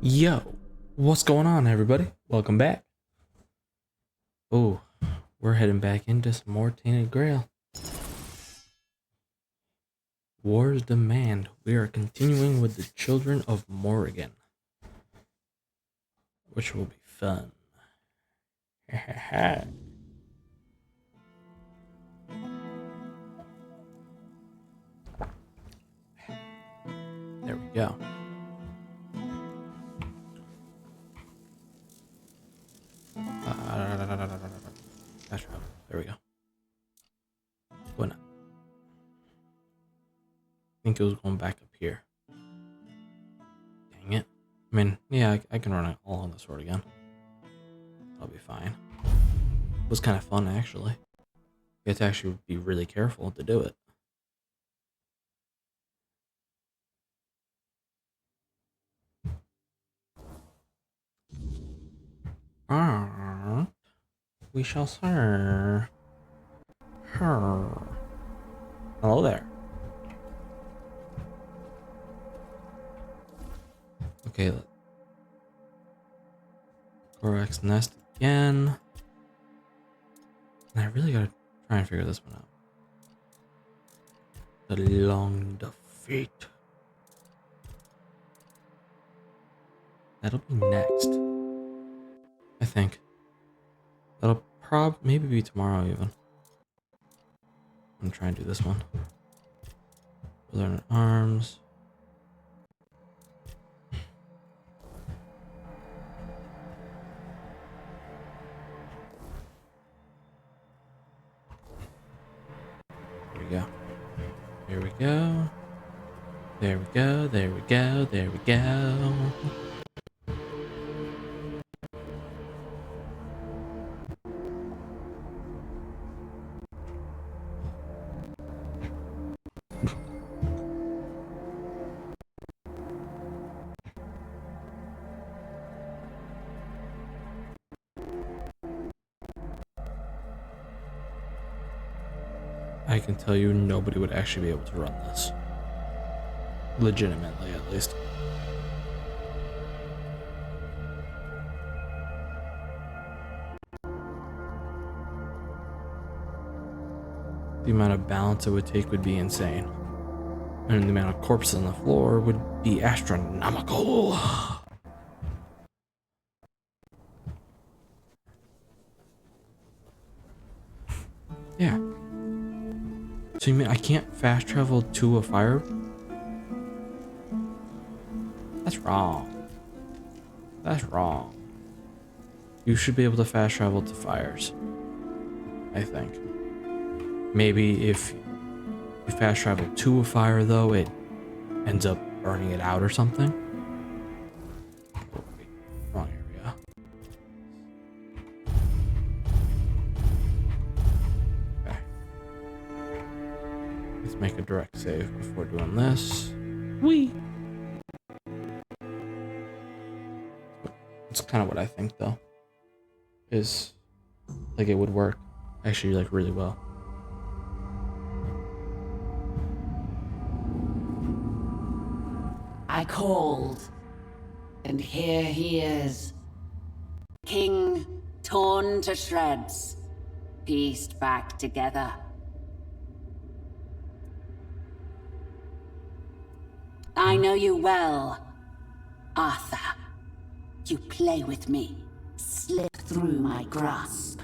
Yo, what's going on, everybody? Welcome back. Oh, we're heading back into some more Tainted Grail. War's Demand. We are continuing with the Children of Morrigan, which will be fun. There we go. That's right. There we go. Going up. I think it was going back up here. Dang it. I mean, yeah, I can run it all on the sword again. I'll be fine. It was kind of fun, actually. You have to actually be really careful to do it. We shall sir. Her. Hello there. Okay. Gorak's nest again. And I really gotta try and figure this one out. The long defeat. That'll be next. I think. That'll maybe be tomorrow even. I'm gonna try and do this one. Learn arms. There we go. Here we go. There we go. There we go. There we go. I can tell you nobody would actually be able to run this. Legitimately, at least. The amount of balance it would take would be insane. And the amount of corpses on the floor would be astronomical. Yeah. So you mean I can't fast travel to a fire? That's wrong. That's wrong. You should be able to fast travel to fires. I think. Maybe if you fast travel to a fire though, it ends up burning it out or something. Oh, wait. Wrong area. Okay. Let's make a direct save before doing this. Whee! It's kind of what I think though. Is like it would work actually like really well. I called, and here he is. King torn to shreds, pieced back together. I know you well, Arthur. You play with me, slip through my grasp.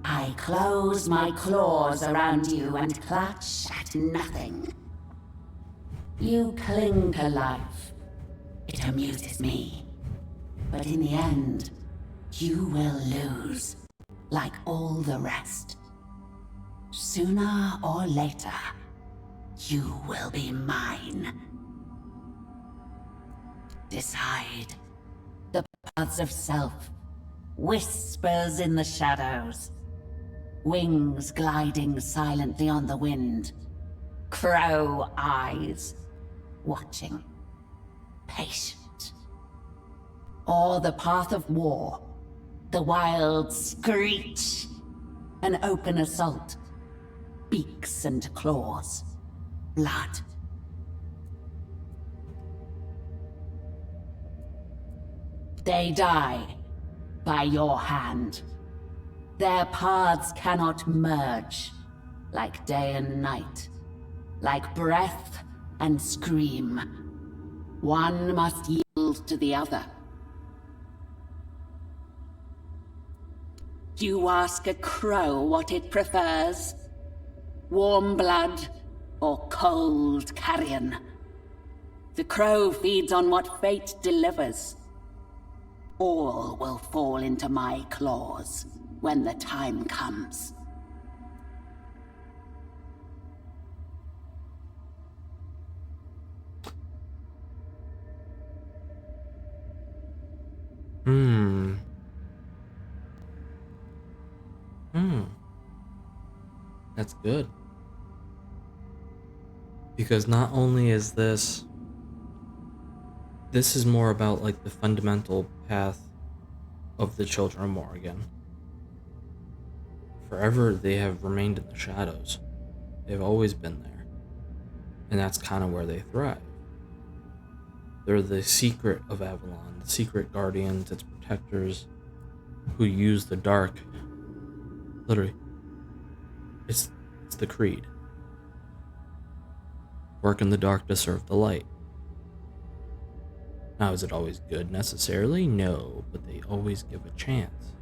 I close my claws around you and clutch at nothing. You cling to life. It amuses me. But in the end, you will lose, like all the rest. Sooner or later, you will be mine. Decide. The paths of self, whispers in the shadows, wings gliding silently on the wind, crow eyes, watching, patient. Or the path of war, the wild screech, an open assault, beaks and claws, blood. They die by your hand. Their paths cannot merge, like day and night, like breath and scream. One must yield to the other. You ask a crow what it prefers? Warm blood or cold carrion? The crow feeds on what fate delivers. All will fall into my claws when the time comes. That's good. Because not only is this is more about like the fundamental path of the children of Morrigan. Forever they have remained in the shadows. They've always been there. And that's kind of where they thrive. They're the secret of Avalon, the secret guardians, its protectors, who use the dark. Literally. It's the creed. Work in the dark to serve the light. Now, is it always good necessarily? No, but they always give a chance.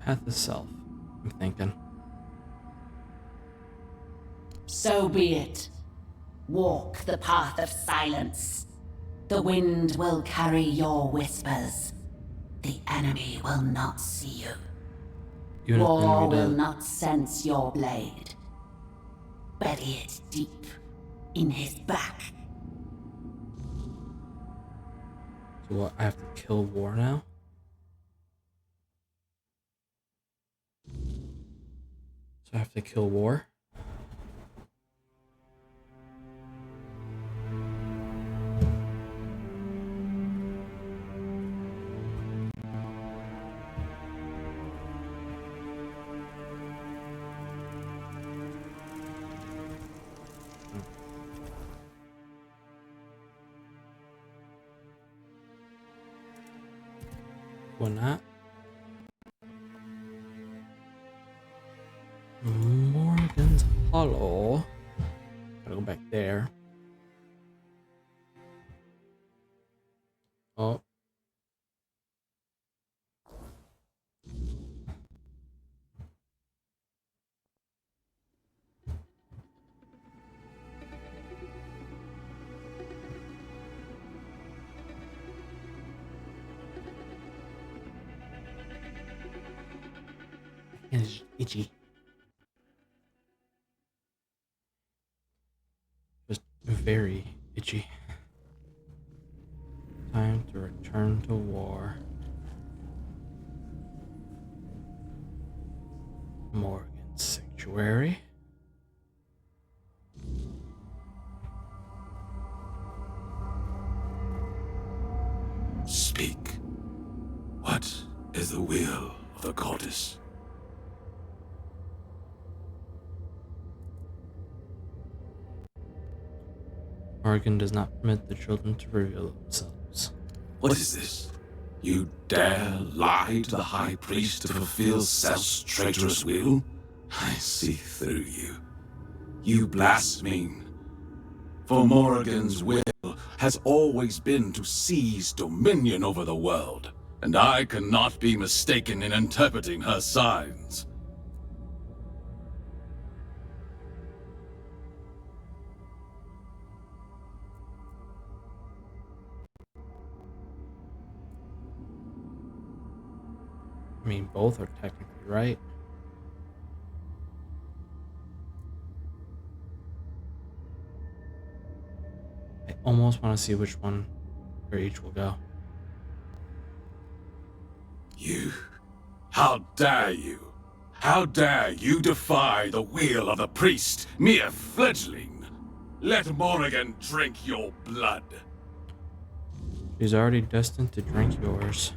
Path of self, I'm thinking. So be it. Walk the path of silence. The wind will carry your whispers. The enemy will not see you. War will not sense your blade. Bury it deep in his back. So what, I have to kill War now? So I have to kill War? Why not? Morrigan's Hollow. Gotta go back there. Oh. It's itchy. Just very itchy. Time to return to War. Morrigan's Sanctuary. Speak. What is the will of the goddess? Morrigan does not permit the children to reveal themselves. What is this? You dare lie to the High Priest to fulfill Self's traitorous will? I see through you. You blaspheme. For Morrigan's will has always been to seize dominion over the world, and I cannot be mistaken in interpreting her signs. I mean, both are technically right. I almost want to see which one where each will go. You? How dare you? How dare you defy the will of the priest, mere fledgling? Let Morrigan drink your blood. She's already destined to drink yours.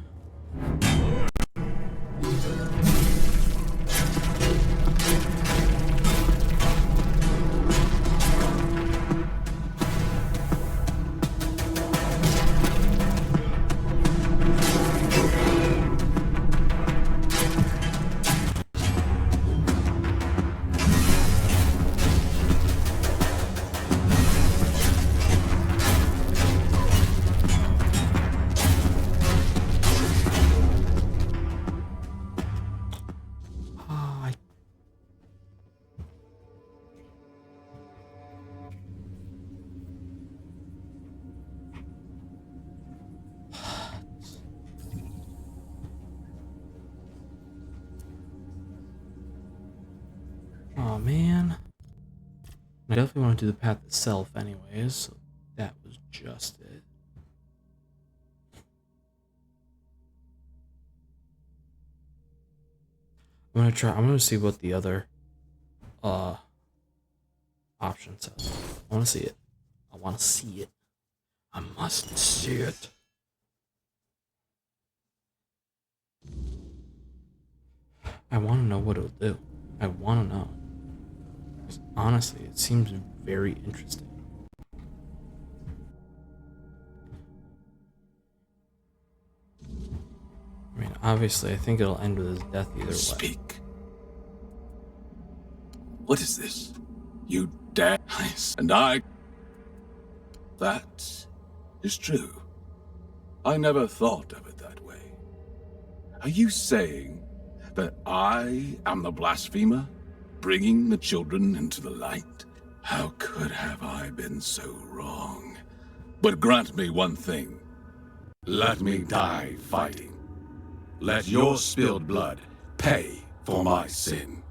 Oh man. I definitely want to do the path itself anyways, so that was just it. I'm gonna see what the other option says. I wanna see it. I wanna see it. I must see it. I wanna know what it'll do. I wanna know. Because honestly, it seems very interesting. I mean, obviously, I think it'll end with his death either way. Speak. What is this? You dare? And I... That is true. I never thought of it that way. Are you saying that I am the blasphemer, bringing the children into the light? How could have I been so wrong? But grant me one thing. Let me die fighting. Let your spilled blood pay for my sin.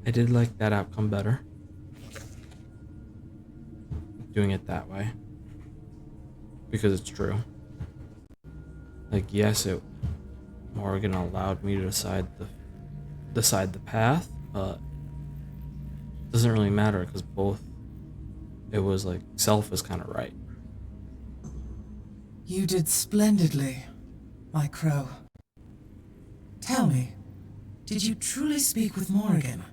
I did like that outcome better. Doing it that way. Because it's true. Like, yes, Morgan allowed me to decide the path, but it doesn't really matter because it was like Self was kind of right. You did splendidly, my crow. Tell me, did you truly speak with Morgan?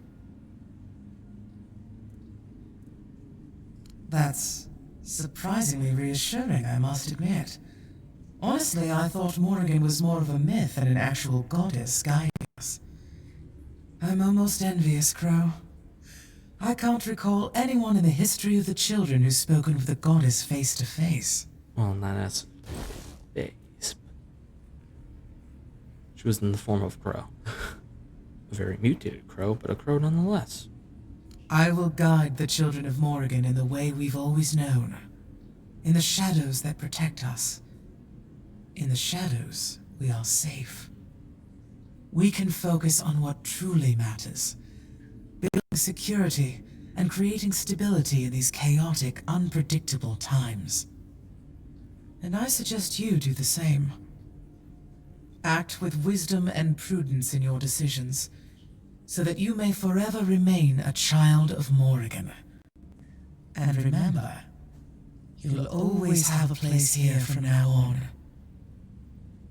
That's surprisingly reassuring, I must admit. Honestly, I thought Morrigan was more of a myth than an actual goddess guiding us. I'm almost envious, Crow. I can't recall anyone in the history of the children who's spoken with the goddess face to face. Well, not as face, but she was in the form of crow. A very mutated crow, but a crow nonetheless. I will guide the children of Morrigan in the way we've always known. In the shadows that protect us. In the shadows, we are safe. We can focus on what truly matters. Building security and creating stability in these chaotic, unpredictable times. And I suggest you do the same. Act with wisdom and prudence in your decisions, so that you may forever remain a child of Morrigan. And remember, you'll always have a place here from now on.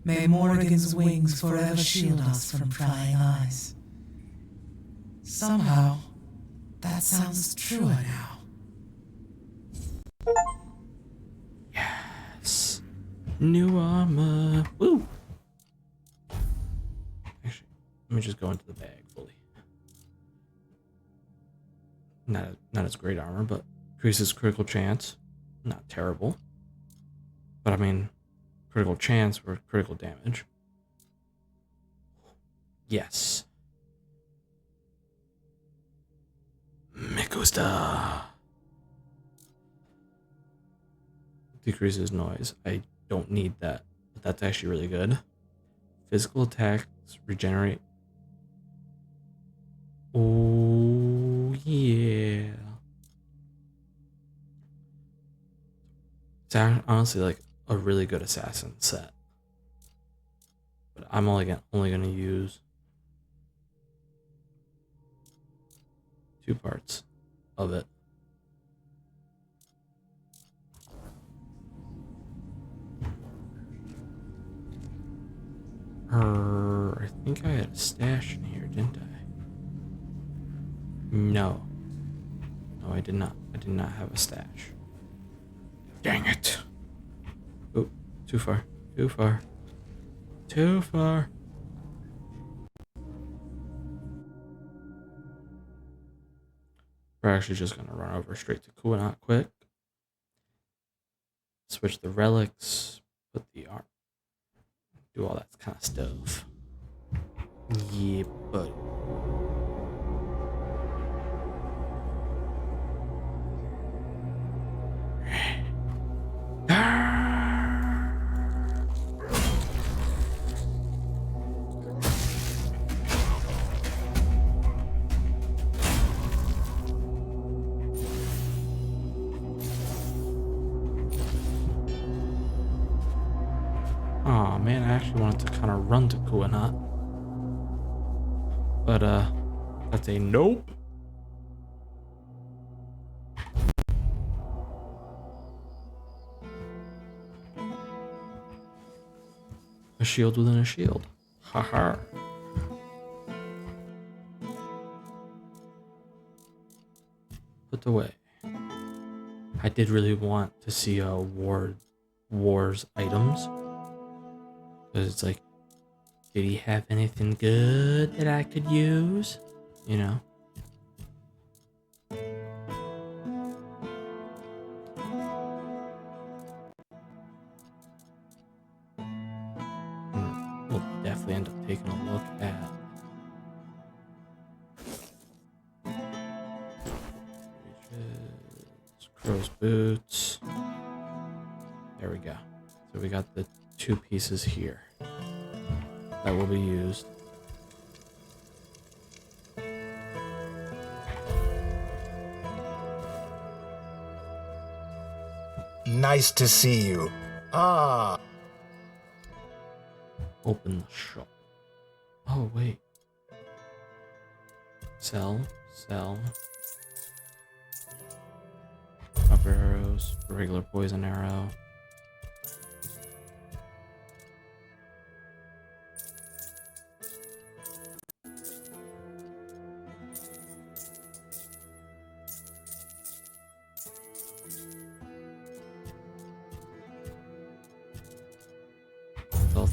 May Morrigan's wings forever shield us from prying eyes. Somehow, that sounds truer now. Yes. New armor. Woo! Actually, let me just go into the bag fully. Not as great armor, but increases critical chance. Not terrible. But I mean, critical chance or critical damage. Yes. Me gusta. Decreases noise. I don't need that, but that's actually really good. Physical attacks regenerate. Oh, yeah. It's honestly like a really good assassin set. But I'm only gonna use 2 parts of it. I think I had a stash in here, didn't I? No. No, I did not. I did not have a stash. Dang it. Oh, too far. Too far. Too far. We're actually just gonna run over straight to Kuanot quick. Switch the relics. Put the arm. Do all that kind of stuff. Yeah, buddy. Oh man, I actually wanted to kind of run to Kuanot. But that's a nope. A shield within a shield. Haha. Put away. I did really want to see Wars items. Because it's like, did he have anything good that I could use? You know? We'll definitely end up taking a look at Crow's boots. There we go. So we got the 2 pieces here that will be used. Nice to see you. Ah. Open the shop. Oh, wait. Sell. Copper arrows. Regular poison arrow.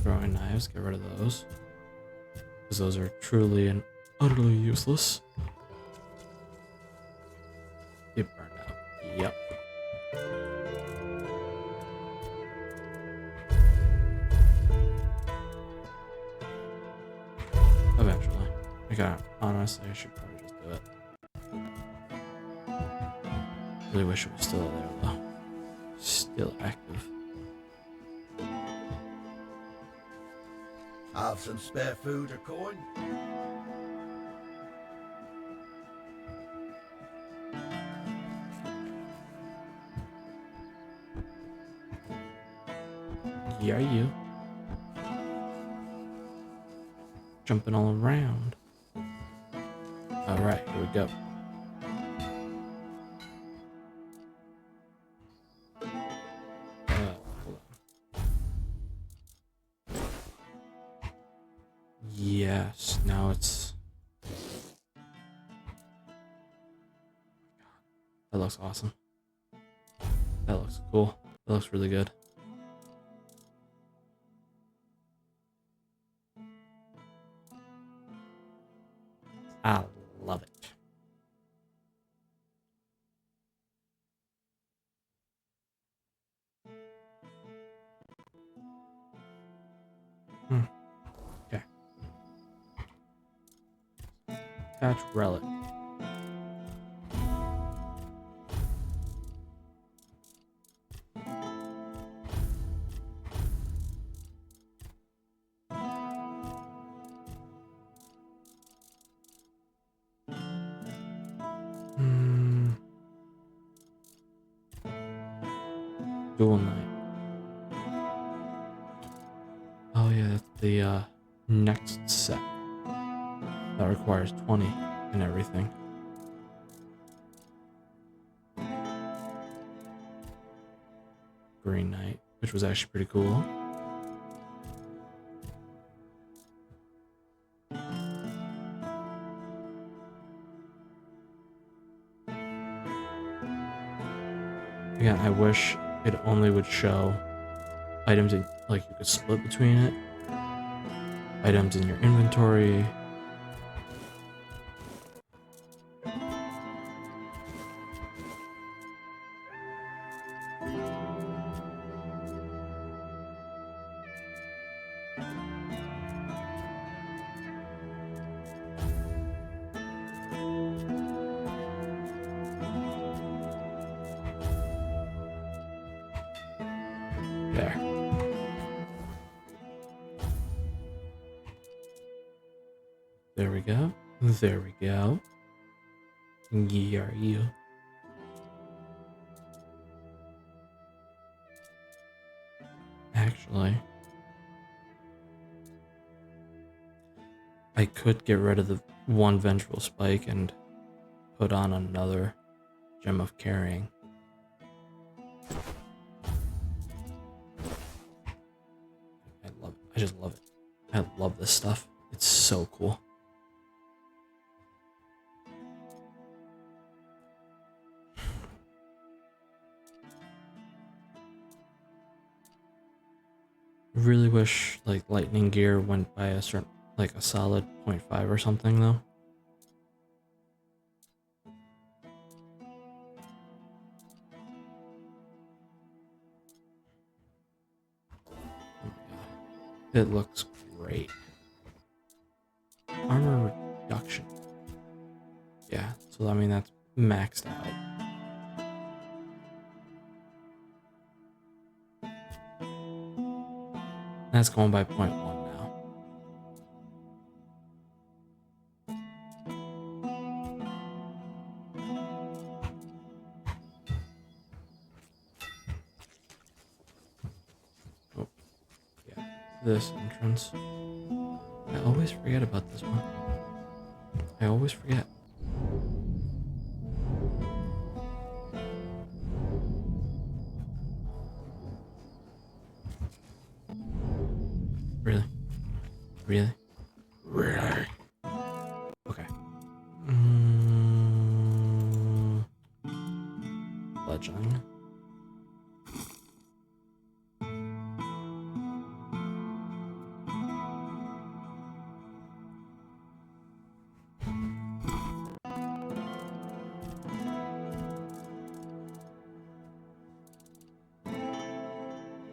Throwing knives, get rid of those. Because those are truly and utterly useless. It burned out. Yep. Eventually. Honestly, I should probably just do it. Really wish it was still there though. Still active. Have some spare food or coin? Yeah, you. Jumping all around. Alright, here we go. Hold on. Yes, now it's... That looks awesome. That looks cool. That looks really good. I love it. Okay. Attach relic. Dual Knight. Oh yeah, that's the next set. That requires 20 and everything. Green Knight, which was actually pretty cool. Again, I wish it only would show items that, like, you could split between it. Items in your inventory. There. There we go. There we go. Yeah, you. Actually, I could get rid of the one vengeful spike and put on another gem of carrying. I love it. I just love it. I love this stuff. It's so cool. Really wish like lightning gear went by a certain, like a solid 0.5 or something though. Oh my god. It looks great. Armor reduction. Yeah, so I mean that's maxed out. That's going by 0.1 now. Oh, yeah. This entrance. I always forget about this one. I always forget. Really? Really? Really? Okay. Legend.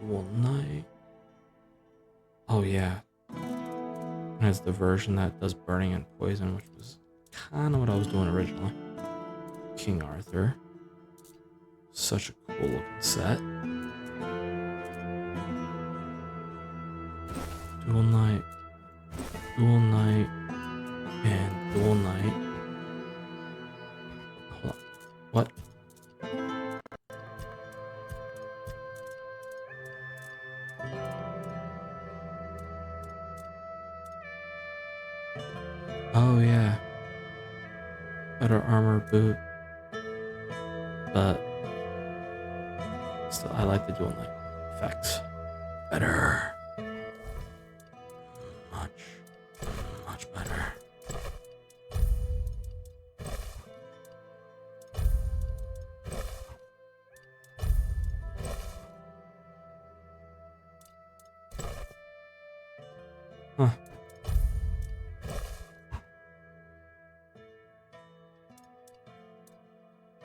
Dual Knight. Oh yeah. And it's the version that does burning and poison, which was kind of what I was doing originally. King Arthur. Such a cool looking set. Dual Knight. Dual Knight. And Dual Knight. Hold on. What? Oh yeah. Better armor boot. But still, I like the Dual Knight effects better. Much better. Huh.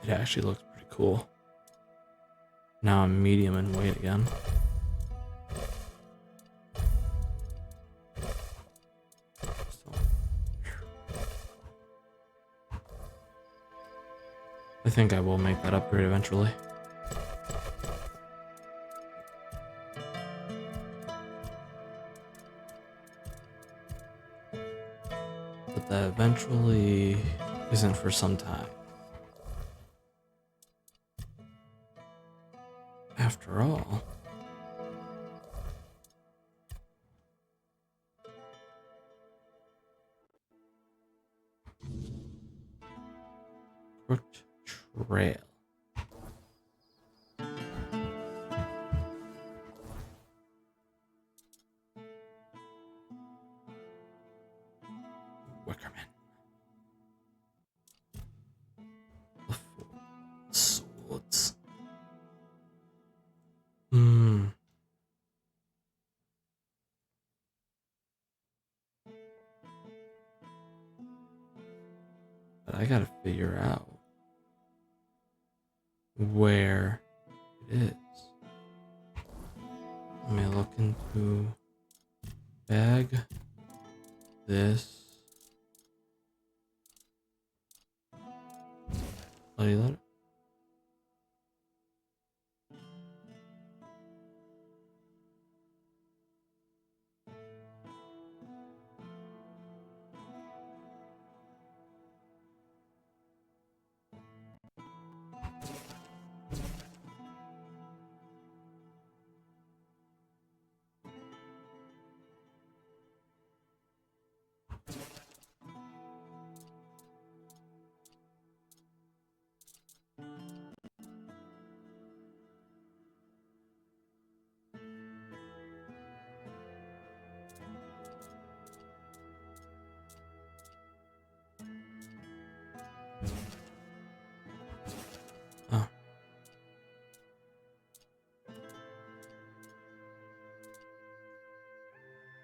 It actually looks pretty cool. Now I'm medium in weight again. I think I will make that upgrade eventually. But that eventually isn't for some time. After all, Crooked Trail. Wickerman. The Four Swords. I gotta figure out where it is. Let me look into bag. This. Bloody letter. Oh.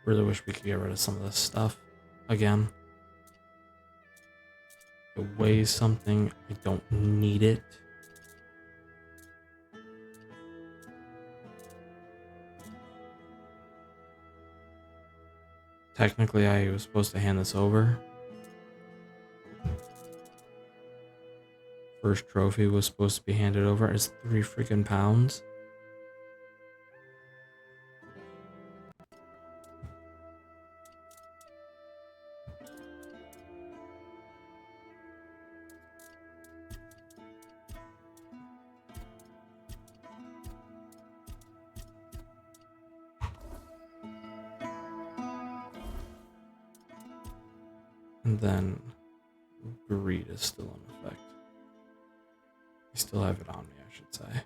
Really wish we could get rid of some of this stuff again. It weighs something. I don't need it. Technically, I was supposed to hand this over. First trophy was supposed to be handed over as 3 freaking pounds. And then greed is still in effect. I still have it on me, I should say.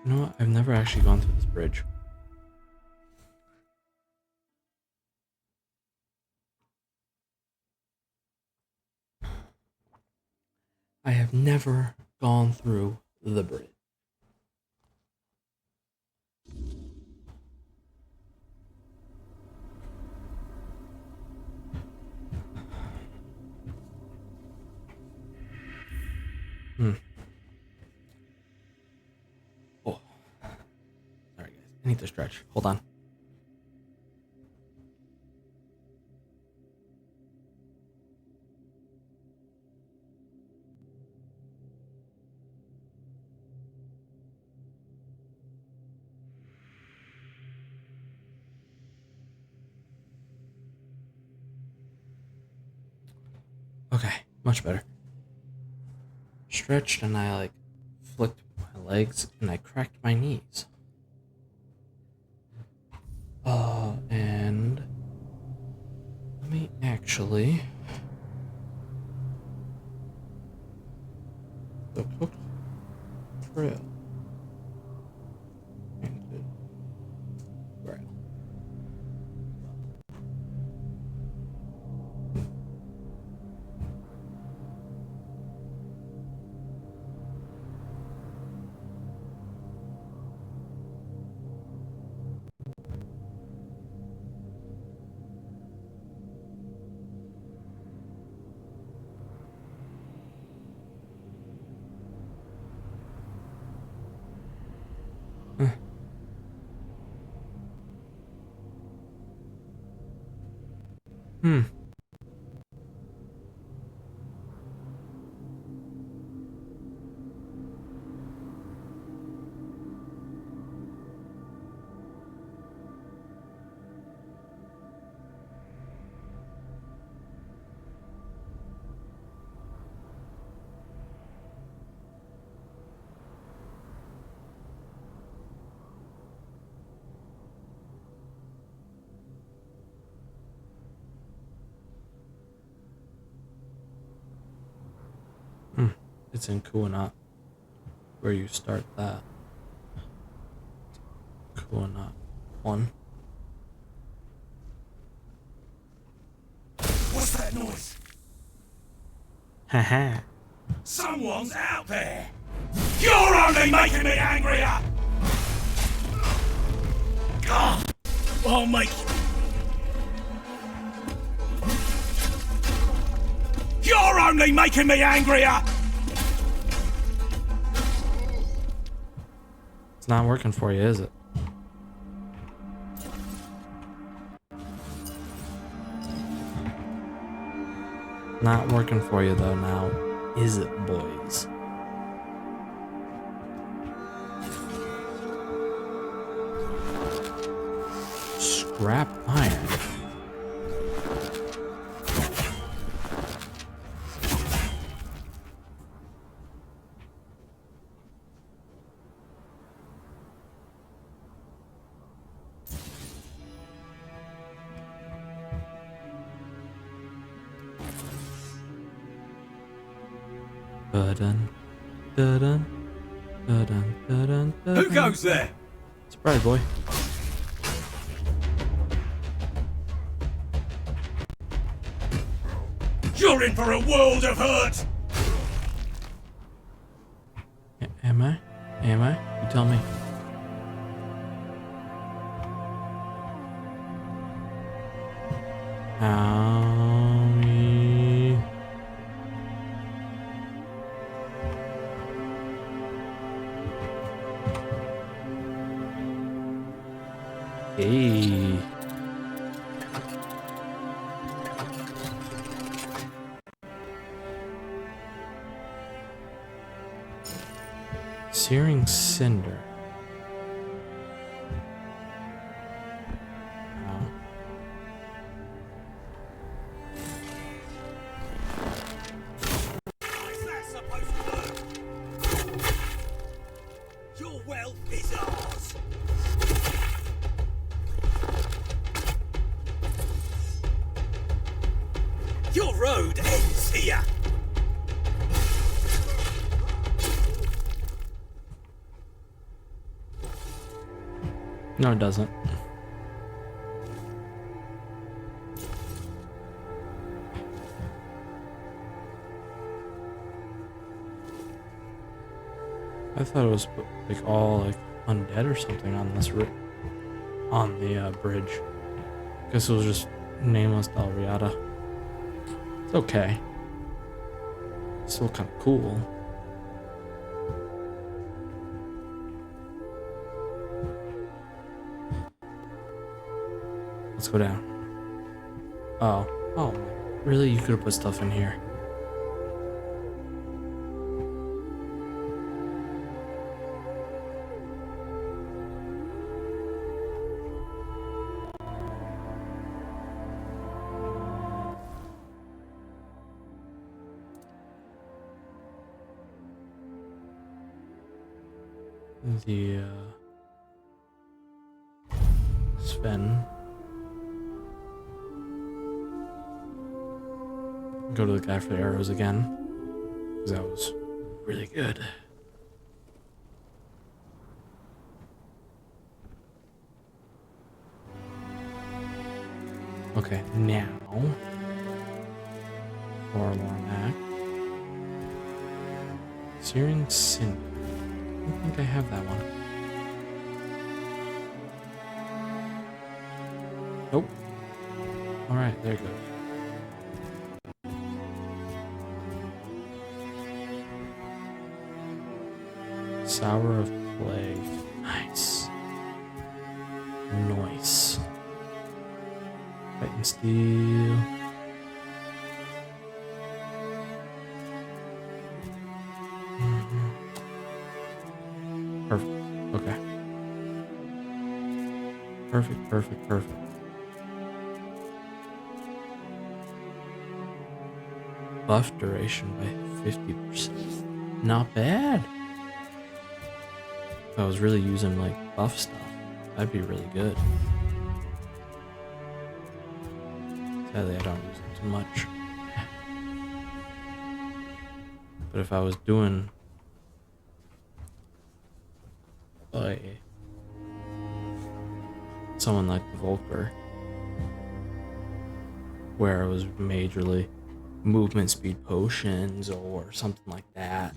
You know what? I've never actually gone through this bridge. I have never gone through the bridge. Oh. Sorry, guys. I need to stretch. Hold on. Okay, much better. Stretched and I like flicked my legs and I cracked my knees. And let me actually the cooked trail. Tainted Grail. Hmm. It's in Kuanat where you start that. Kuanat 1. What's that noise? Haha. Someone's out there! You're only making me angrier! God! I'll make you! You're only making me angrier! It's not working for you, is it? Not working for you though now, is it, boys? Scrap iron. Dun dun dun dun dun dun. Who goes there? Surprise, boy. You're in for a world of hurt! Am I? Am I? You tell me. Owie. Hey. Searing cinder. Oh. How's that supposed to work? Your wealth is ours! Your road ends here! No, it doesn't. I thought it was like all like undead or something on this on the bridge. Guess it was just nameless Dalriada. It's okay. Still kind of cool. Let's go down. Oh, really? You could have put stuff in here. The Sven. Go to the guy for the arrows again, because that was really good. Okay, now Forlorn Act. Searing Cinder. I don't think I have that one. Nope. Alright, there it goes. Sour of Plague. Nice. Nice. Titan Steel. Perfect. Okay. Perfect, perfect, perfect. Buff duration by 50%. Not bad. If I was really using like buff stuff, that'd be really good. Sadly, I don't use it too much. But if I was doing someone like the Volker, where it was majorly movement speed potions or something like that,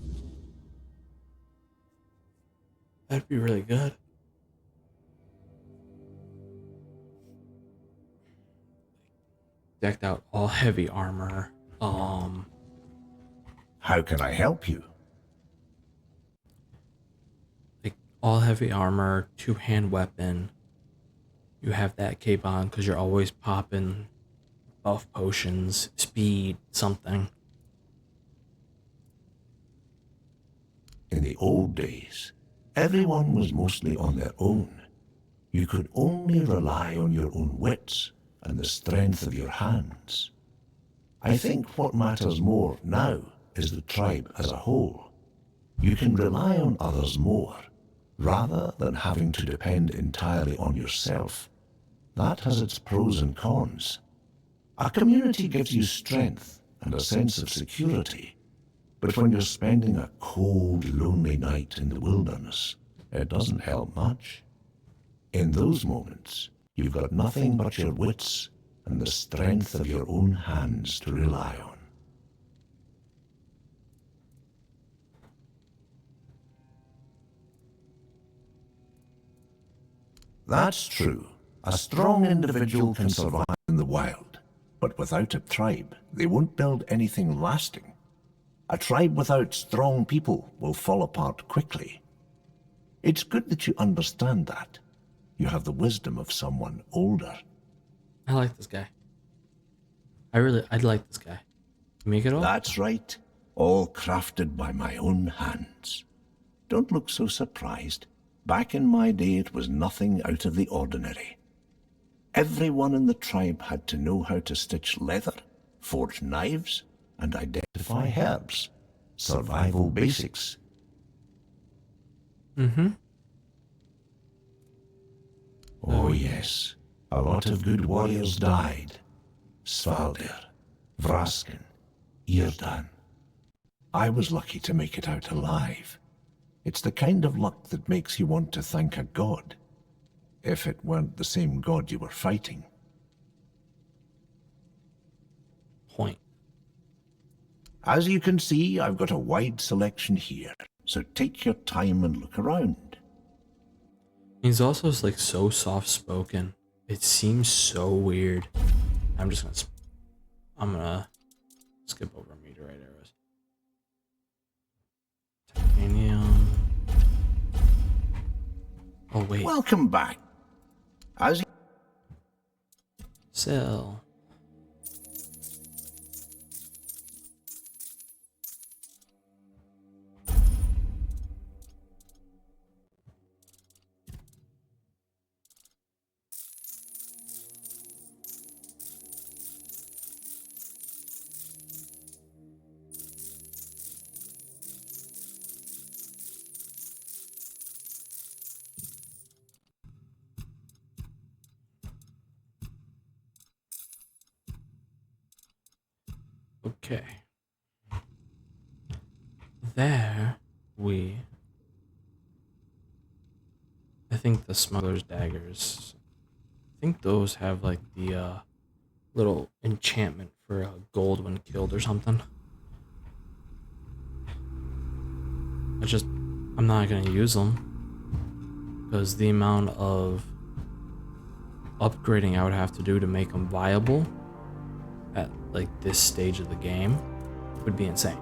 that'd be really good. Decked out all heavy armor, How can I help you? Like all heavy armor, two-hand weapon. You have that cape on because you're always popping buff potions, speed, something. In the old days, everyone was mostly on their own. You could only rely on your own wits and the strength of your hands. I think what matters more now is the tribe as a whole. You can rely on others more, rather than having to depend entirely on yourself. That has its pros and cons. A community gives you strength and a sense of security, but when you're spending a cold, lonely night in the wilderness, it doesn't help much. In those moments, you've got nothing but your wits and the strength of your own hands to rely on. That's true. A strong individual can survive in the wild, but without a tribe, they won't build anything lasting. A tribe without strong people will fall apart quickly. It's good that you understand that. You have the wisdom of someone older. I like this guy. I'd like this guy. You make it all? That's right. All crafted by my own hands. Don't look so surprised. Back in my day, it was nothing out of the ordinary. Everyone in the tribe had to know how to stitch leather, forge knives, and identify herbs. Survival basics. Mm-hmm. Oh yes, a lot of good warriors died. Svaldir, Vraskin, Irdan. I was lucky to make it out alive. It's the kind of luck that makes you want to thank a god. If it weren't the same god you were fighting. Point. As you can see, I've got a wide selection here, so take your time and look around. He's also like so soft-spoken. It seems so weird. I'm gonna skip over meteorite arrows. Titanium. Oh wait. Welcome back. As Sell. Okay. There I think the smuggler's daggers. I think those have like the little enchantment for gold when killed or something. I'm not gonna use them because the amount of upgrading I would have to do to make them viable at like this stage of the game would be insane.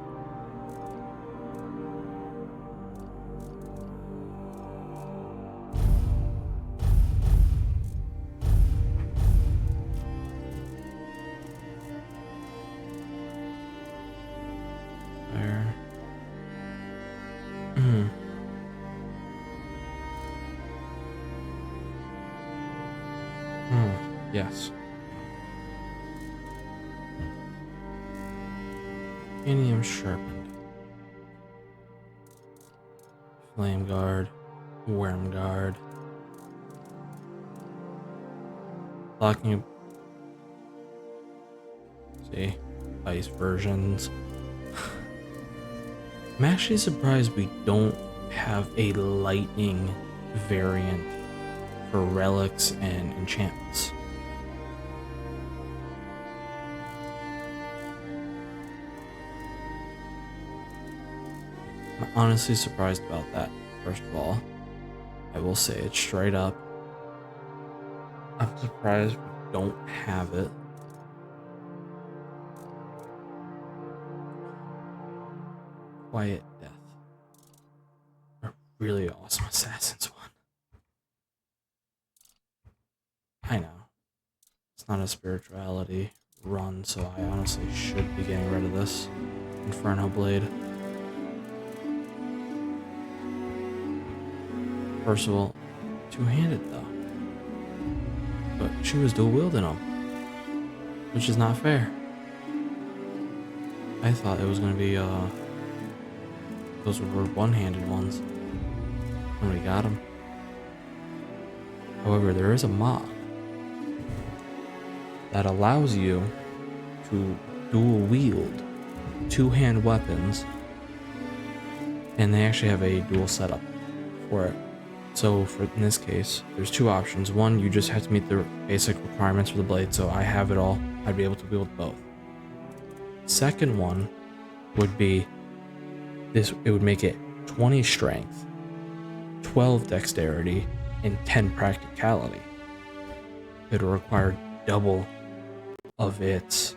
There. Yes. Titanium sharpened. Flame guard. Worm guard. Locking. See, ice versions. I'm actually surprised we don't have a lightning variant for relics and enchantments. I'm honestly surprised about that, first of all. I will say it straight up. I'm surprised we don't have it. Quiet Death. A really awesome Assassin's one. I know. It's not a spirituality run, so I honestly should be getting rid of this Inferno Blade. First of all, two-handed though. But she was dual wielding them, which is not fair. I thought it was gonna be those were one-handed ones when we got them. However, there is a mod that allows you to dual wield two-hand weapons, and they actually have a dual setup for it. So in this case, there's two options. One, you just have to meet the basic requirements for the blade, so I have it all. I'd be able to wield both. Second one would be this. It would make it 20 strength, 12 dexterity, and 10 practicality. It would require double of its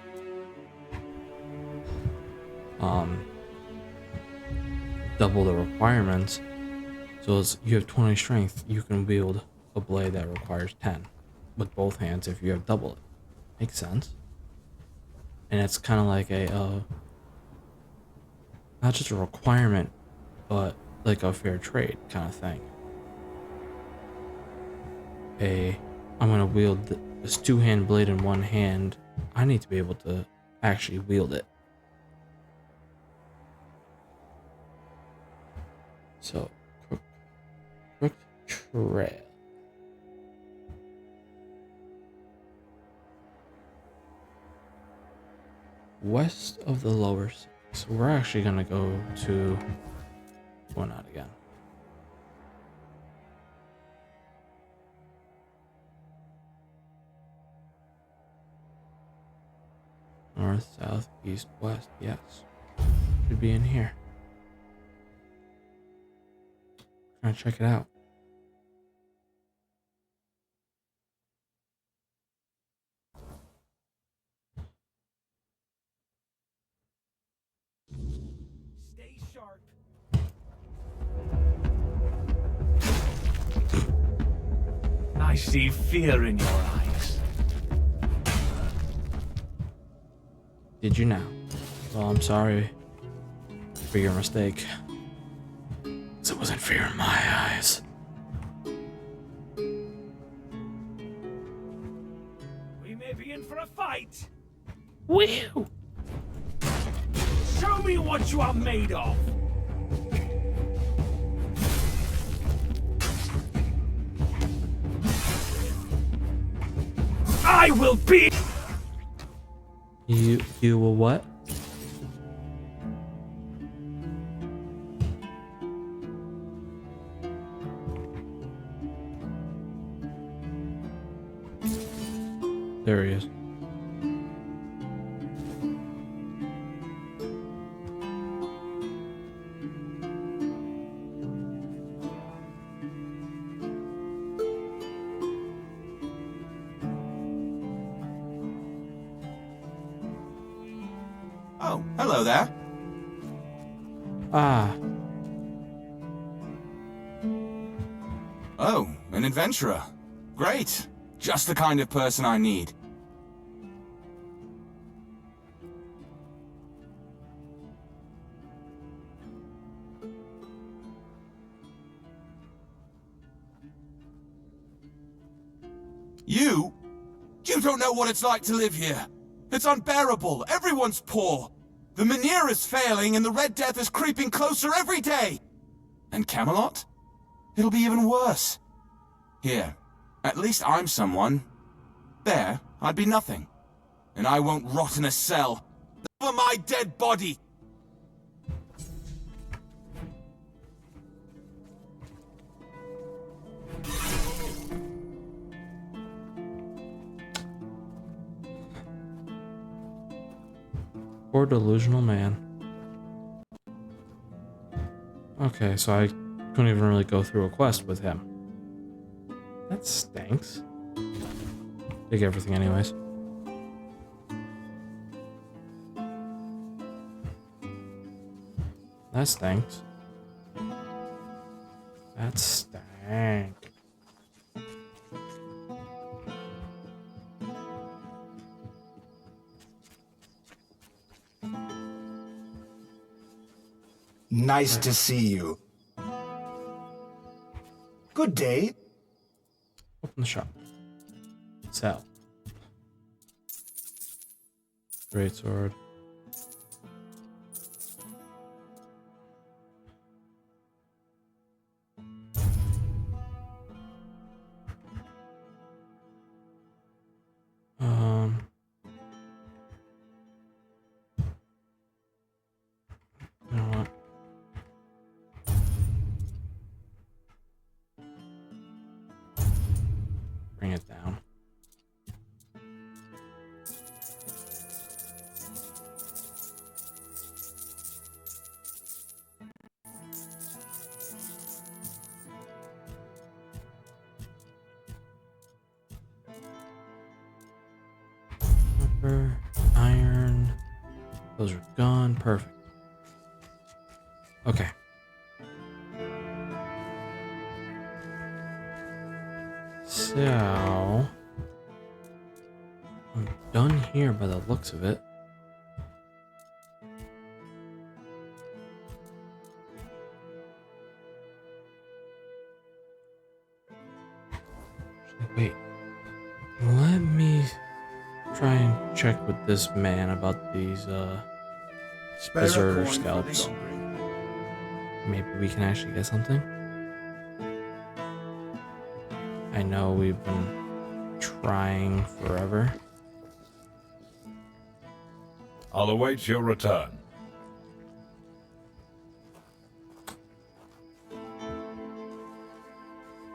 double the requirements. So as you have 20 strength, you can wield a blade that requires 10 with both hands if you have double it. Makes sense. And it's kind of like a not just a requirement, but like a fair trade kind of thing. I'm gonna wield this two-hand blade in one hand. I need to be able to actually wield it. So, Tainted Grail. West of the lower city. So we're actually gonna go to going out again. North, south, east, west. Yes. Should be in here. Trying to check it out. Stay sharp. I see fear in your eyes. Did you now? Well, I'm sorry for your mistake. 'Cause it wasn't fear in my eyes. We may be in for a fight. Whew! Show me what you are made of. I will be. You will what? There he is. Oh, hello there. Ah, Oh, an adventurer. Great. Just the kind of person I need. You? You don't know what it's like to live here. It's unbearable. Everyone's poor. The Menhir is failing and the Red Death is creeping closer every day. And Camelot? It'll be even worse. Here, at least I'm someone. There, I'd be nothing. And I won't rot in a cell. Over my dead body! poor delusional man. Okay, so I couldn't even really go through a quest with him. That stinks. Take everything anyways. That stinks. That stank. Nice to see you. Good day. Open the shop. Sell. Great sword. You know what? Bring it down. Copper, iron. Those are gone. Perfect. Okay. So I'm done here by the looks of it. Wait. Let me try and check with this man about these deserter scalps. Maybe we can actually get something. I know we've been trying forever. I'll await your return.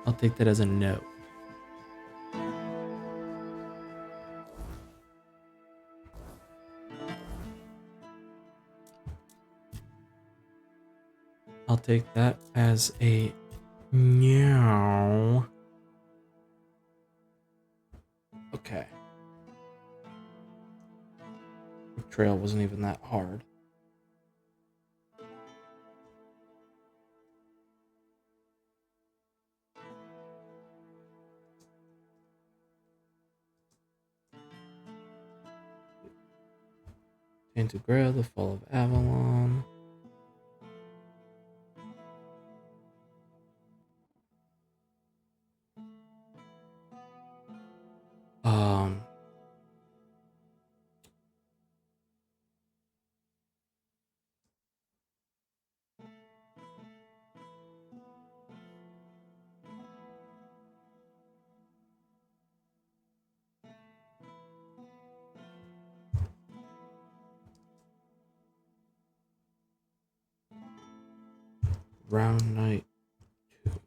I'll take that as a no. I'll take that as a no. Okay. The trail wasn't even that hard. Tainted Grail, the Fall of Avalon. Round Night 2.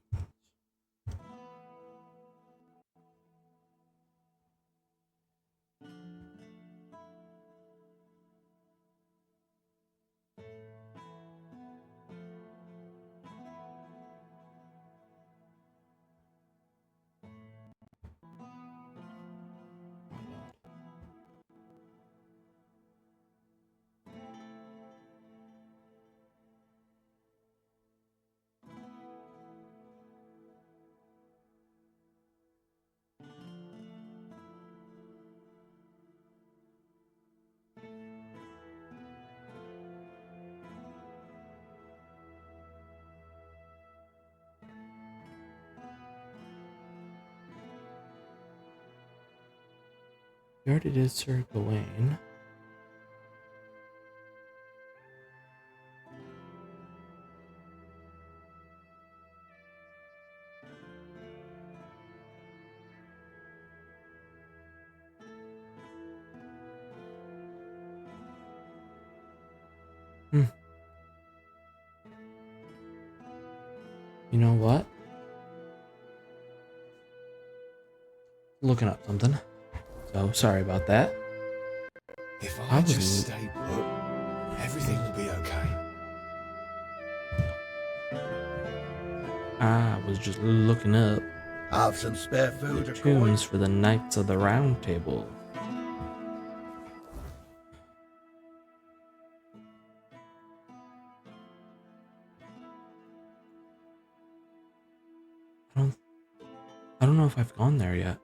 You already did Sir Gawain. You know what? Looking up something. So sorry about that. If I I was just stay put, everything will be okay. I was just looking up Have some spare food or tunes for the Knights of the Round Table. I don't know if I've gone there yet.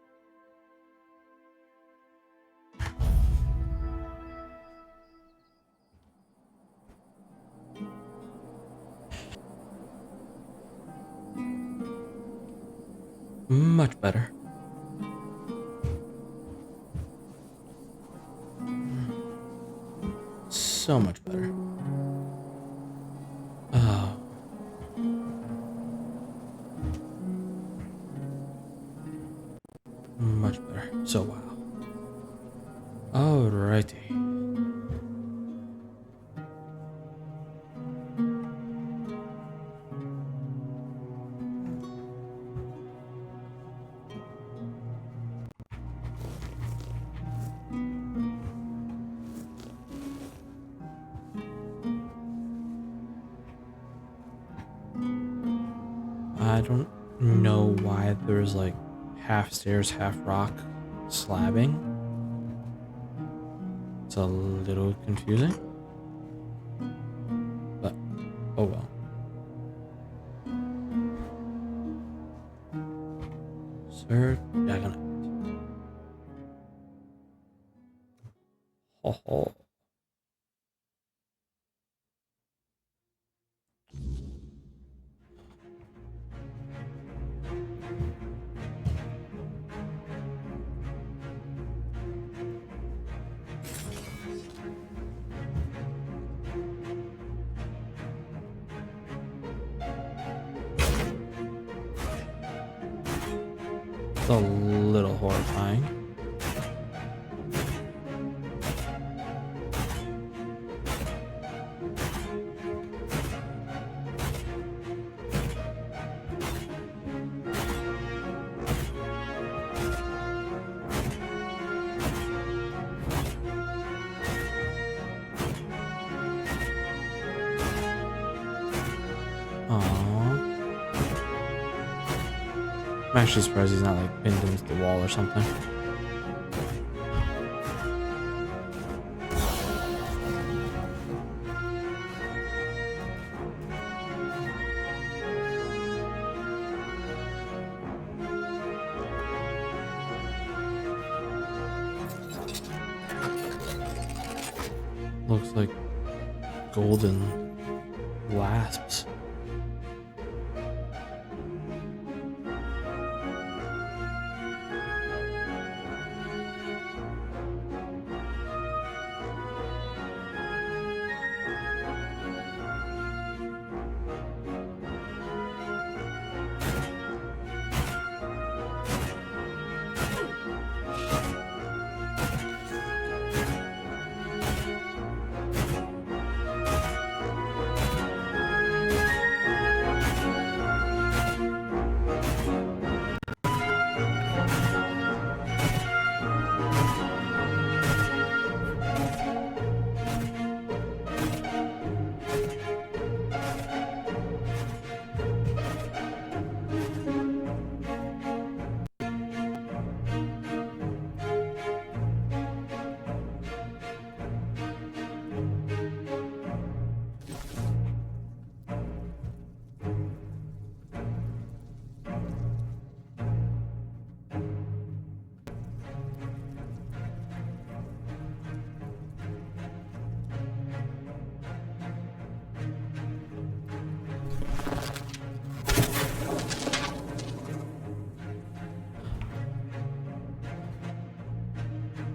Much better. So much better. Oh. Much better. So wow. Alrighty. I don't know why there's like half stairs, half rock slabbing. It's a little confusing. But, oh well. Sir Dagonet. Ho ho. It's a little horrifying. I'm actually surprised he's not like pinned into the wall or something. Looks like golden lasps.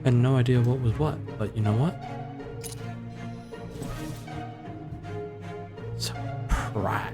I had no idea what was what, but you know what? Surprise.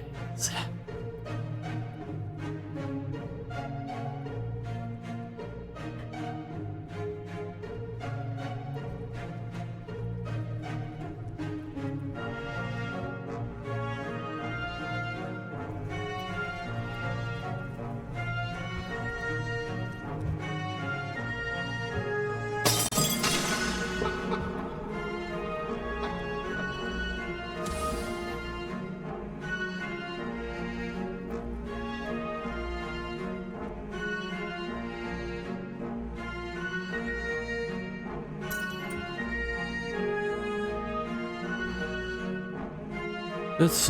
It's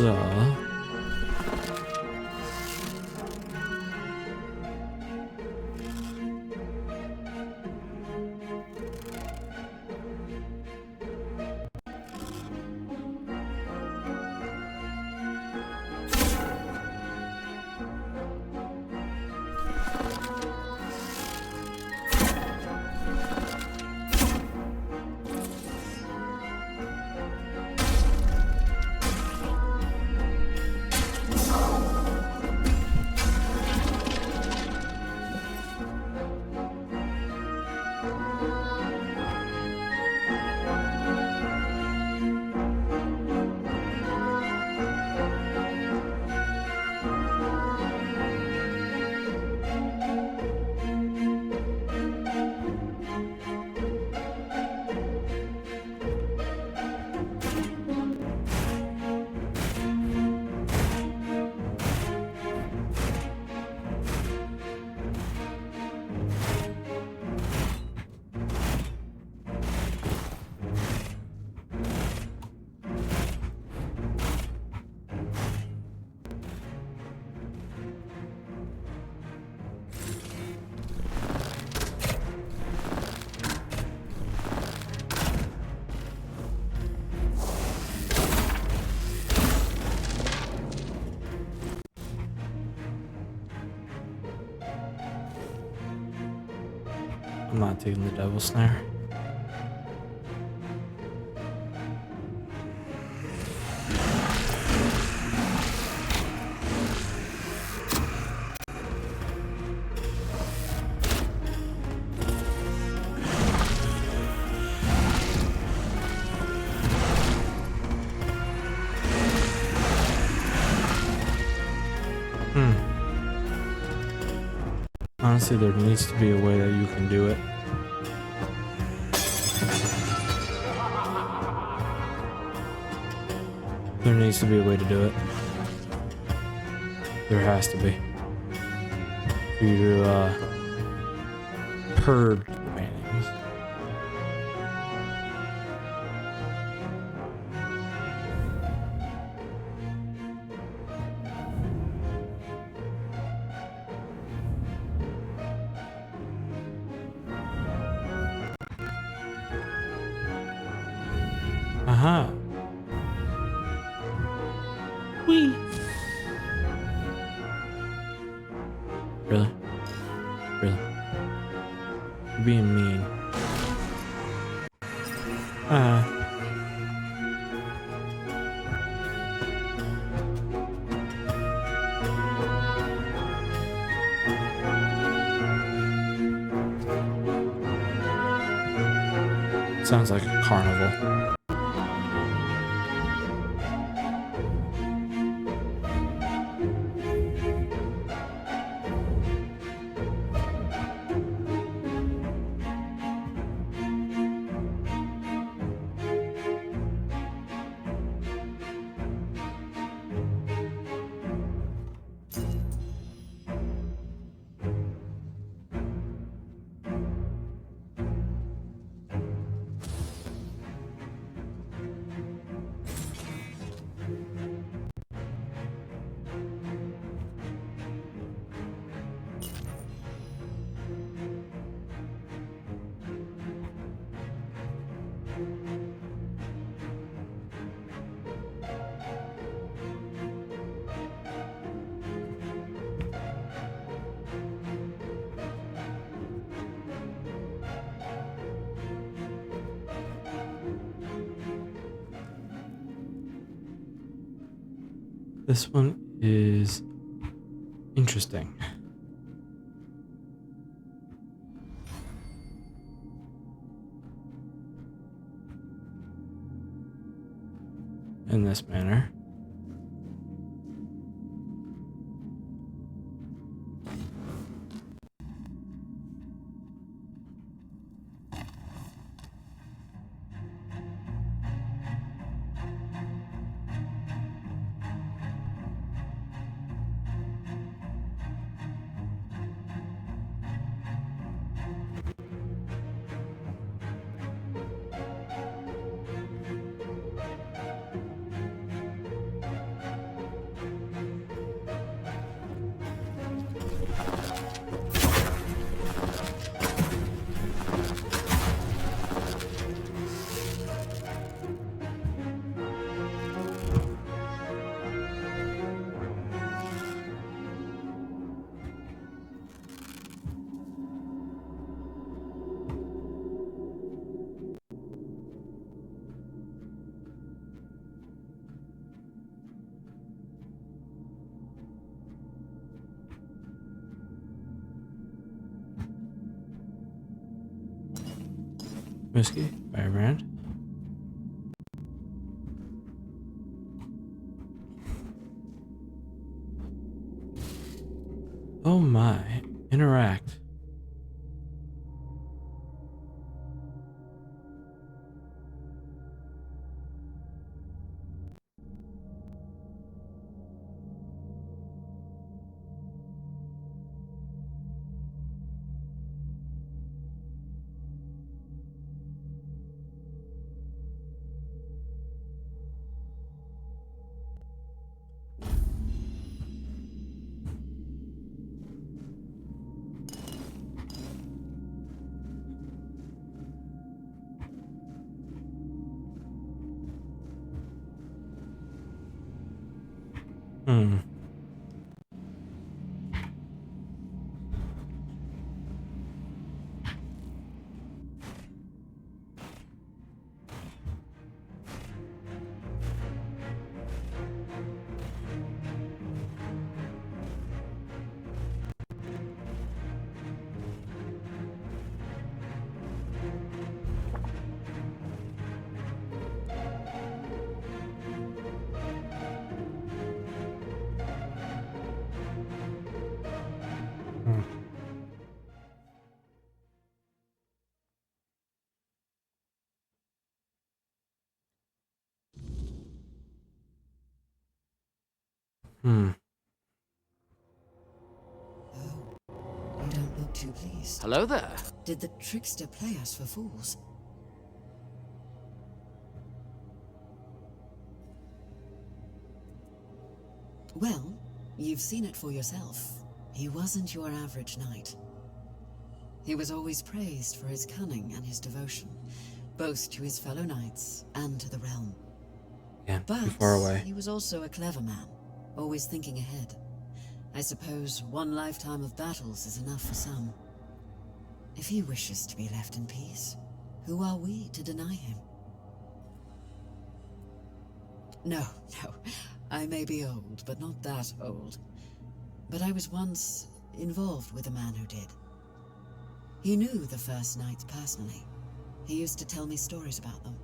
I'm not taking the devil snare. Honestly, there needs to be a way that you can do it. There needs to be a way to do it. There has to be. For you to, purge the paintings. Aha. Whee. Really? Really? You're being mean. Sounds like a carnival. This one is interesting. In this manner. Whiskey, firebrand. Oh my, interact. Hmm. Oh, you don't look too pleased. Hello there. Did the trickster play us for fools? Well, you've seen it for yourself. He wasn't your average knight. He was always praised for his cunning and his devotion, both to his fellow knights and to the realm. Yeah, But too far away. he was also a clever man, always thinking ahead. I suppose one lifetime of battles is enough for some. If he wishes to be left in peace, who are we to deny him? No, no. I may be old, but not that old. But I was once involved with a man who did. He knew the first knights personally. He used to tell me stories about them.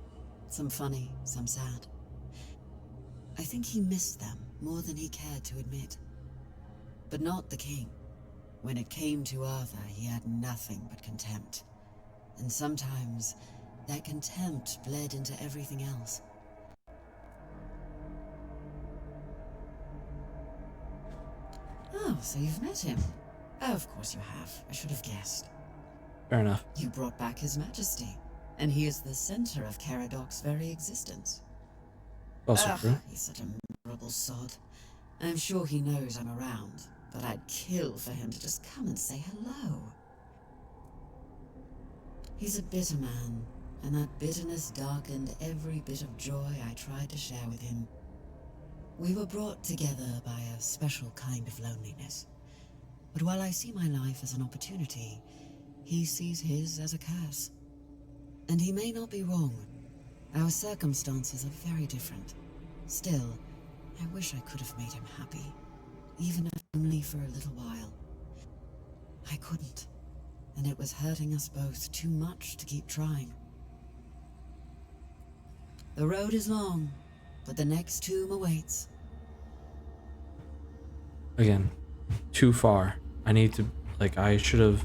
Some funny, some sad. I think he missed them more than he cared to admit. But not the king. When it came to Arthur, he had nothing but contempt. And sometimes, that contempt bled into everything else. Oh, so you've met him. Oh, of course you have. I should have guessed. Fair enough. You brought back his majesty, and he is the center of Caradoc's very existence. Also true. He's such a miserable sod. I'm sure he knows I'm around, but I'd kill for him to just come and say hello. He's a bitter man, and that bitterness darkened every bit of joy I tried to share with him. We were brought together by a special kind of loneliness. But while I see my life as an opportunity, he sees his as a curse. And he may not be wrong. Our circumstances are very different. Still, I wish I could have made him happy, even if only for a little while. I couldn't, and it was hurting us both too much to keep trying. The road is long, but the next tomb awaits. Again, too far. I need to, like, I should have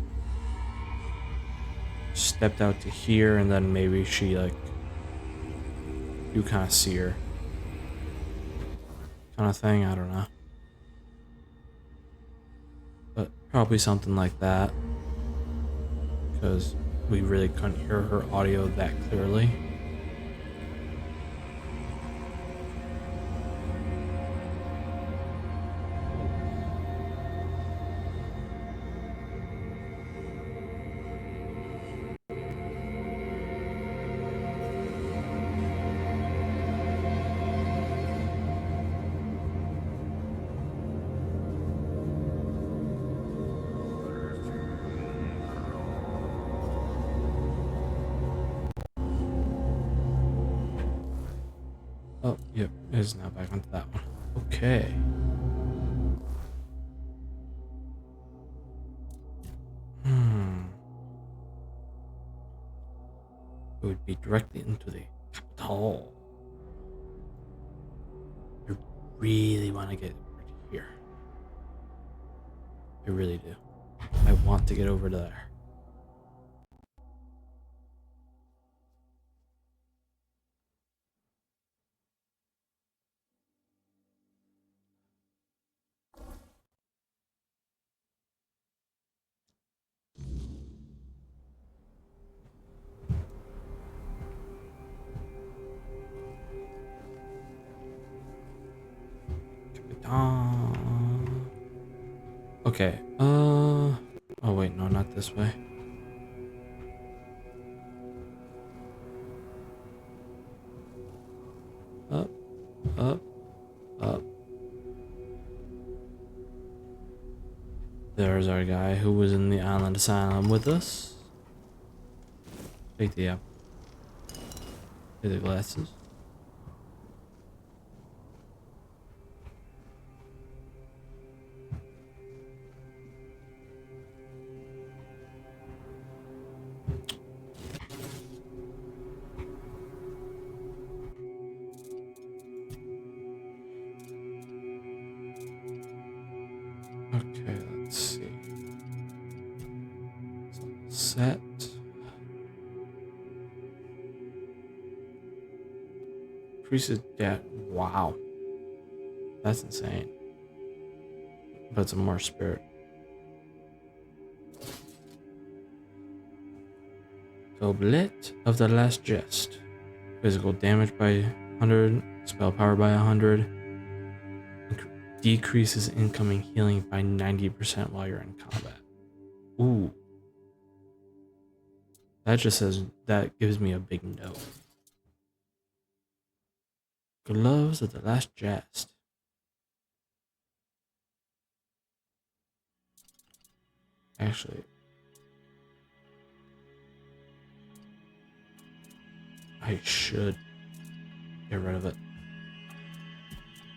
stepped out to here, and then maybe she, like, you kind of see her. Kind of thing, I don't know. But probably something like that. Because we really couldn't hear her audio that clearly. Oh, yep, it is now back onto that one. Okay. It would be directly into the capital. I really want to get over to here. I really do. I want to get over to there. Okay, oh wait, no, not this way. Up, up, up. There's our guy who was in the island asylum with us. Take the apple. Take the glasses. Okay, let's see. Set. Priest is dead. Wow. That's insane. But some more spirit. Goblet of the Last Jest. Physical damage by 100. Spell power by 100. Decreases incoming healing by 90% while you're in combat. Ooh. That just says, that gives me a big no. Gloves of the Last Jest. Actually, I should get rid of it.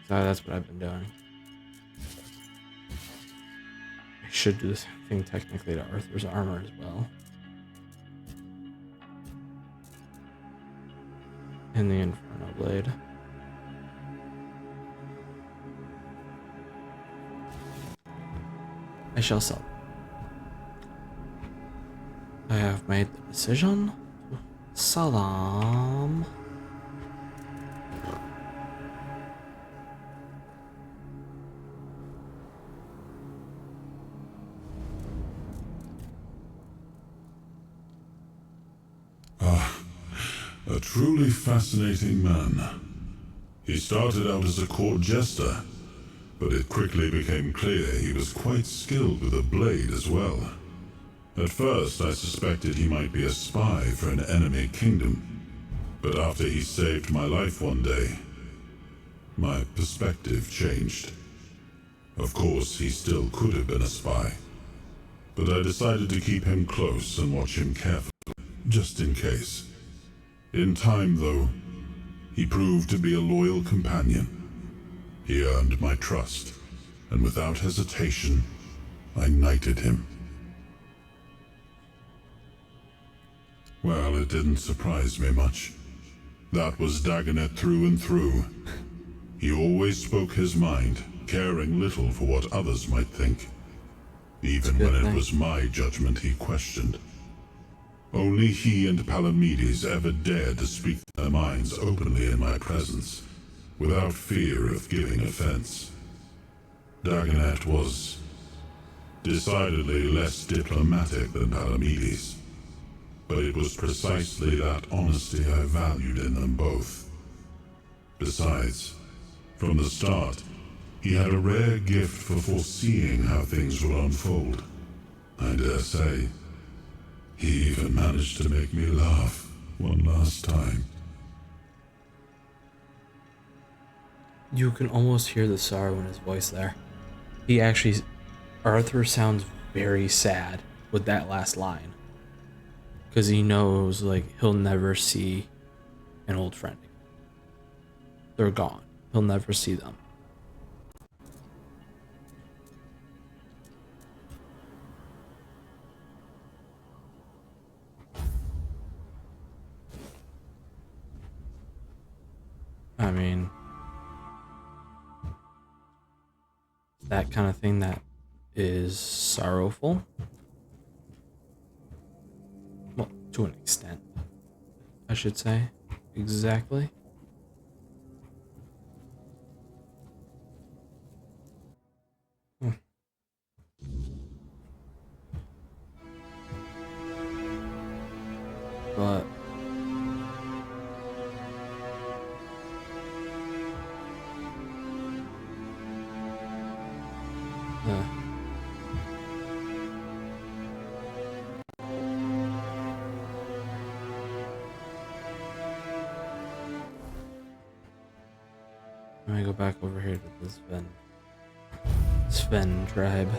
So that's what I've been doing. I should do the same thing technically to Arthur's armor as well. And the Inferno Blade. I shall sell. I have made the decision to sell them. A truly fascinating man. He started out as a court jester, but it quickly became clear he was quite skilled with a blade as well. At first, I suspected he might be a spy for an enemy kingdom, but after he saved my life one day, my perspective changed. Of course, he still could have been a spy, but I decided to keep him close and watch him carefully, just in case. In time, though, he proved to be a loyal companion. He earned my trust, and without hesitation, I knighted him. Well, it didn't surprise me much. That was Dagonet through and through. He always spoke his mind, caring little for what others might think. Even when it was my judgment he questioned. Only he and Palamedes ever dared to speak their minds openly in my presence, without fear of giving offense. Dagonet was decidedly less diplomatic than Palamedes, but it was precisely that honesty I valued in them both. Besides, from the start, he had a rare gift for foreseeing how things would unfold. I dare say, he even managed to make me laugh one last time. You can almost hear the sorrow in his voice there. He actually, Arthur sounds very sad with that last line. Because he knows, like, he'll never see an old friend again. They're gone. He'll never see them. I mean, that kind of thing that is sorrowful. Well, to an extent, I should say. Exactly. But let me go back over here to the Sven tribe.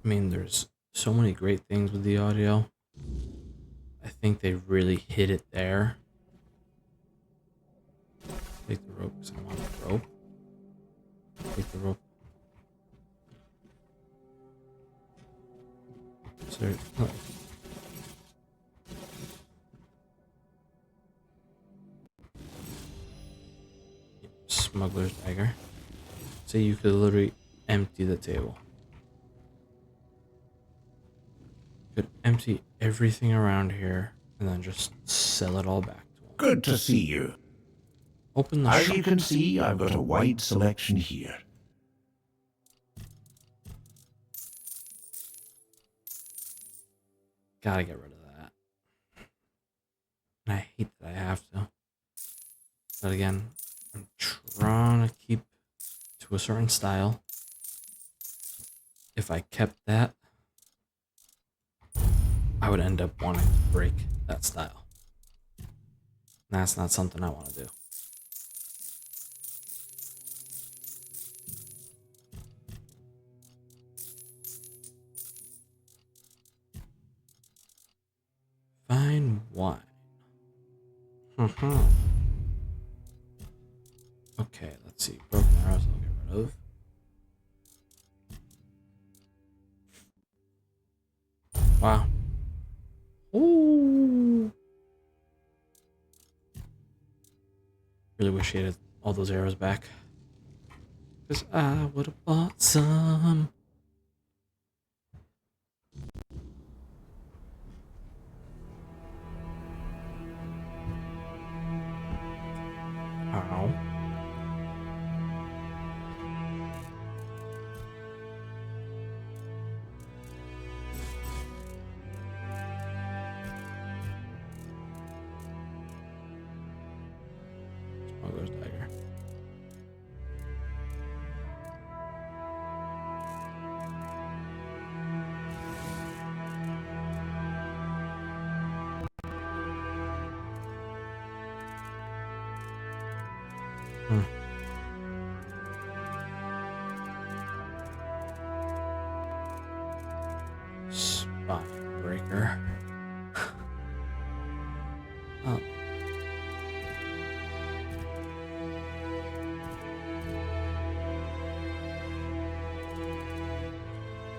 I mean, there's so many great things with the audio. I think they really hit it there. Take the rope because I want the rope. Take the rope. Sorry. Oh. Smuggler's dagger. So you could literally empty the table. Could empty everything around here and then just sell it all back to him. Good to see you. Open the As shop. you can see, I've got a wide selection here. Gotta get rid of that. And I hate that I have to. But again, I'm trying to keep to a certain style. If I kept that, I would end up wanting to break that style. And that's not something I want to do. Fine wine. Okay, let's see. Broken arrows I'll get rid of. Wow. Ooh. Really wish he had all those arrows back. Because I would have bought some. Ow. Smuggler's dagger. Spine breaker. Oh.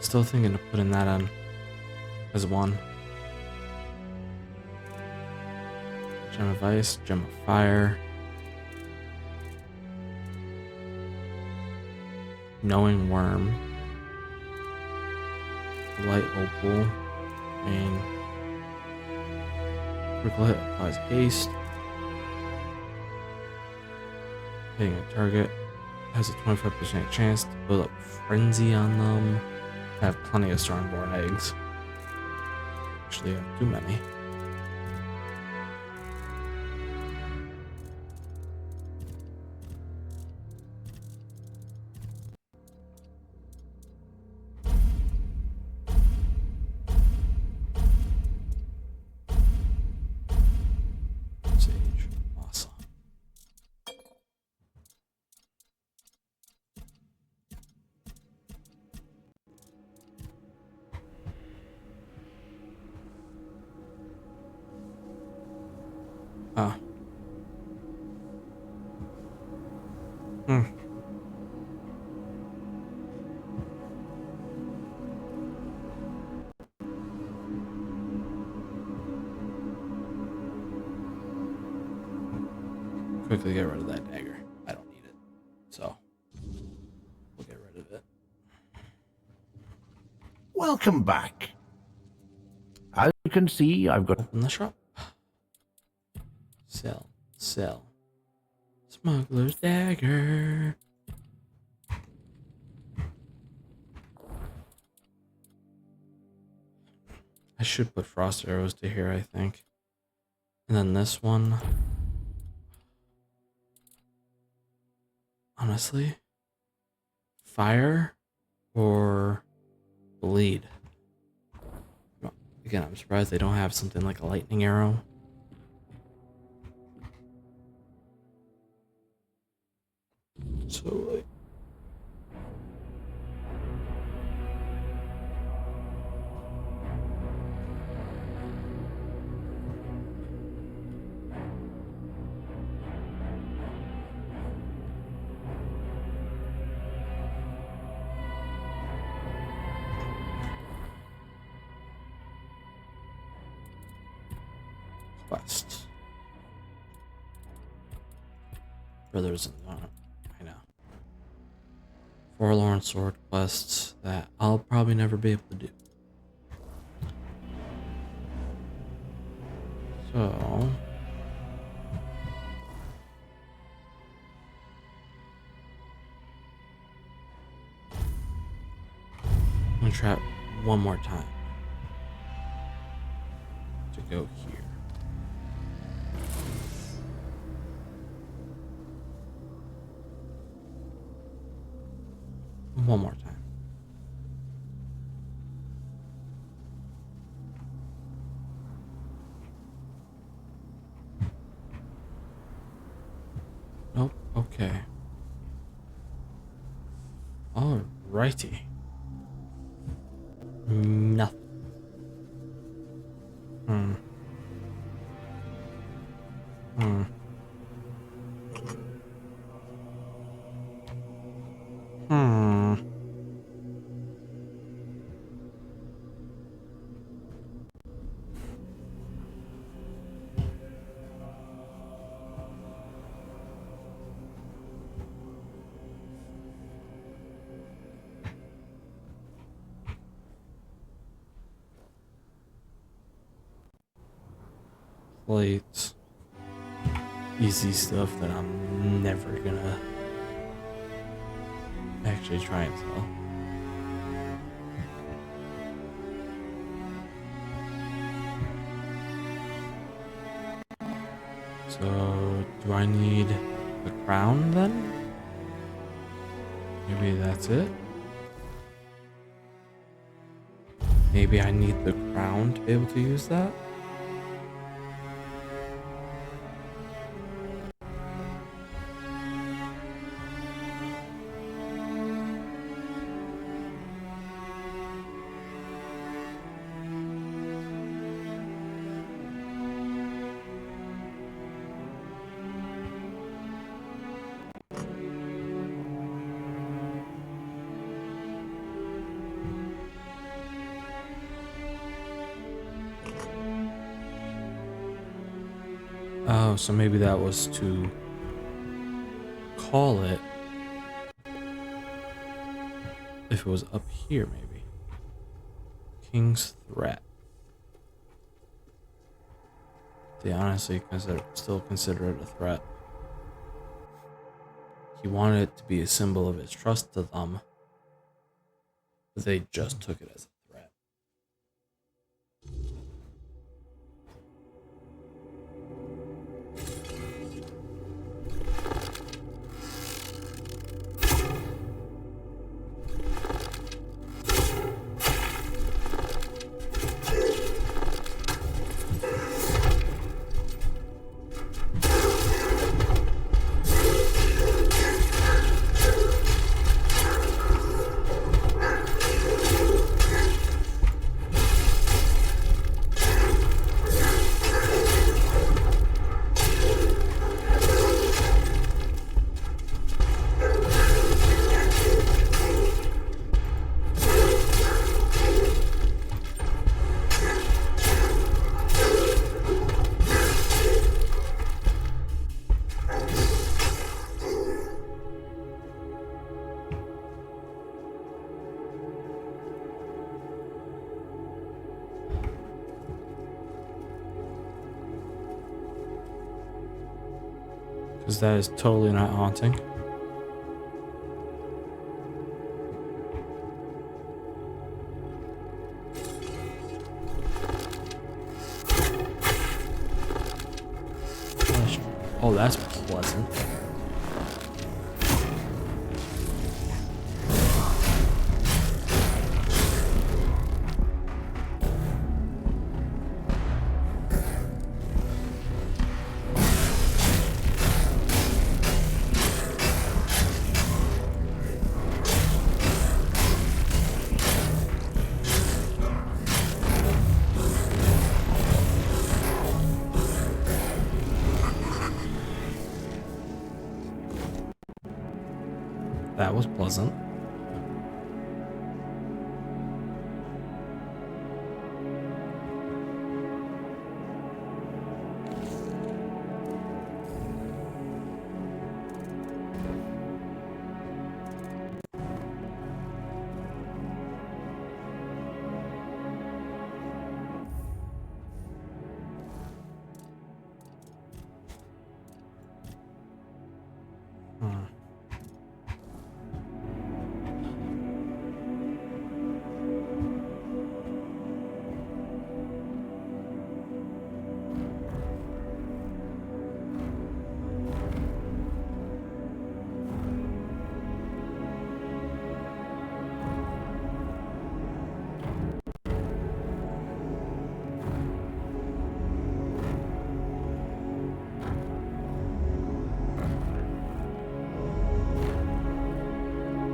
Still thinking of putting that on as one. Gem of ice, gem of fire. Knowing worm. Light opal. And critical hit applies haste. Hitting a target has a 25% chance to build up frenzy on them. I have plenty of Stormborn eggs. Actually, I have too many. Sage. Awesome. Ah. Quickly get rid of that dagger. I don't need it. So, we'll get rid of it. Welcome back. As you can see, I've got... Open the shop. Sell. Sell. Smuggler's dagger. I should put frost arrows to here, I think. And then this one. Honestly, fire or bleed. Again, I'm surprised they don't have something like a lightning arrow. So, like, quest. Brothers in I know. Forlorn Sword quests that I'll probably never be able to do. So I'm gonna try it one more time to go here. One more time. Nope. Okay. Alrighty. Nothing. Hmm. Plates. Easy stuff that I'm never gonna actually try and sell. So, do I need the crown then? Maybe that's it? Maybe I need the crown to be able to use that? Oh, so maybe that was to call it if it was up here, maybe. King's Threat. They honestly still consider it a threat. He wanted it to be a symbol of his trust to them, but they just took it as a threat. Because that is totally not haunting. Oh, that's pleasant. That was pleasant. Hmm.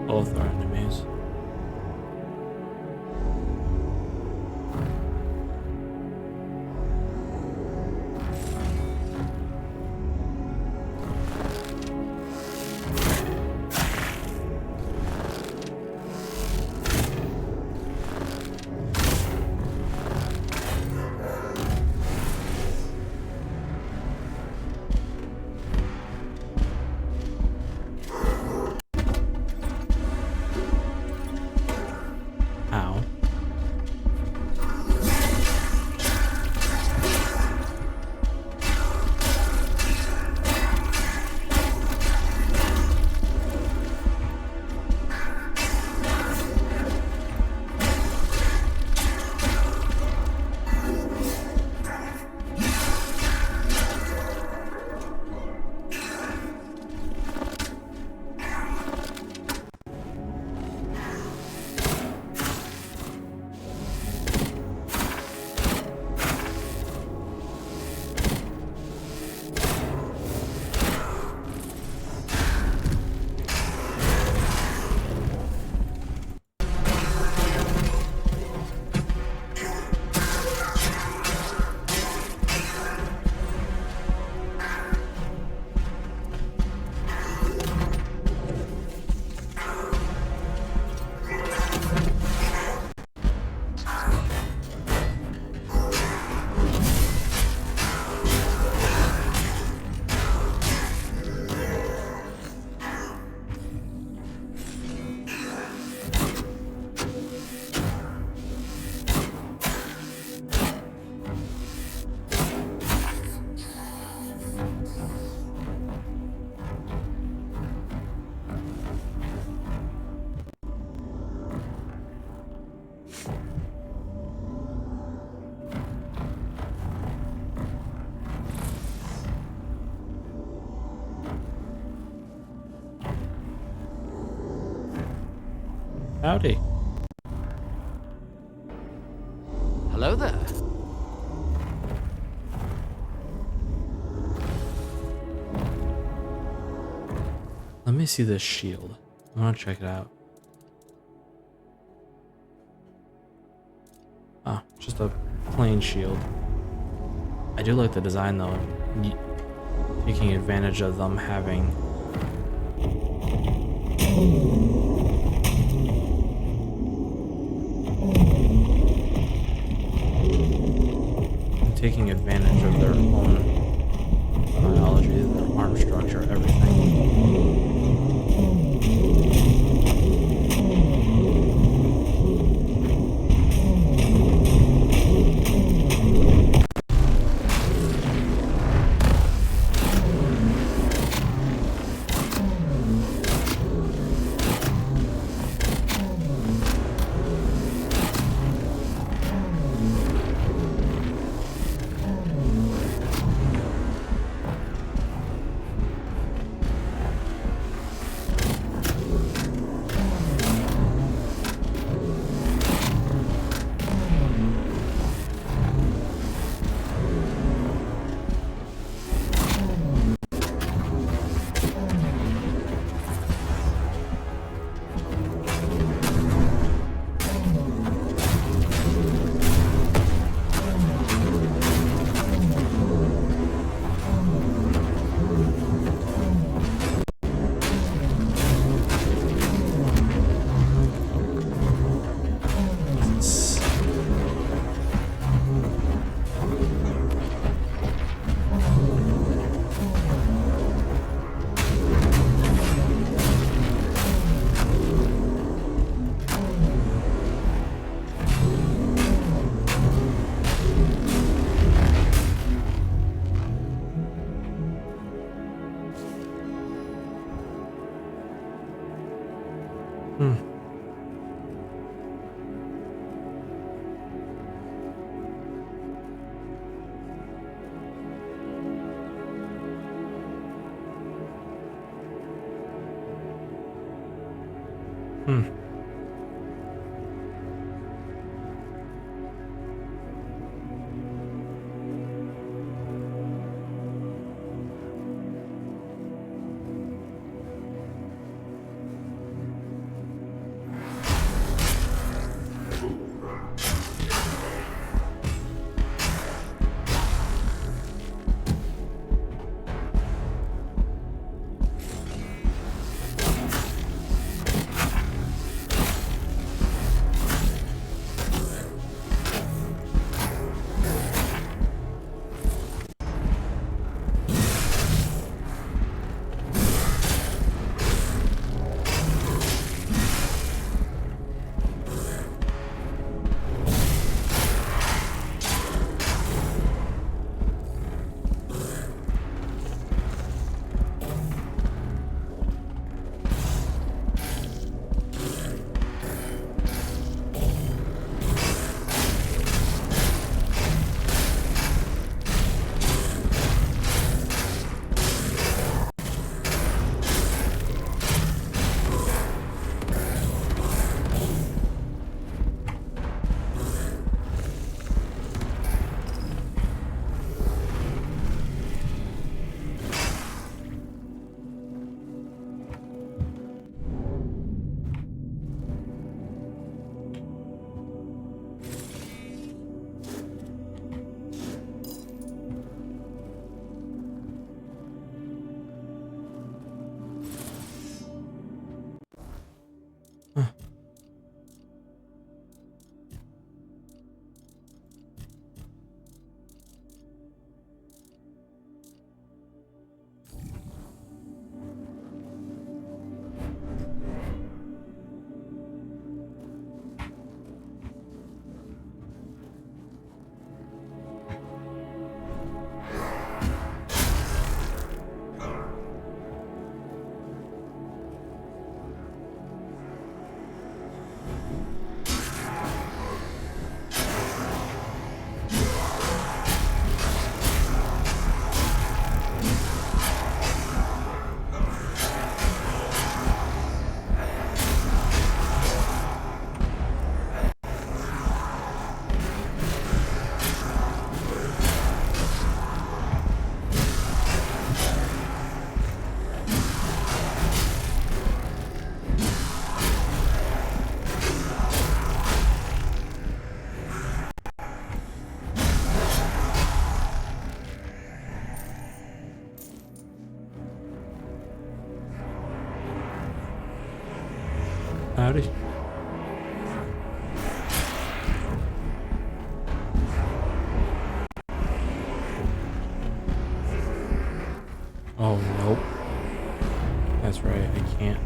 Both are enemies. Ow. Howdy. Hello there. Let me see this shield. I want to check it out. Ah, just a plain shield. I do like the design though. Taking advantage of them having taking advantage of their own biology, their arm structure, everything. Hmm. Hmm. Howdy. Oh, nope. That's right, I can't.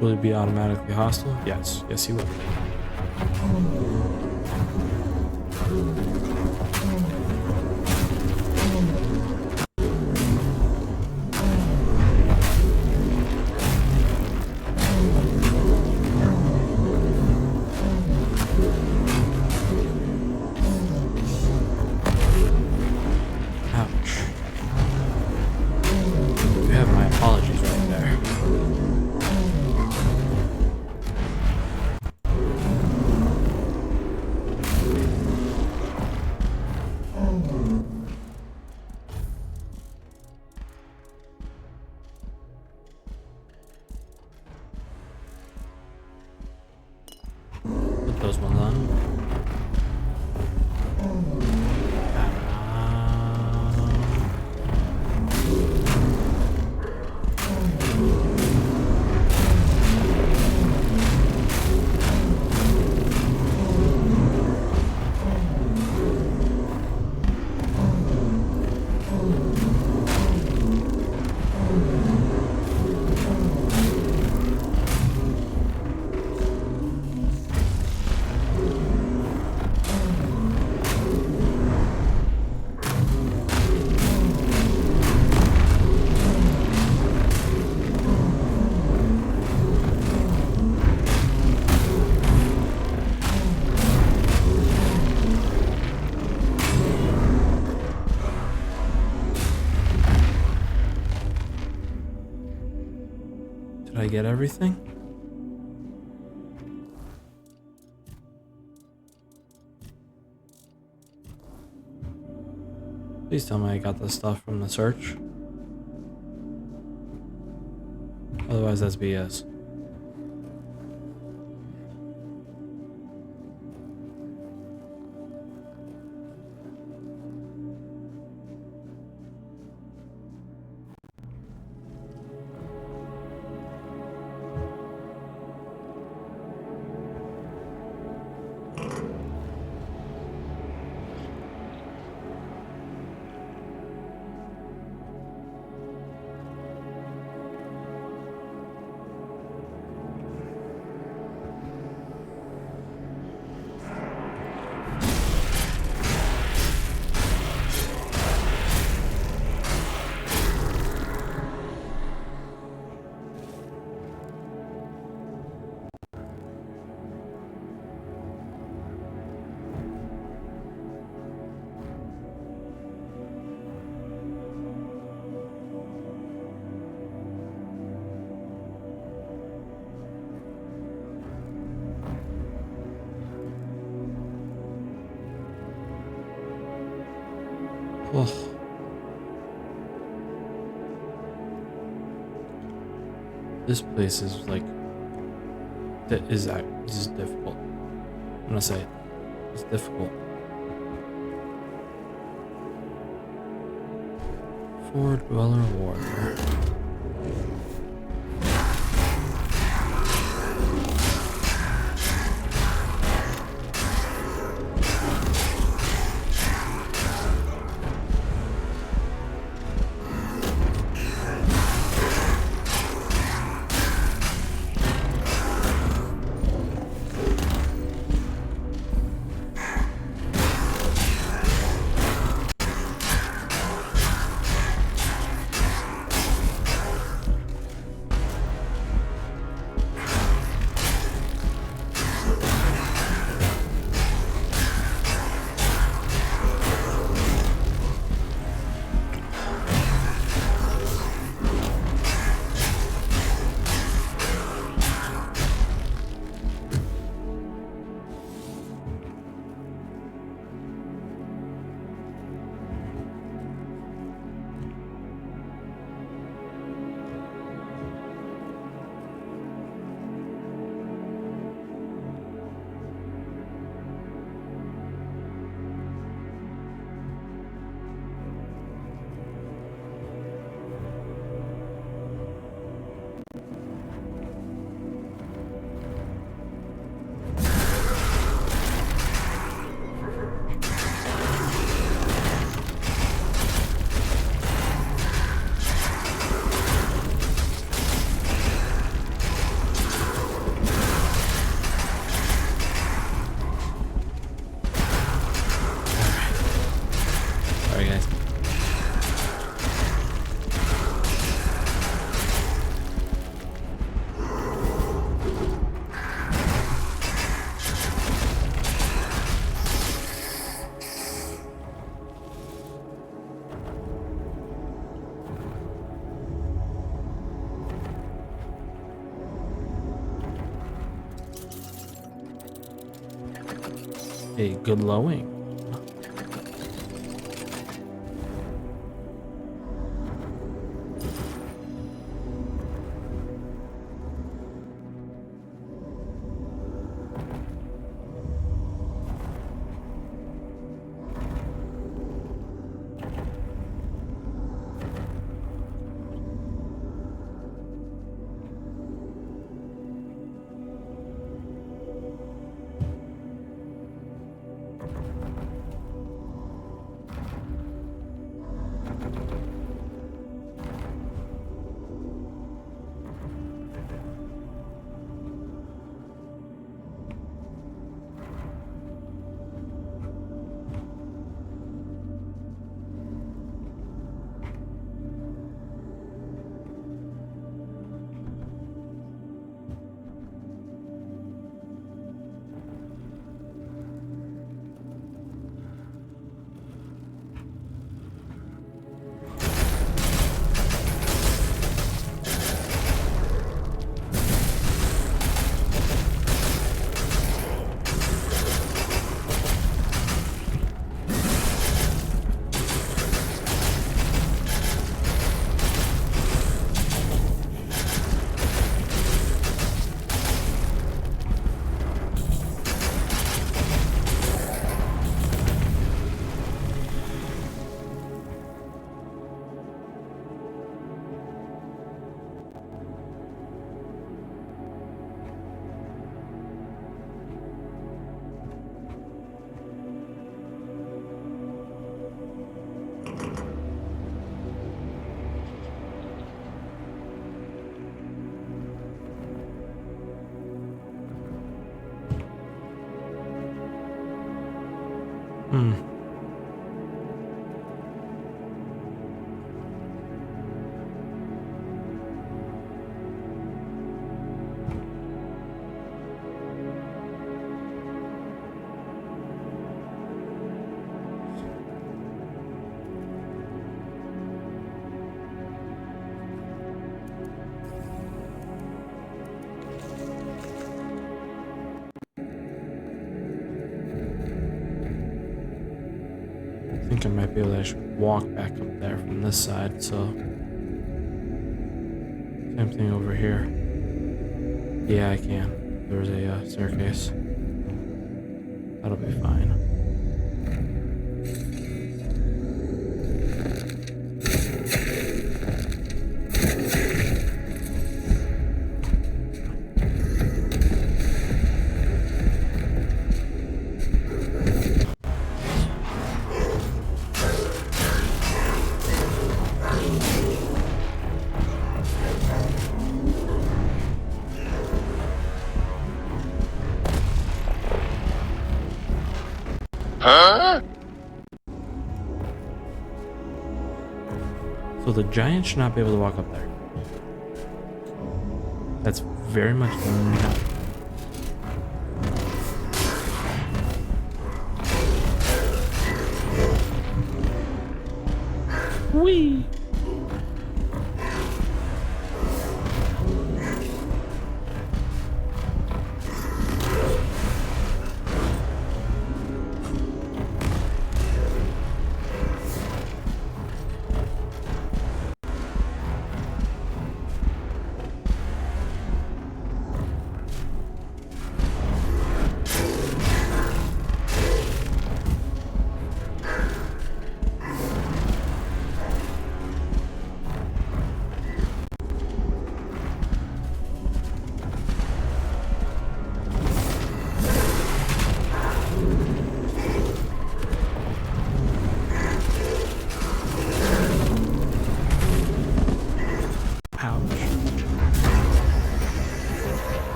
Will it be automatically hostile? Yes. Yes, he will. Ouch. Did I get everything? Please tell me I got the stuff from the search. Otherwise, that's BS. Oh. This place is like, this is difficult. I'm gonna say it. It's difficult. For Dweller Warrior. A good glowing. Hmm. I think I might be able to actually walk back up there from this side, so same thing over here. Yeah, I can. There's a staircase. That'll be fine. So the giant should not be able to walk up there. That's very much not. Whee!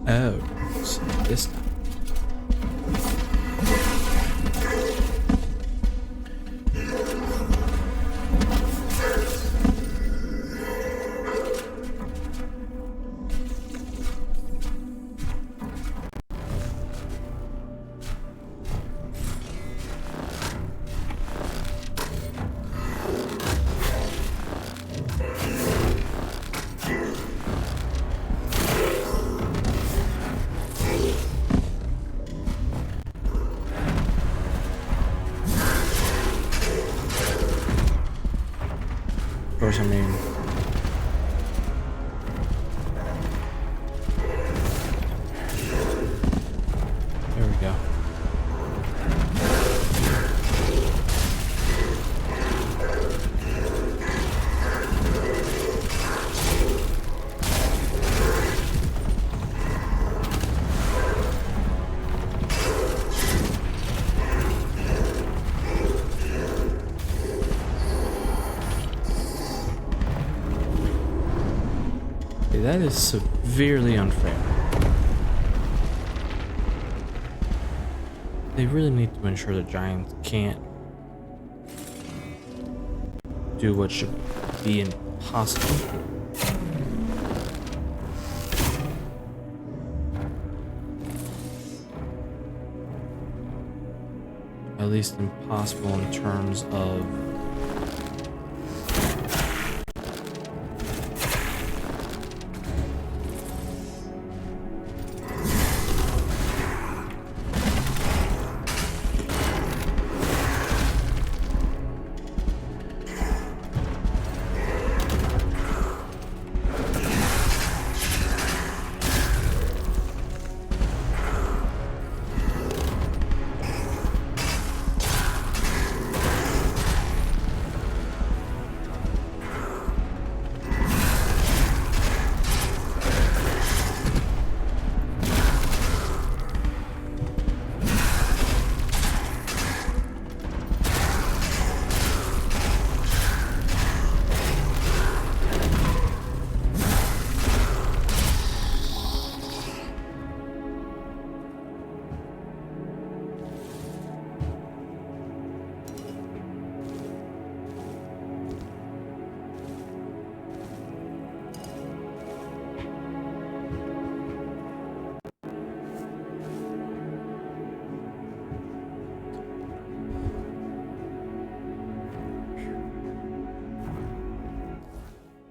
Oh, so this time. Of course, I mean, there we go. That is severely unfair. They really need to ensure the giants can't do what should be impossible. at least impossible in terms of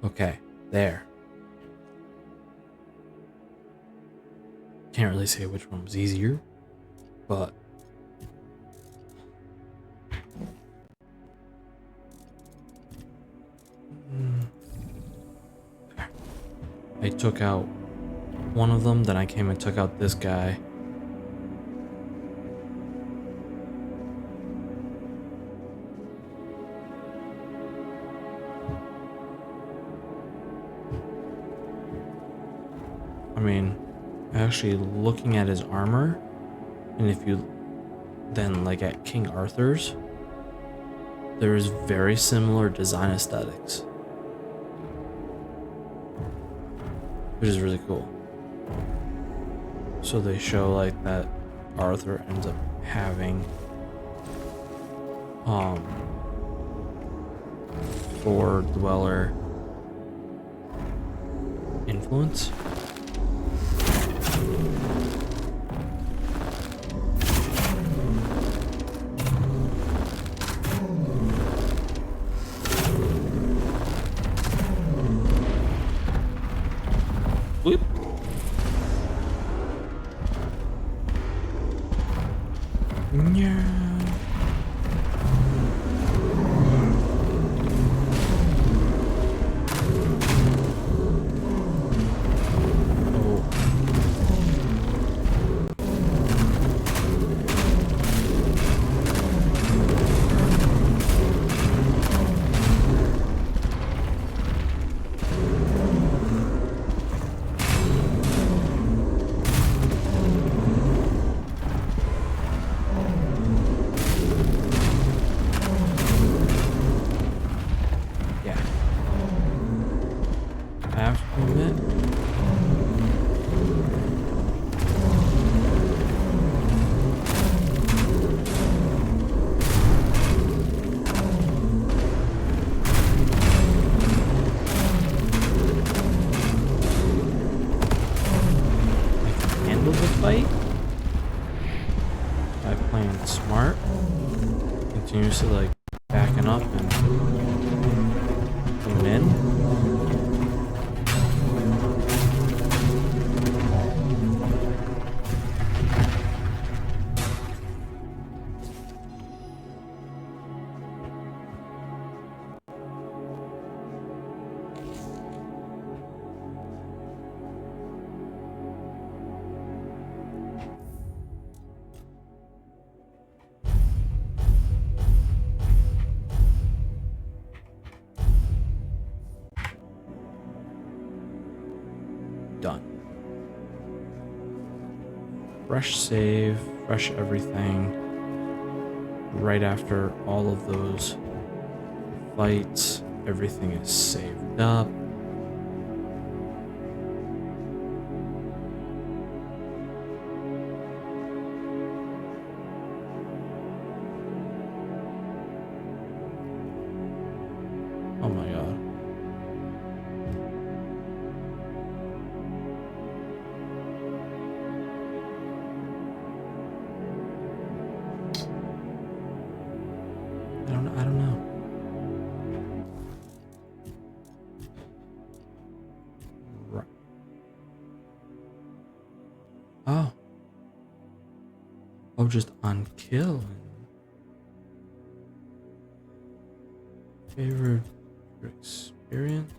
okay, there. Can't really say which one was easier, but I took out one of them, then I came and took out this guy. I mean, actually looking at his armor, and if you then like at King Arthur's, there's very similar design aesthetics, which is really cool. So they show like that Arthur ends up having Floor Dweller influence. Whoop. Yeah. Fight by playing smart, continuously like backing up and coming in. Done. Fresh save, fresh everything. Right after all of those fights, everything is saved up. Oh my god. Oh, just on killing. Favorite experience?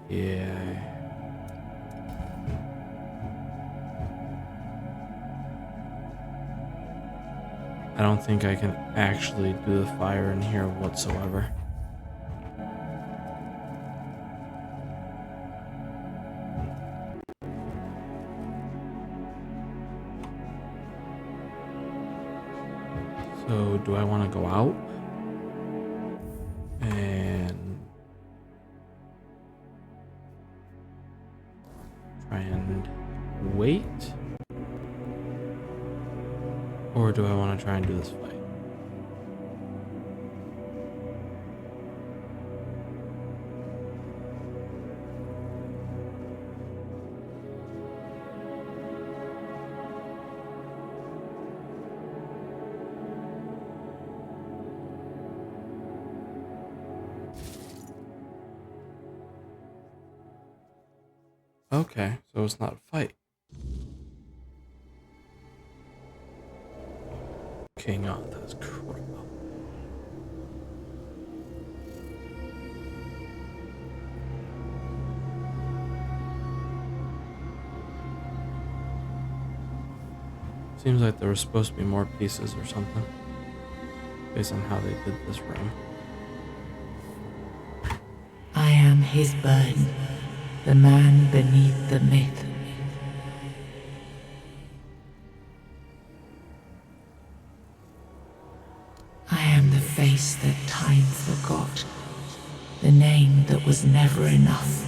Yeah. I don't think I can actually do the fire in here whatsoever. So, do I want to go out and try and wait? Or do I want to try and do this fight? Okay, so it's not a fight. King on, that's crap. Seems like there was supposed to be more pieces or something, based on how they did this room. I am his burden, the man beneath the myth. I am the face that time forgot, the name that was never enough.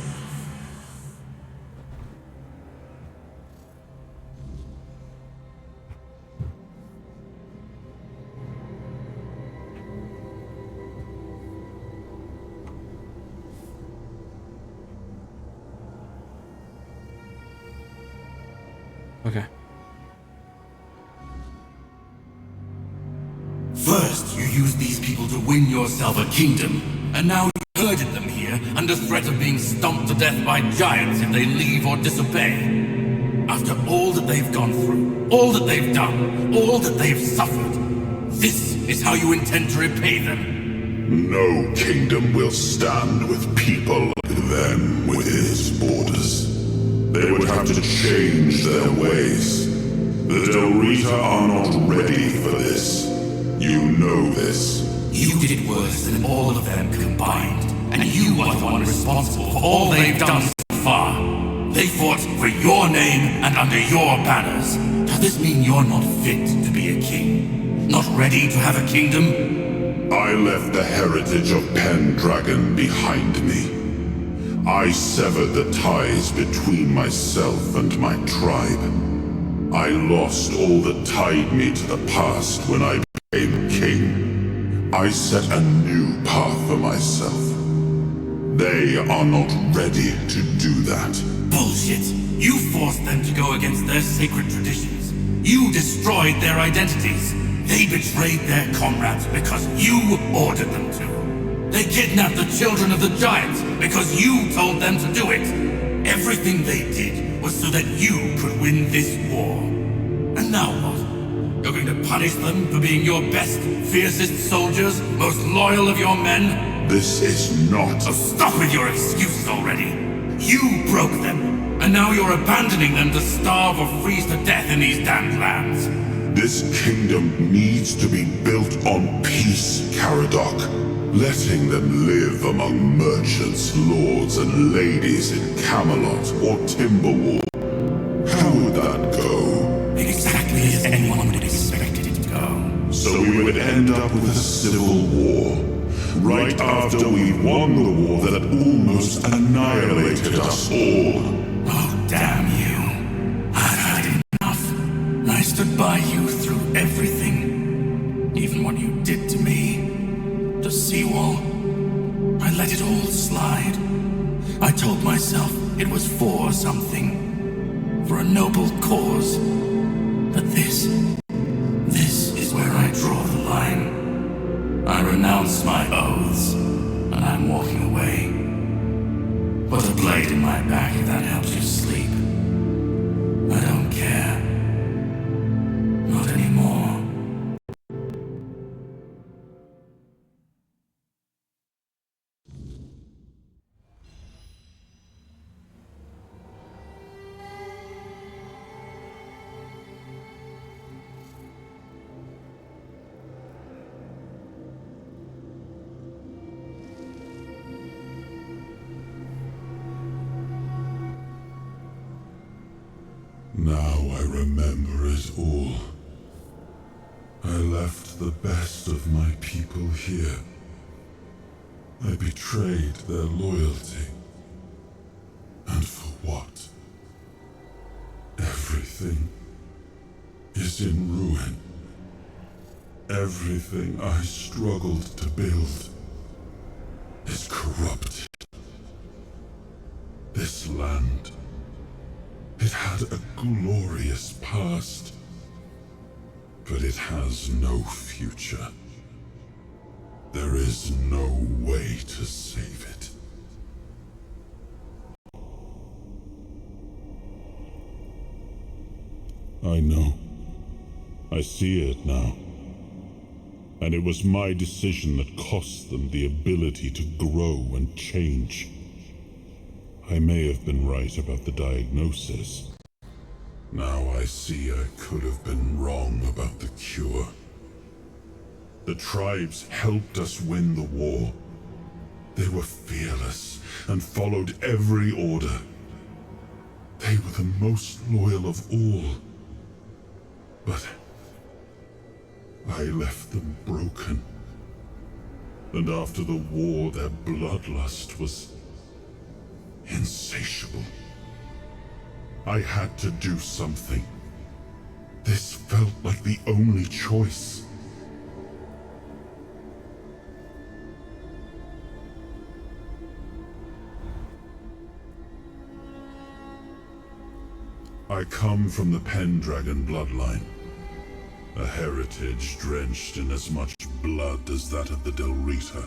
Okay. First, you used these people to win yourself a kingdom, and now you herded them here under threat of being stomped to death by giants if they leave or disobey. After all that they've gone through, all that they've done, all that they've suffered, this is how you intend to repay them. No kingdom will stand with people like them within its borders. They would have to change their ways. The Del Rita are not ready for this. You know this. You did worse than all of them combined, and you are the one responsible for all they've done so far. They fought for your name and under your banners. Does this mean you're not fit to be a king? Not ready to have a kingdom? I left the heritage of Pendragon behind me. I severed the ties between myself and my tribe. I lost all that tied me to the past when I became king. I set a new path for myself. They are not ready to do that. Bullshit! You forced them to go against their sacred traditions. You destroyed their identities. They betrayed their comrades because you ordered them to. They kidnapped the children of the giants because you told them to do it. Everything they did was so that you could win this war. And now what? You're going to punish them for being your best, fiercest soldiers, most loyal of your men? This is not... So stop with your excuses already. You broke them, and now you're abandoning them to starve or freeze to death in these damned lands. This kingdom needs to be built on peace, Caradoc. Letting them live among merchants, lords, and ladies in Camelot or Timberwall. How would that go? Exactly as anyone would expect it to go. So we would end up with a civil war. Right after we won the war that almost annihilated us all. Oh, damn you. I've had enough. I stood by you through everything. Even what you did to me. The seawall. I let it all slide. I told myself it was for something. For a noble cause. But this is where I draw the line. I renounce my oaths, and I'm walking away. Put a blade in my back if that helps you sleep. Now I remember it all. I left the best of my people here. I betrayed their loyalty. And for what? Everything is in ruin. Everything I struggled to build is corrupted. This land, it had a glorious past, but it has no future. There is no way to save it. I know. I see it now. And it was my decision that cost them the ability to grow and change. I may have been right about the diagnosis. Now I see I could have been wrong about the cure. The tribes helped us win the war. They were fearless and followed every order. They were the most loyal of all. But I left them broken. And after the war, their bloodlust was insatiable. I had to do something. This felt like the only choice. I come from the Pendragon bloodline, a heritage drenched in as much blood as that of the Del Rita.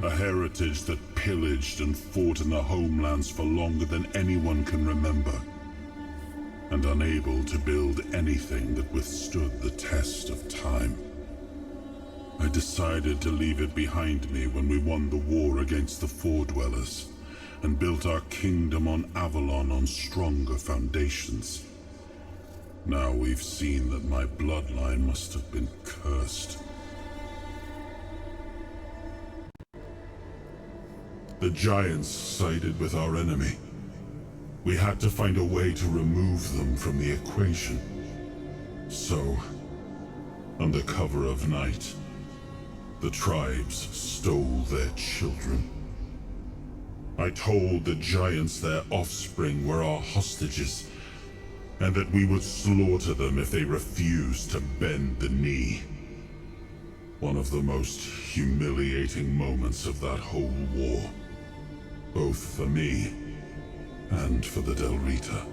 A heritage that pillaged and fought in the homelands for longer than anyone can remember, and unable to build anything that withstood the test of time. I decided to leave it behind me when we won the war against the Four Dwellers, and built our kingdom on Avalon on stronger foundations. Now we've seen that my bloodline must have been cursed. The giants sided with our enemy. We had to find a way to remove them from the equation. So, under cover of night, the tribes stole their children. I told the giants their offspring were our hostages, and that we would slaughter them if they refused to bend the knee. One of the most humiliating moments of that whole war, both for me and for the Del Rita.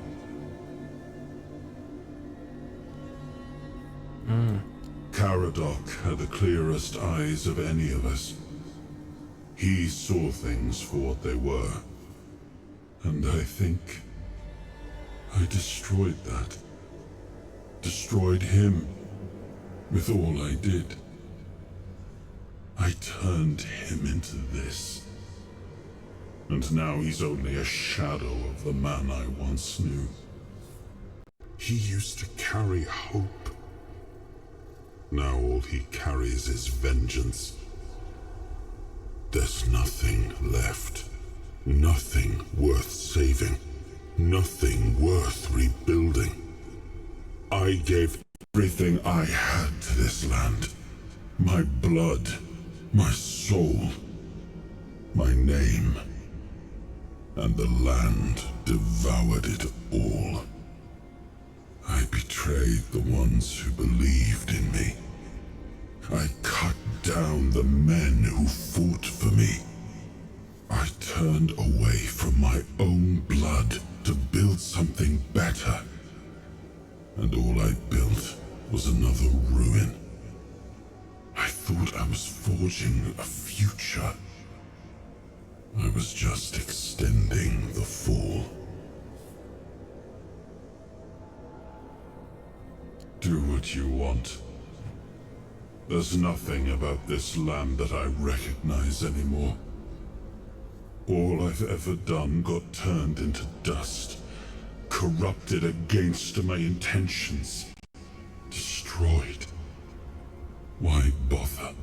Caradoc had the clearest eyes of any of us. He saw things for what they were, and I think I destroyed that. Destroyed him with all I did. I turned him into this. And now he's only a shadow of the man I once knew. He used to carry hope. Now all he carries is vengeance. There's nothing left. Nothing worth saving. Nothing worth rebuilding. I gave everything I had to this land. My blood, my soul, my name. And the land devoured it all. I betrayed the ones who believed in me. I cut down the men who fought for me. I turned away from my own blood to build something better. And all I built was another ruin. I thought I was forging a future. I was just extending the fall. Do what you want. There's nothing about this land that I recognize anymore. All I've ever done got turned into dust, corrupted against my intentions, destroyed. Why bother?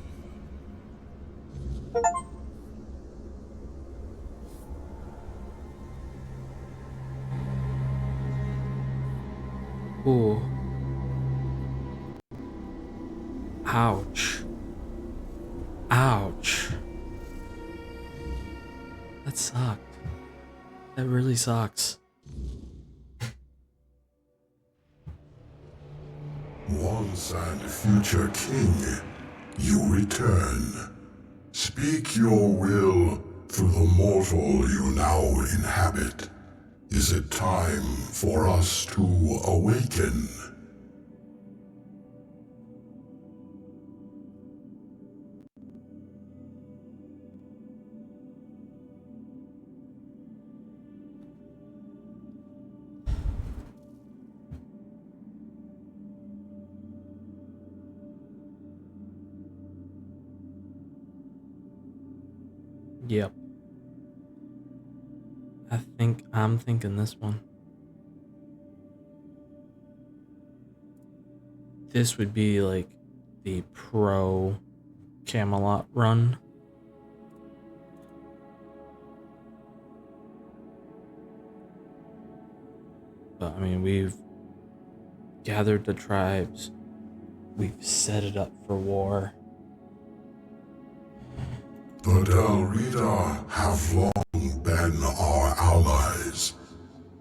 Ooh. Ouch. Ouch. That sucked. That really sucks. Once and future king, you return. Speak your will through the mortal you now inhabit. Is it time for us to awaken? Yep. I'm thinking this one. This would be like the pro Camelot run. But I mean, we've gathered the tribes. We've set it up for war. The Dalrida have long been our allies.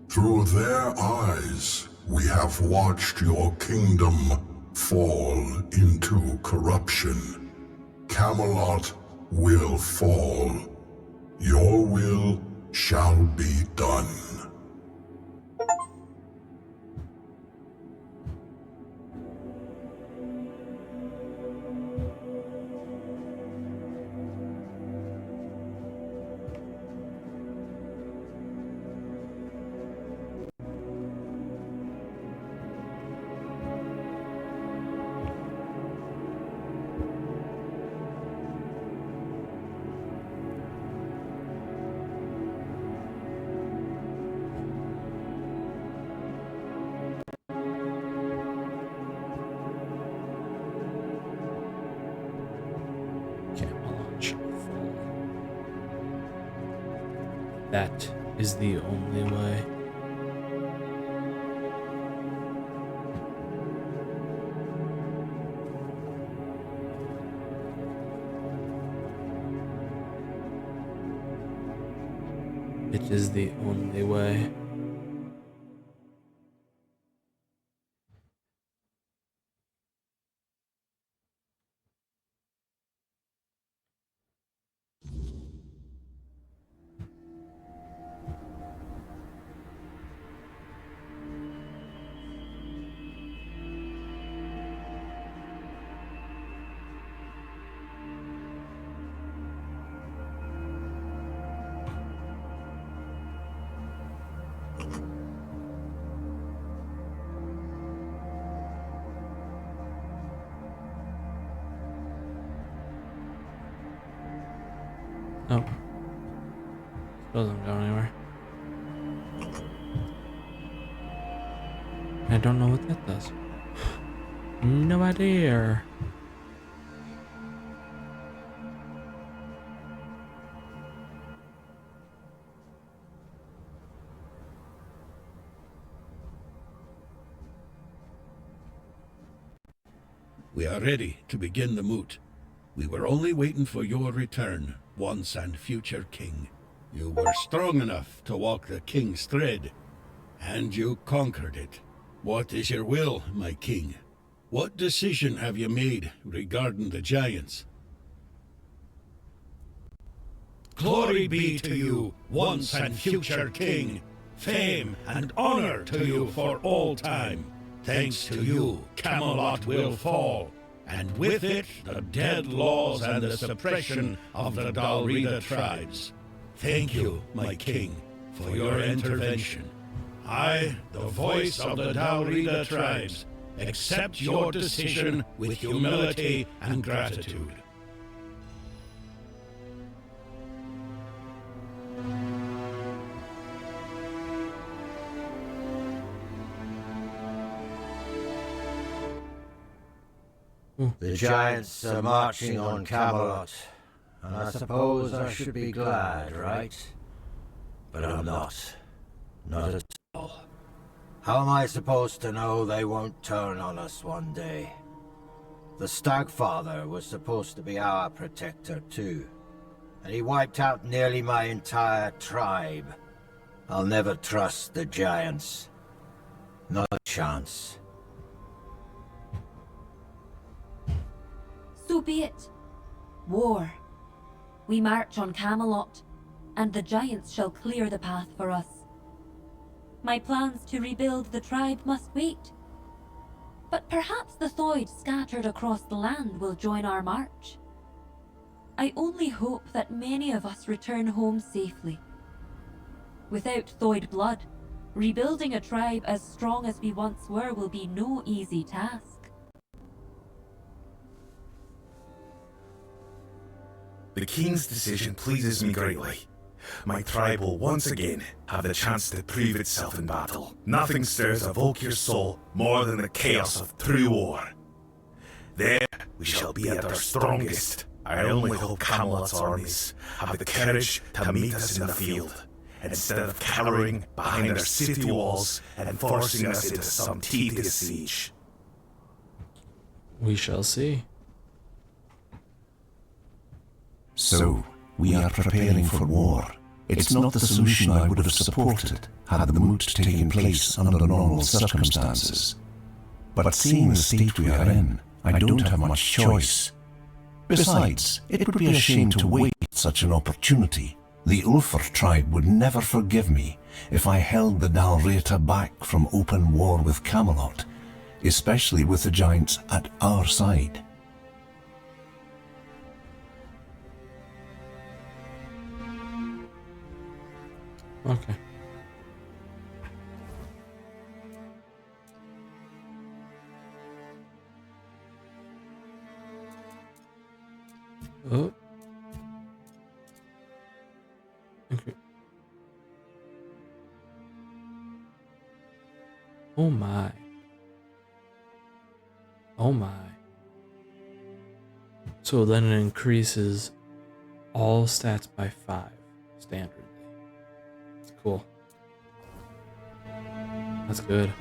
Through their eyes, we have watched your kingdom fall into corruption. Camelot will fall. Your will shall be done. Camelot shall fall. That is the only way. It is the only way. Nope. Doesn't go anywhere. I don't know what that does. No idea. We are ready to begin the moot. We were only waiting for your return, once and future king. You were strong enough to walk the king's thread, and you conquered it. What is your will, my king? What decision have you made regarding the giants? Glory be to you, once and future king. Fame and honor to you for all time. Thanks to you, Camelot will fall, and with it, the dead laws and the suppression of the Dalrida tribes. Thank you, my king, for your intervention. I, the voice of the Dalrida tribes, accept your decision with humility and gratitude. The giants are marching on Camelot, and I suppose I should be glad, right? But I'm not. Not at all. How am I supposed to know they won't turn on us one day? The Stagfather was supposed to be our protector too, and he wiped out nearly my entire tribe. I'll never trust the Giants. Not a chance. So be it. War. We march on Camelot, and the Giants shall clear the path for us. My plans to rebuild the tribe must wait. But perhaps the Thoid scattered across the land will join our march. I only hope that many of us return home safely. Without Thoid blood, rebuilding a tribe as strong as we once were will be no easy task. The King's decision pleases me greatly. My tribe will once again have the chance to prove itself in battle. Nothing stirs a Volkir's soul more than the chaos of true war. There we shall be at our strongest. I only hope Camelot's armies have the courage to meet us in the field, instead of cowering behind their city walls and forcing us into some tedious siege. We shall see. So, we are preparing for war. It's not the solution I would have supported had the moot taken place under normal circumstances. But seeing the state we are in, I don't have much choice. Besides, it would be a shame to waste such an opportunity. The Ulfr tribe would never forgive me if I held the Dalreta back from open war with Camelot, especially with the Giants at our side. Okay. Oh. Okay. Oh my. Oh my. So then it increases all stats by 5 standardly. That's cool. That's good.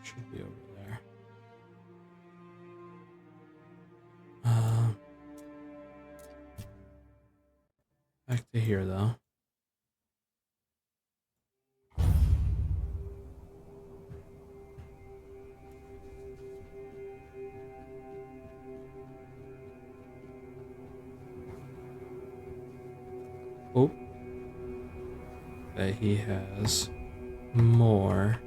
Should be over there. Back to here though. Oh. That he has more.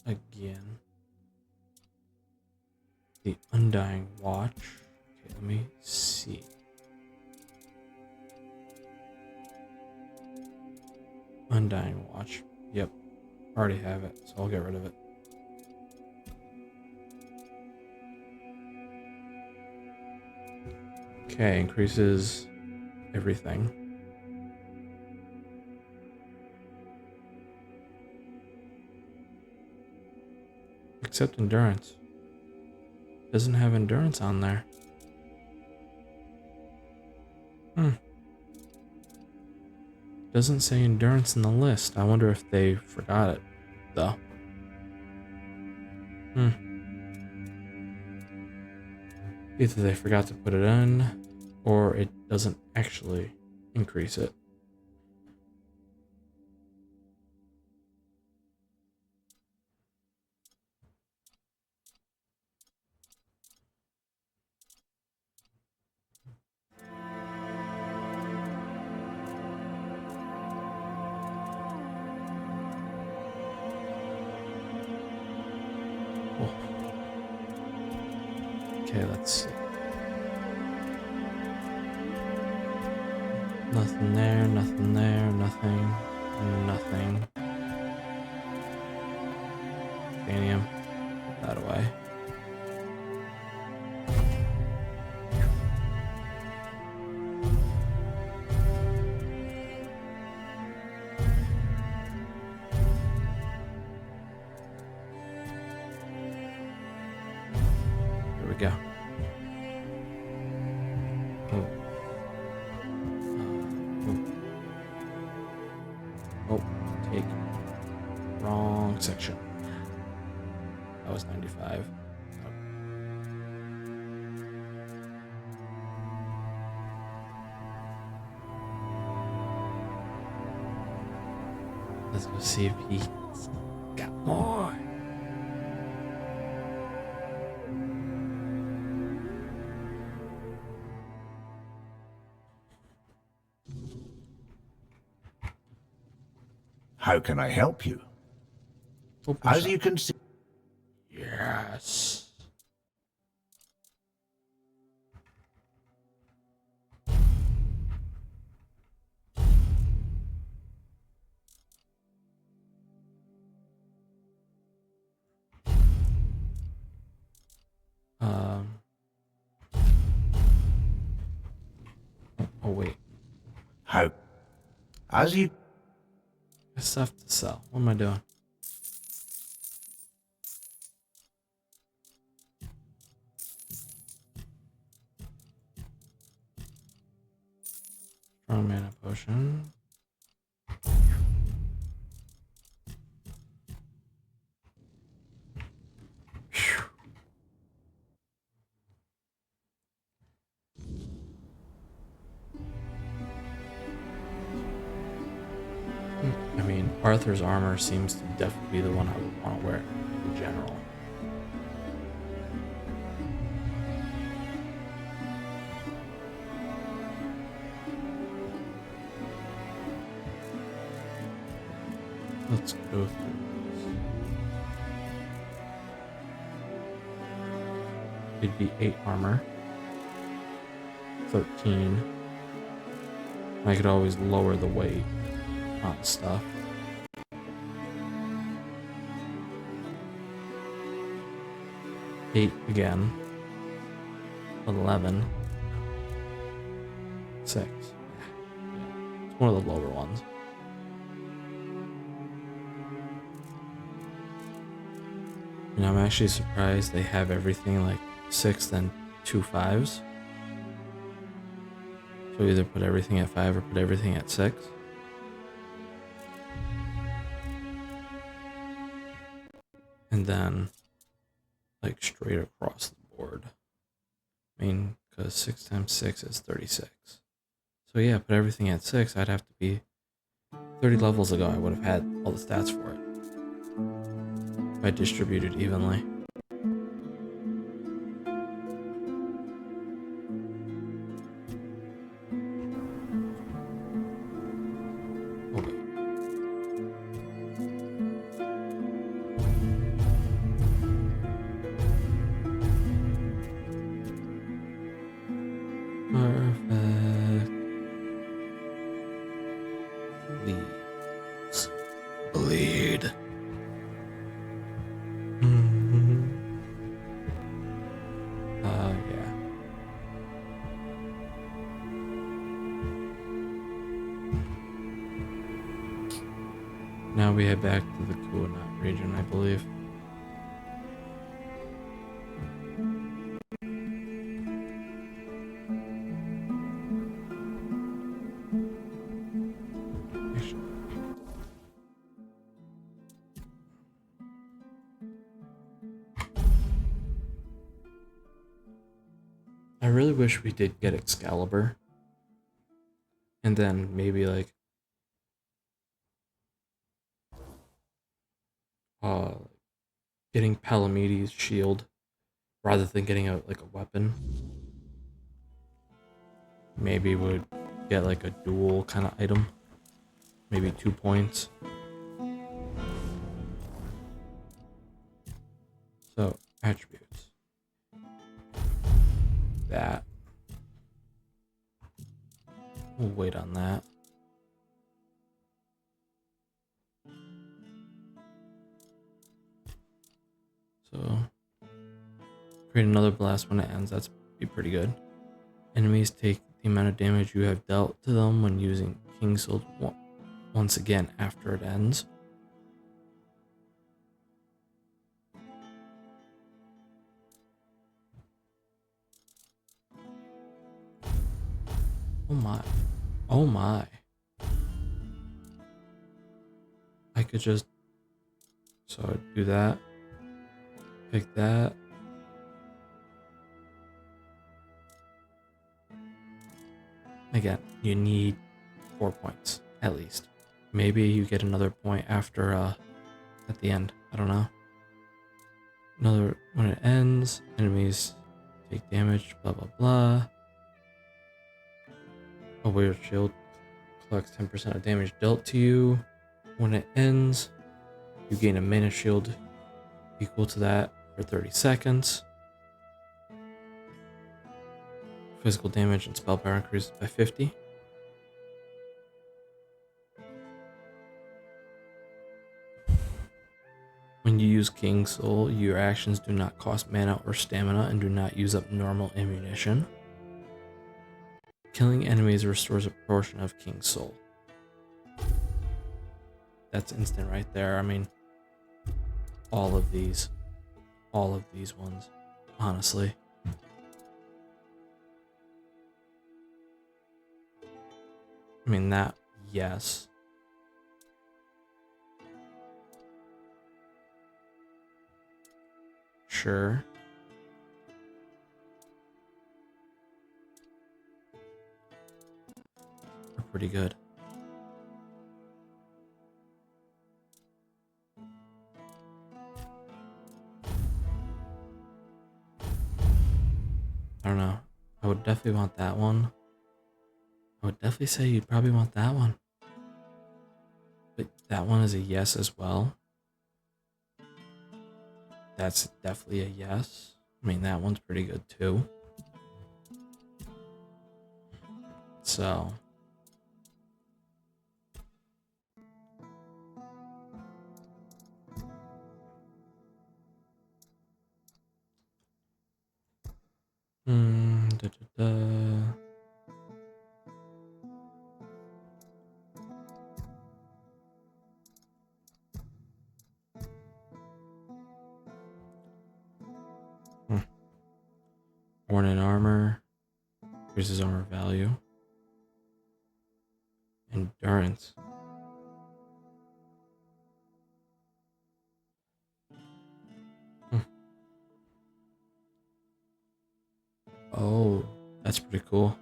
Again. The Undying Watch. Okay, let me see. Undying Watch. Yep. Already have it, so I'll get rid of it. Okay, increases everything. Except endurance. Doesn't have endurance on there. Doesn't say endurance in the list. I wonder if they forgot it, though. Either they forgot to put it in, or it doesn't actually increase it. Okay, let's see. Nothing there, nothing there, nothing, nothing. Titanium. that away. Here we go. Oh, take wrong section. That was 95. Oh. Let's go see if he's got more. How can I help you? As you can see... Yes. Oh wait. How? As you... I stuff to sell. What am I doing? Strong mana potion. I mean, Arthur's armor seems to definitely be the one I would want to wear in general. Let's go through this. It'd be 8 armor. 13. I could always lower the weight on stuff. Eight again. 11. 6. Yeah. It's one of the lower ones. And I'm actually surprised they have everything like 6 then 2 5s. So either put everything at 5 or put everything at 6. And then like straight across the board. I mean, because 6 times 6 is 36. So yeah, put everything at 6. I'd have to be 30 levels ago. I would have had all the stats for it. If I distributed evenly. Perfect. Please bleed. Yeah. Now we head back to the Kuanat region, I believe. I really wish we did get Excalibur. And then maybe like getting Palamedes' shield rather than getting a weapon. Maybe would get like a dual kind of item. Maybe 2 points. So attributes. That. We'll wait on that. So create another blast when it ends. That's be pretty good. Enemies take the amount of damage you have dealt to them when using King Soul once again after it ends. Oh my. Oh my. I could just... So I'd do that. Pick that. Again, you need 4 points, at least. Maybe you get another point after, at the end. I don't know. Another, when it ends, enemies take damage, blah, blah, blah. A weird shield collects 10% of damage dealt to you. When it ends, you gain a mana shield equal to that for 30 seconds. Physical damage and spell power increases by 50. When you use King Soul, your actions do not cost mana or stamina and do not use up normal ammunition. Killing enemies restores a portion of King Soul. That's instant right there. I mean, all of these ones, honestly. I mean, that, yes. Sure. They're pretty good. I don't know. I would definitely want that one. I would definitely say you'd probably want that one. But that one is a yes as well. That's definitely a yes. I mean, that one's pretty good too. So. Da, da, da. Born in armor, increases armor value. Endurance. Oh, that's pretty cool.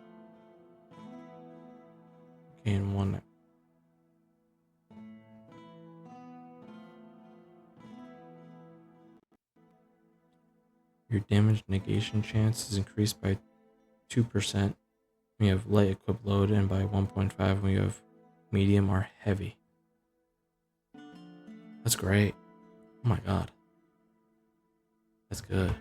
Gain one. Your damage negation chance is increased by 2% when you have light equipped load and by 1.5 when you have medium or heavy. That's great. Oh my god. That's good.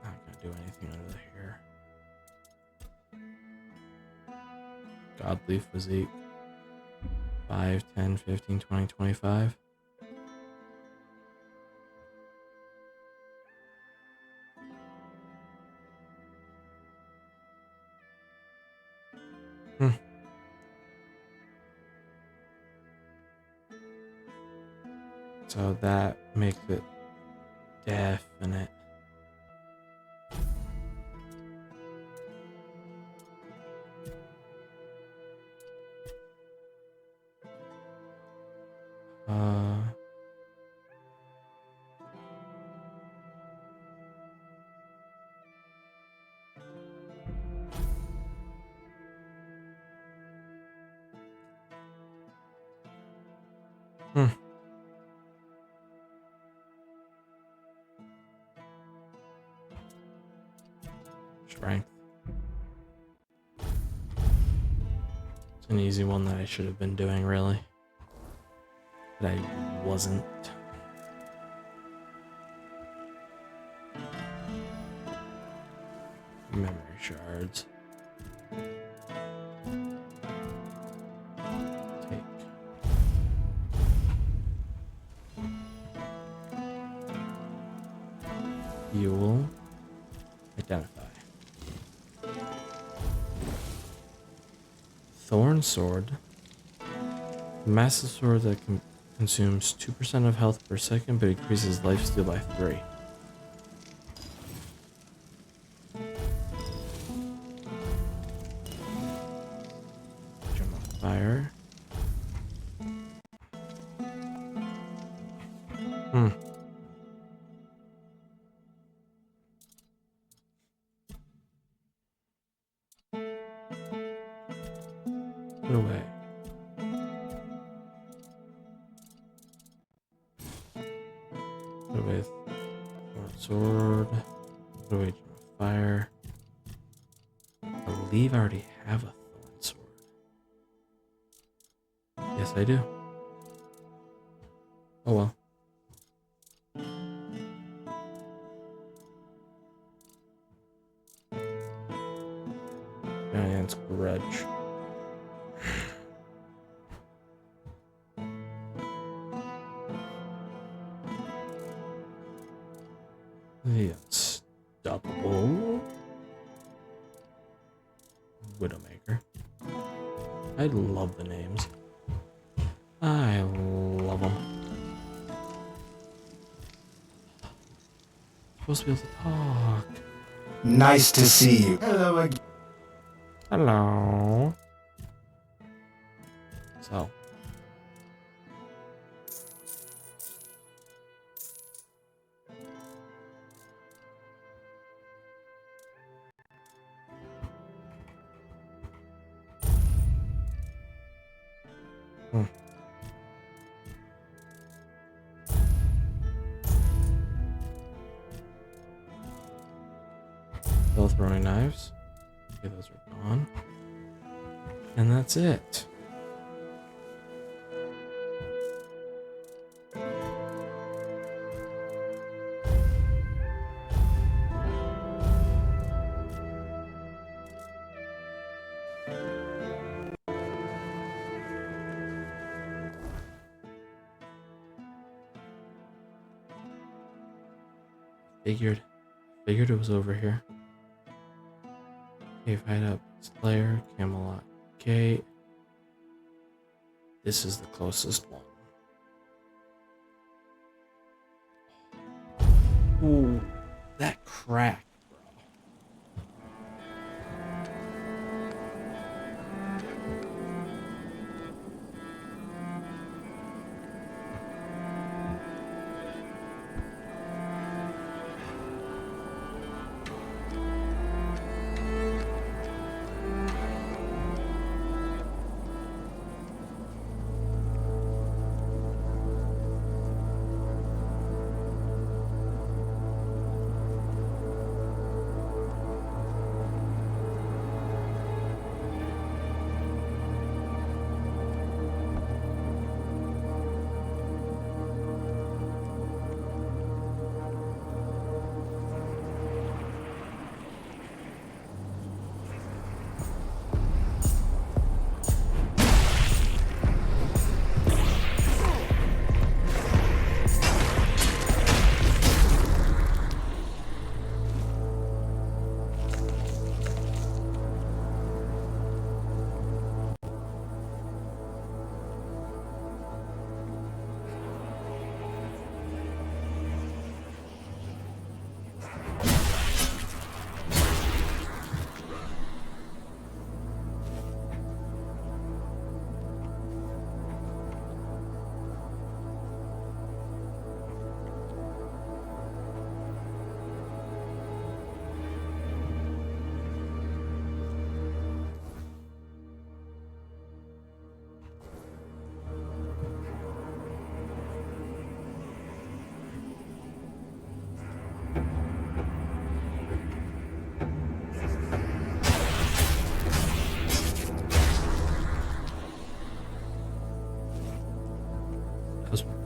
Not gonna do anything under here. Godly physique. 5, 10, 15, 20, 25. So that makes it definite. Strength. It's an easy one that I should have been doing, really. But I wasn't. Memory shards. Take. fuel. Identify. Thorn sword. Massive sword that consumes 2% of health per second, but increases lifesteal by 3. Gem of fire. Put away. Put away thorn sword. Put away gem of fire. I believe I already have a thorn sword. Yes, I do. Oh well. Giant's grudge. The Unstoppable Widowmaker. I love the names. I love them. Supposed to be able to talk. Nice to see you. Hello again. Hello. So. Still throwing knives. Okay, those are gone. And that's it. Figured it was over here. Cave hideout, Slayer, Camelot Gate. This is the closest one. Ooh, that crack, bro.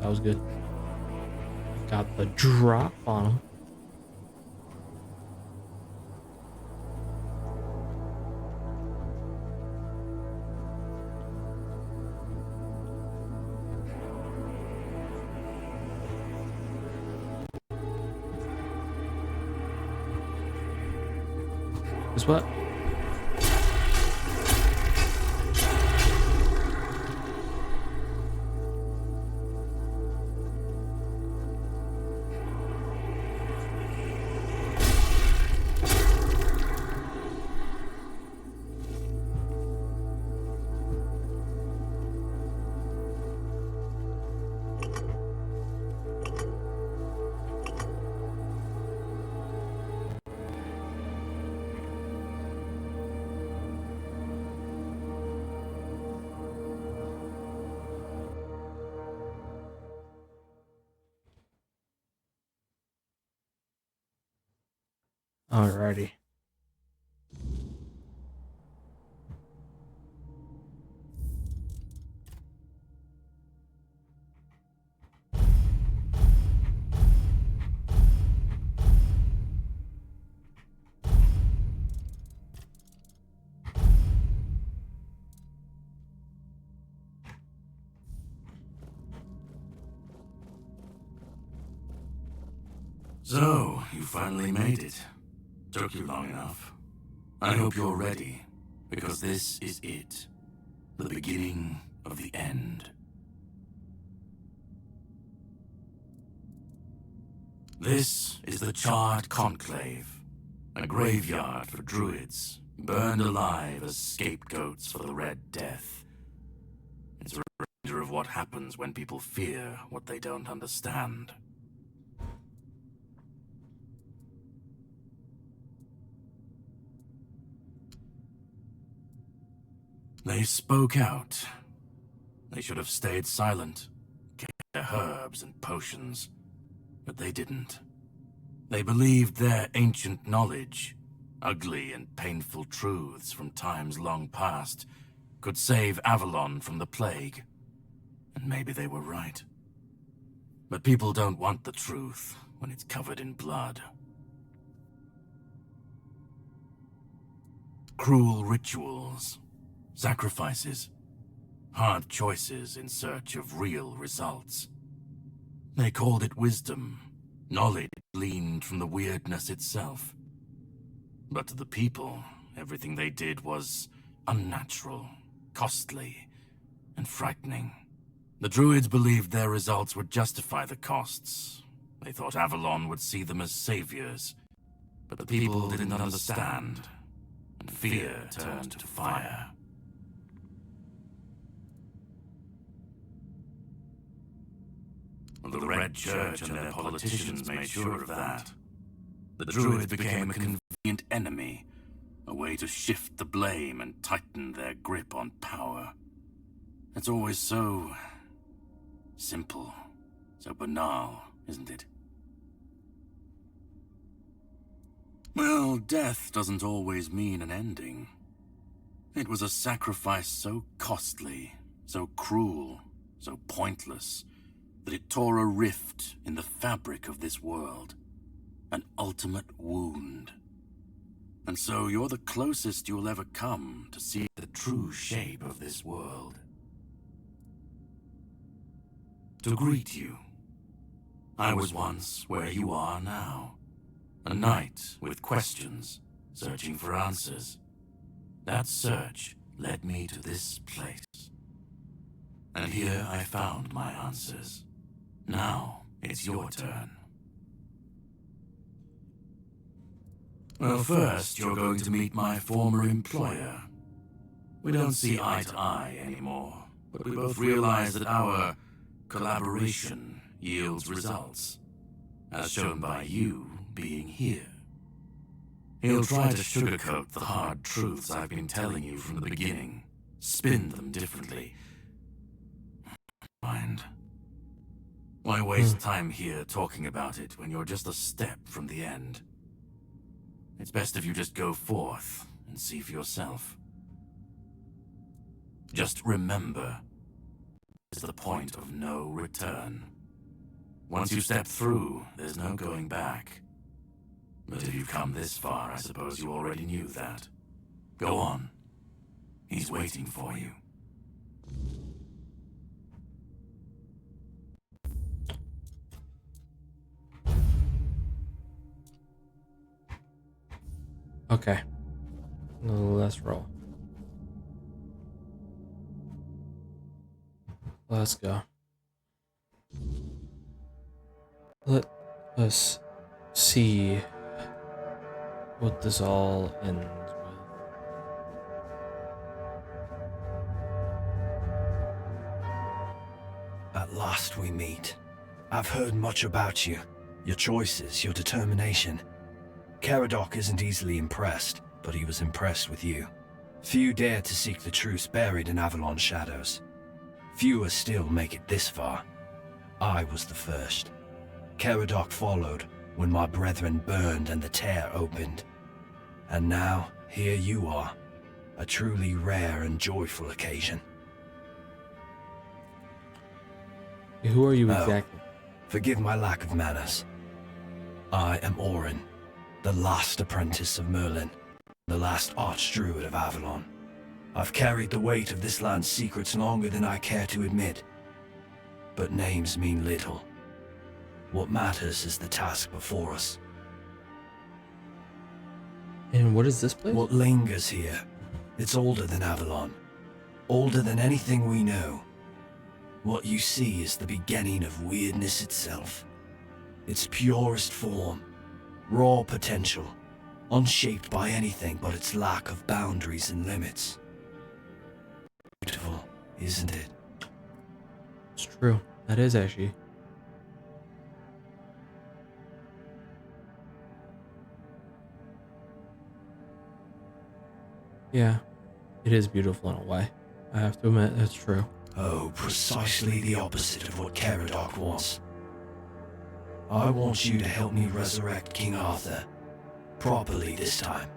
That was good. Got the drop on him. Is what? Alrighty. So, you finally made it. Took you long enough. I hope you're ready, because this is it. The beginning of the end. This is the Charred Conclave, a graveyard for druids, burned alive as scapegoats for the Red Death. It's a reminder of what happens when people fear what they don't understand. They spoke out. They should have stayed silent, kept their herbs and potions, but they didn't. They believed their ancient knowledge, ugly and painful truths from times long past, could save Avalon from the plague. And maybe they were right. But people don't want the truth when it's covered in blood. Cruel rituals, sacrifices, hard choices in search of real results. They called it wisdom, knowledge gleaned from the weirdness itself. But to the people, everything they did was unnatural, costly, and frightening. The druids believed their results would justify the costs. They thought Avalon would see them as saviors. But the people didn't understand, and fear turned to fire. The Red Church and their politicians made sure of that. The druids became a convenient enemy, a way to shift the blame and tighten their grip on power. It's always so simple, so banal, isn't it? Well, death doesn't always mean an ending. It was a sacrifice so costly, so cruel, so pointless, that it tore a rift in the fabric of this world. An ultimate wound. And so you're the closest you'll ever come to see the true shape of this world. To greet you, I was once where you are now. A knight with questions, searching for answers. That search led me to this place. And here I found my answers. Now it's your turn. Well, first you're going to meet my former employer. We don't see eye to eye anymore, but we both realize that our collaboration yields results, as shown by you being here. He'll try to sugarcoat the hard truths I've been telling you from the beginning, spin them differently. Mind. Why waste time here talking about it when you're just a step from the end? It's best if you just go forth and see for yourself. Just remember, this is the point of no return. Once you step through, there's no going back. But if you've come this far, I suppose you already knew that. Go on. He's waiting for you. Okay. Let's roll. Let's go. Let us see what this all ends with. At last we meet. I've heard much about you. Your choices, your determination. Caradoc isn't easily impressed, but he was impressed with you. Few dare to seek the truth buried in Avalon's shadows. Fewer still make it this far. I was the first. Caradoc followed when my brethren burned and the tear opened. And now, here you are. A truly rare and joyful occasion. Who are you exactly? Forgive my lack of manners. I am Orin, the last apprentice of Merlin, the last archdruid of Avalon. I've carried the weight of this land's secrets longer than I care to admit. But names mean little. What matters is the task before us. And what is this place? What lingers here? It's older than Avalon. Older than anything we know. What you see is the beginning of weirdness itself. Its purest form. Raw potential. Unshaped by anything but its lack of boundaries and limits. Beautiful, isn't it? It's true. That is actually. Yeah, it is beautiful in a way. I have to admit, that's true. Oh, precisely the opposite of what Caradoc wants. I want you to help me resurrect King Arthur. Properly this time.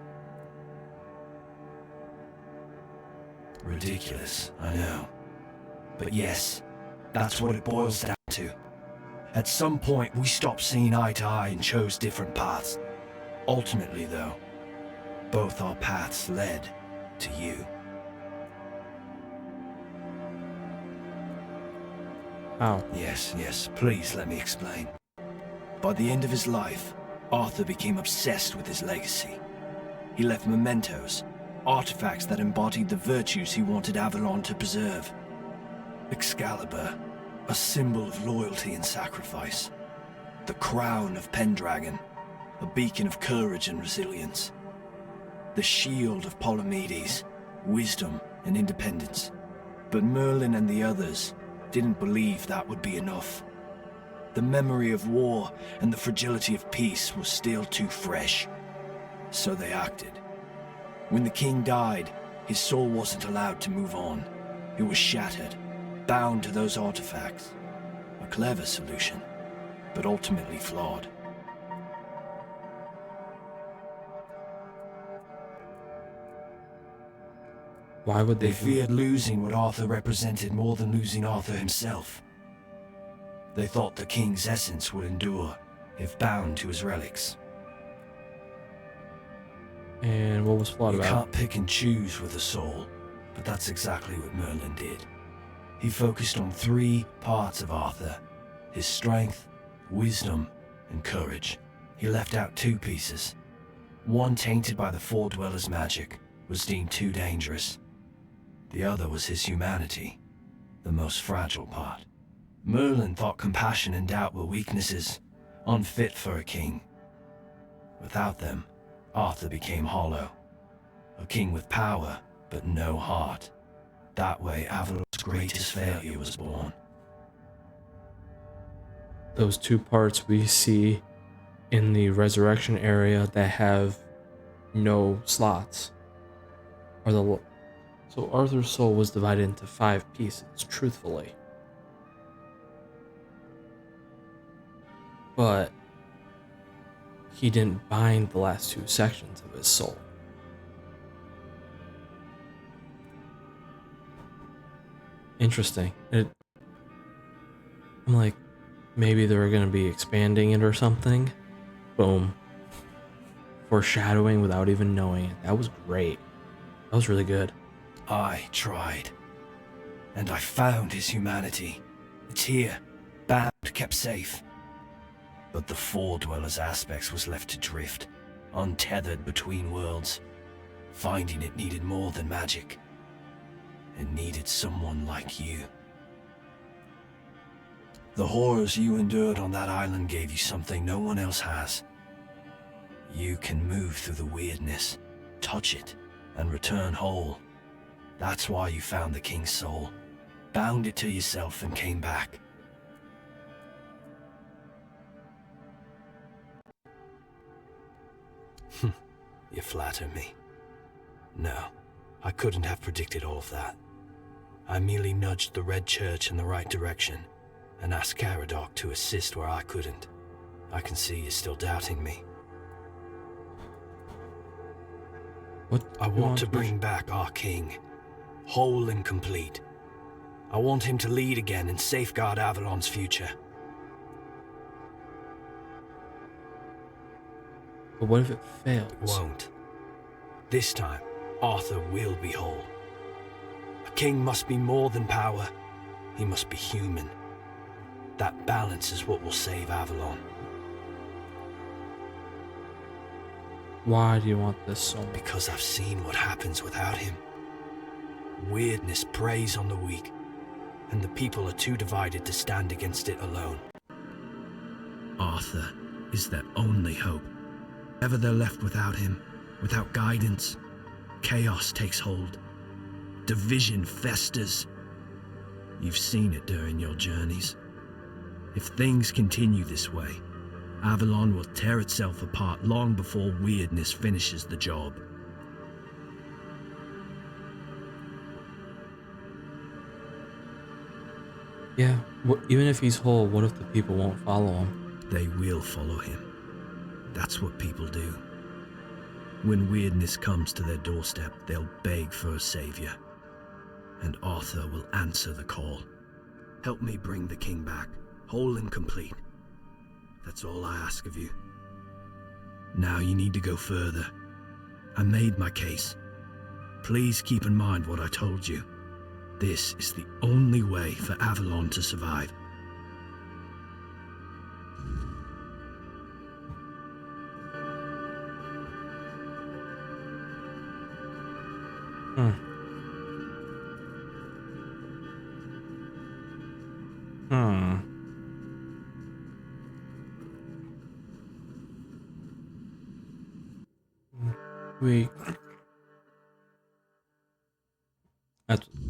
Ridiculous, I know. But yes, that's what it boils down to. At some point, we stopped seeing eye to eye and chose different paths. Ultimately, though, both our paths led to you. How? Yes, please let me explain. By the end of his life, Arthur became obsessed with his legacy. He left mementos, artifacts that embodied the virtues he wanted Avalon to preserve. Excalibur, a symbol of loyalty and sacrifice. The crown of Pendragon, a beacon of courage and resilience. The shield of Palamedes, wisdom and independence. But Merlin and the others didn't believe that would be enough. The memory of war and the fragility of peace was still too fresh. So they acted. When the king died, his soul wasn't allowed to move on. It was shattered, bound to those artifacts. A clever solution, but ultimately flawed. Why would they feared losing what Arthur represented more than losing Arthur himself. They thought the king's essence would endure, if bound to his relics. And what was flawed about it? You can't pick and choose with a soul, but that's exactly what Merlin did. He focused on 3 parts of Arthur: his strength, wisdom, and courage. He left out 2 pieces. One, tainted by the Four Dwellers' magic, was deemed too dangerous. The other was his humanity, the most fragile part. Merlin thought compassion and doubt were weaknesses, unfit for a king. Without them, Arthur became hollow. A king with power, but no heart. That way, Avalon's greatest failure was born. Those 2 parts we see in the resurrection area that have no slots are the... So Arthur's soul was divided into 5 pieces, truthfully. But he didn't bind the last 2 sections of his soul. Interesting. I'm like, maybe they were going to be expanding it or something. Boom. Foreshadowing without even knowing it. That was great. That was really good. I tried. And I found his humanity. It's here, bound, kept safe. But the Four Dwellers' aspects was left to drift, untethered between worlds. Finding it needed more than magic. It needed someone like you. The horrors you endured on that island gave you something no one else has. You can move through the weirdness, touch it, and return whole. That's why you found the King's soul, bound it to yourself, and came back. You flatter me. No, I couldn't have predicted all of that. I merely nudged the Red Church in the right direction and asked Caradoc to assist where I couldn't. I can see you're still doubting me. I want to bring back our king, whole and complete. I want him to lead again and safeguard Avalon's future. But what if it fails? It won't. This time, Arthur will be whole. A king must be more than power. He must be human. That balance is what will save Avalon. Why do you want this so much? Because I've seen what happens without him. Weirdness preys on the weak, and the people are too divided to stand against it alone. Arthur is their only hope. Ever they're left without him, without guidance, chaos takes hold. Division festers. You've seen it during your journeys. If things continue this way, Avalon will tear itself apart long before weirdness finishes the job. Yeah, even if he's whole, what if the people won't follow him? They will follow him. That's what people do. When weirdness comes to their doorstep, they'll beg for a savior. And Arthur will answer the call. Help me bring the king back, whole and complete. That's all I ask of you. Now you need to go further. I made my case. Please keep in mind what I told you. This is the only way for Avalon to survive.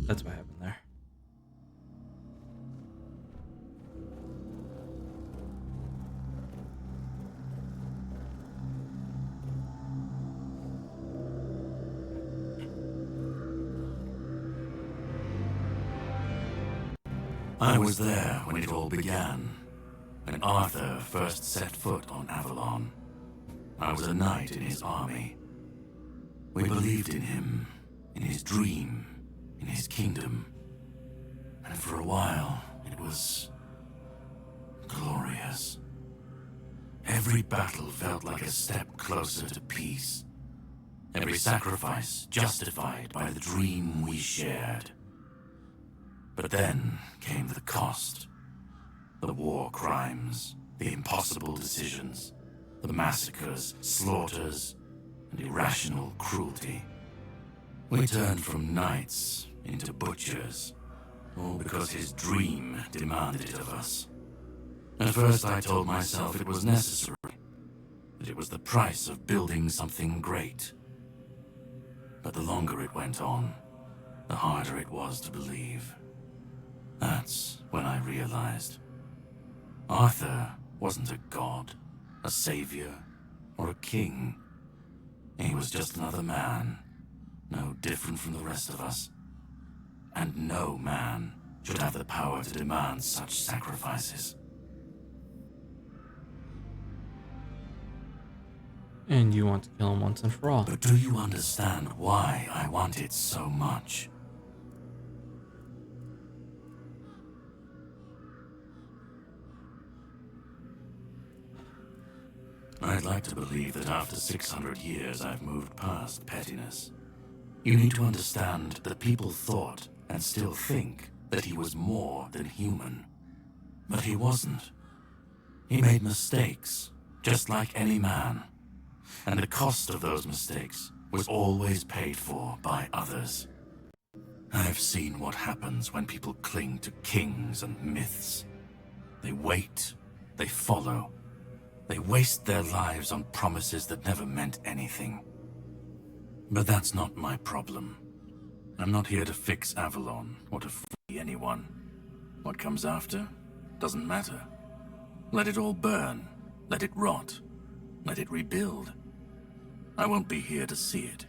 That's what happened there. I was there when it all began, when Arthur first set foot on Avalon. I was a knight in his army. We believed in him, in his dream, in his kingdom. And for a while, it was glorious. Every battle felt like a step closer to peace. Every sacrifice justified by the dream we shared. But then came the cost. The war crimes, the impossible decisions, the massacres, slaughters, and irrational cruelty. We turned from knights into butchers, all because his dream demanded it of us. At first I told myself it was necessary, that it was the price of building something great. But the longer it went on, the harder it was to believe. That's when I realized Arthur wasn't a god, a savior, or a king. He was just another man, no different from the rest of us. And no man should have the power to demand such sacrifices. And you want to kill him once and for all. But do you understand why I want it so much? I'd like to believe that after 600 years I've moved past pettiness. You need to understand that people thought and still think that he was more than human. But he wasn't. He made mistakes, just like any man. And the cost of those mistakes was always paid for by others. I've seen what happens when people cling to kings and myths. They wait, they follow, they waste their lives on promises that never meant anything. But that's not my problem. I'm not here to fix Avalon or to free anyone. What comes after doesn't matter. Let it all burn, let it rot, let it rebuild. I won't be here to see it.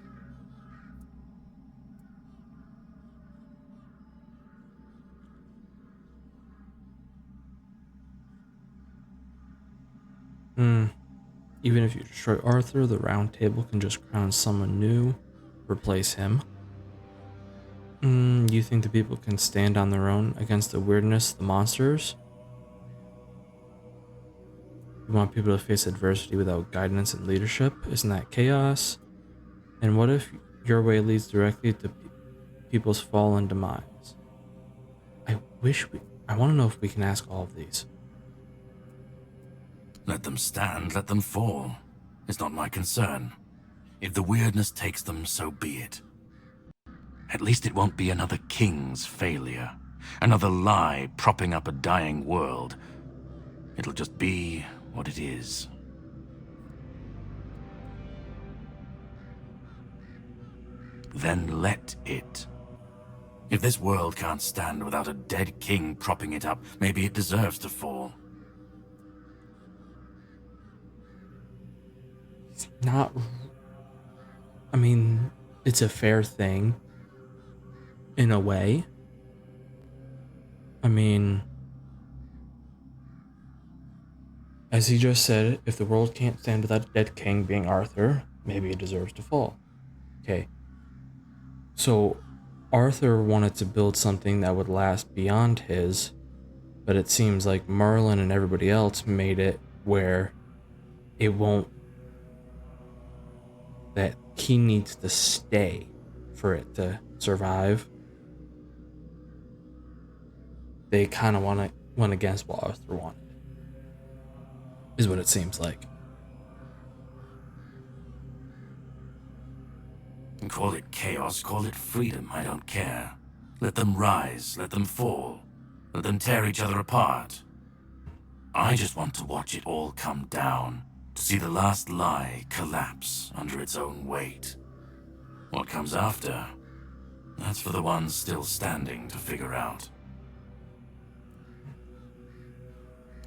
Even if you destroy Arthur, the Round Table can just crown someone new, replace him. You think the people can stand on their own against the weirdness of the monsters? You want people to face adversity without guidance and leadership? Isn't that chaos? And what if your way leads directly to people's fall and demise? I want to know if we can ask all of these. Let them stand, let them fall. It's not my concern. If the weirdness takes them, so be it. At least it won't be another king's failure. Another lie propping up a dying world. It'll just be what it is. Then let it. If this world can't stand without a dead king propping it up, maybe it deserves to fall. I mean, it's a fair thing. In a way. I mean, as he just said, if the world can't stand without a dead king being Arthur, maybe it deserves to fall. Okay. So, Arthur wanted to build something that would last beyond his, but it seems like Merlin and everybody else made it where it won't, that he needs to stay for it to survive. They kind of went against what Arthur wanted, is what it seems like. Call it chaos, call it freedom, I don't care. Let them rise, let them fall, let them tear each other apart. I just want to watch it all come down, to see the last lie collapse under its own weight. What comes after, that's for the ones still standing to figure out.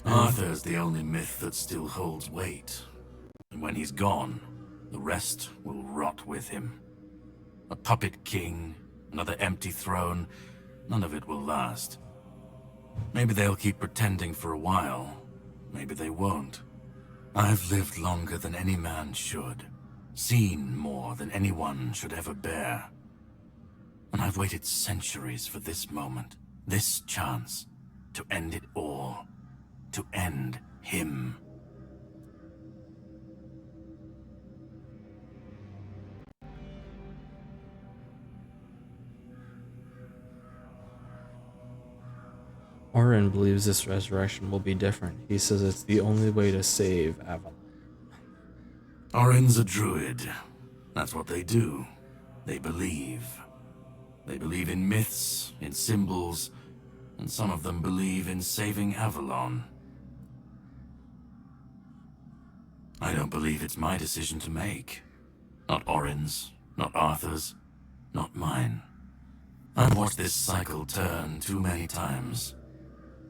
Arthur's the only myth that still holds weight. And when he's gone, the rest will rot with him. A puppet king, another empty throne, none of it will last. Maybe they'll keep pretending for a while. Maybe they won't. I've lived longer than any man should. Seen more than anyone should ever bear. And I've waited centuries for this moment, this chance, to end it all. To end him. Orin believes this resurrection will be different. He says it's the only way to save Avalon. Orin's a druid. That's what they do. They believe. They believe in myths, in symbols, and some of them believe in saving Avalon. I don't believe it's my decision to make. Not Orin's, not Arthur's, not mine. I've watched this cycle turn too many times.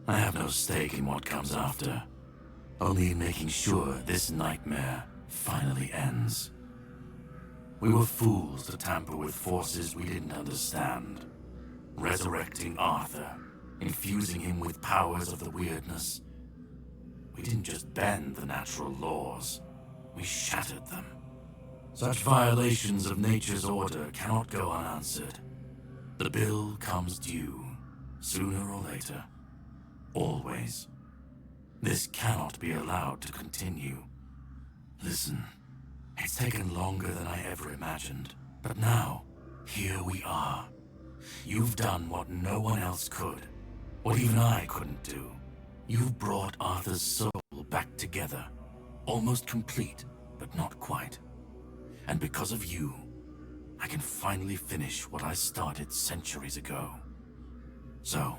I have no stake in what comes after, only in making sure this nightmare finally ends. We were fools to tamper with forces we didn't understand. Resurrecting Arthur, infusing him with powers of the weirdness. We didn't just bend the natural laws, we shattered them. Such violations of nature's order cannot go unanswered. The bill comes due, sooner or later. Always. This cannot be allowed to continue. Listen, it's taken longer than I ever imagined, but now, here we are. You've done what no one else could, what even I couldn't do. You've brought Arthur's soul back together, almost complete, but not quite. And because of you, I can finally finish what I started centuries ago. So,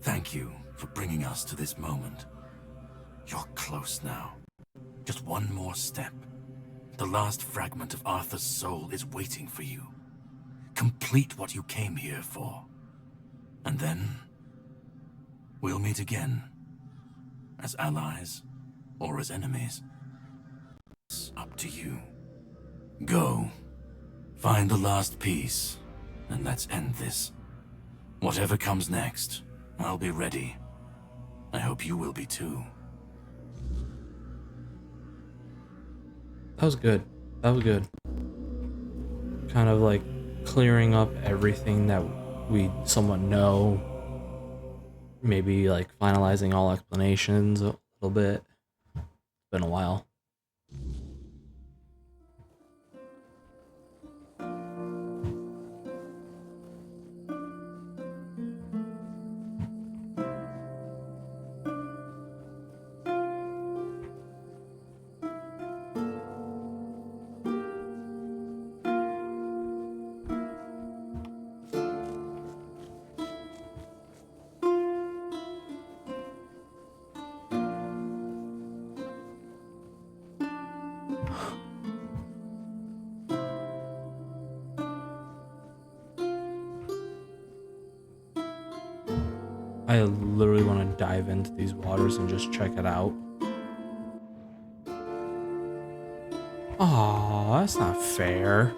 thank you for bringing us to this moment. You're close now. Just one more step. The last fragment of Arthur's soul is waiting for you. Complete what you came here for. And then, we'll meet again. As allies, or as enemies. It's up to you. Go. Find the last piece, and let's end this. Whatever comes next, I'll be ready. I hope you will be too. That was good. That was good. Kind of like clearing up everything that we somewhat know. Maybe like finalizing all explanations a little bit. It's been a while. I literally want to dive into these waters and just check it out. Aw, that's not fair.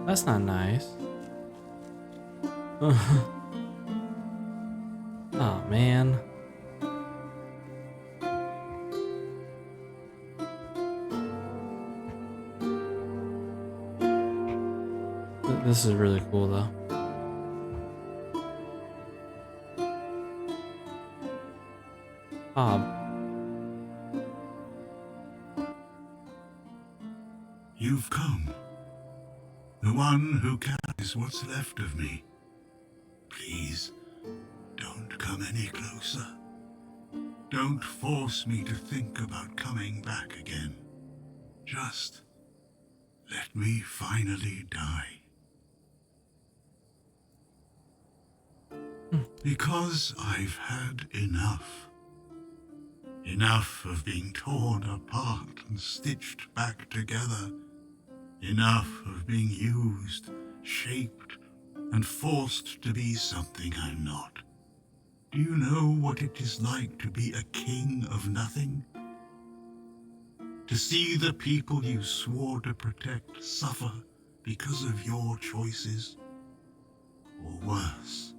That's not nice. Oh man. This is really cool though. You've come. The one who carries what's left of me. Please, don't come any closer. Don't force me to think about coming back again. Just let me finally die. Because I've had enough. Enough of being torn apart and stitched back together. Enough of being used, shaped, and forced to be something I'm not. Do you know what it is like to be a king of nothing? To see the people you swore to protect suffer because of your choices? Or worse,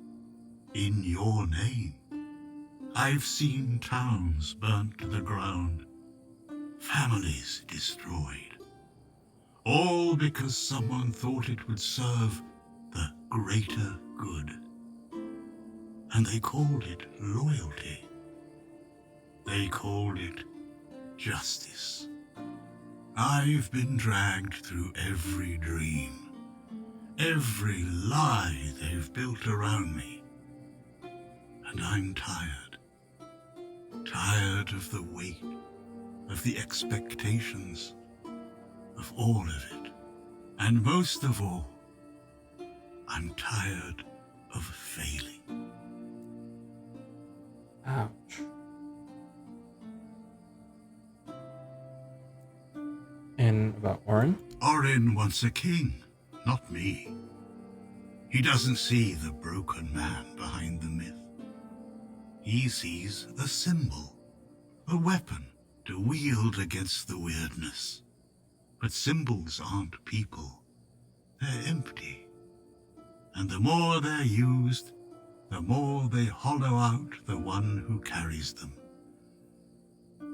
in your name. I've seen towns burnt to the ground, families destroyed. All because someone thought it would serve the greater good. And they called it loyalty. They called it justice. I've been dragged through every dream, every lie they've built around me. And I'm tired. Tired of the weight, of the expectations, of all of it. And most of all, I'm tired of failing. Ouch. And about Orin? Orin wants a king, not me. He doesn't see the broken man behind the myth. He sees a symbol, a weapon to wield against the weirdness. But symbols aren't people. They're empty. And the more they're used, the more they hollow out the one who carries them.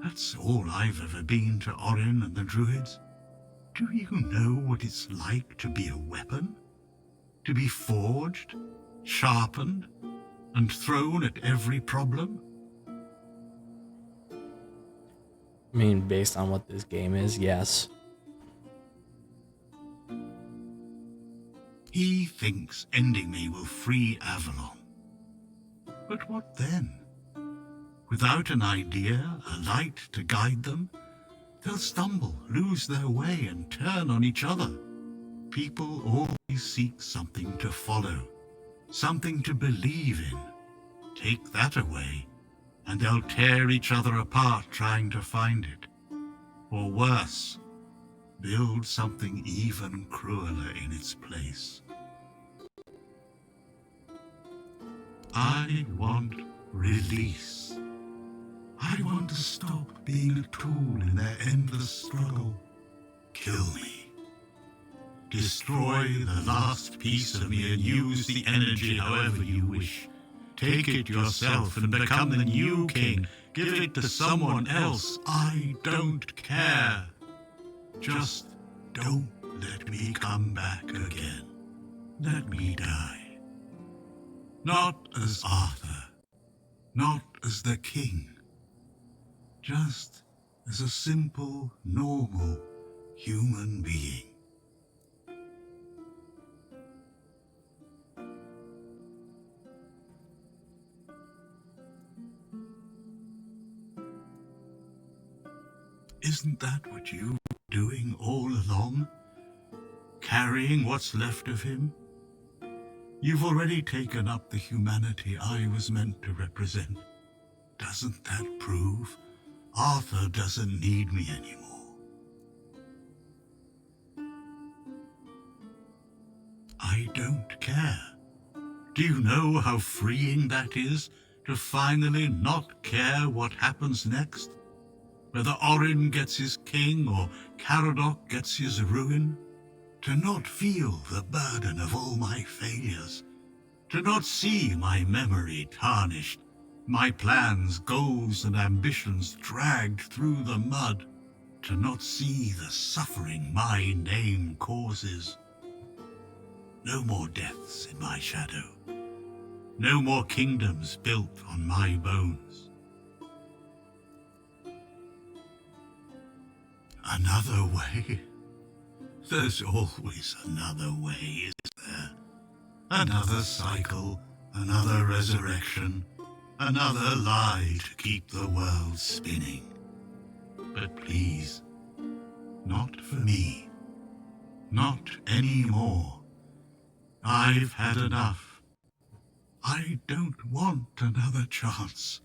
That's all I've ever been to Orin and the Druids. Do you know what it's like to be a weapon? To be forged, sharpened, and thrown at every problem? I mean, based on what this game is, yes. He thinks ending me will free Avalon. But what then? Without an idea, a light to guide them, they'll stumble, lose their way, and turn on each other. People always seek something to follow, something to believe in. Take that away, and they'll tear each other apart trying to find it. Or worse, build something even crueler in its place. I want release. I want to stop being a tool in their endless struggle. Kill me. Destroy the last piece of me and use the energy however you wish. Take it yourself and become the new king. Give it to someone else. I don't care. Just don't let me come back again. Let me die. Not as Arthur. Not as the king. Just as a simple, normal human being. Isn't that what you were doing all along? Carrying what's left of him? You've already taken up the humanity I was meant to represent. Doesn't that prove Arthur doesn't need me anymore? I don't care. Do you know how freeing that is, to finally not care what happens next? Whether Orin gets his king or Caradoc gets his ruin? To not feel the burden of all my failures. To not see my memory tarnished, my plans, goals, and ambitions dragged through the mud. To not see the suffering my name causes. No more deaths in my shadow. No more kingdoms built on my bones. Another way? There's always another way, is there? Another cycle, another resurrection, another lie to keep the world spinning. But please, not for me. Not anymore. I've had enough. I don't want another chance.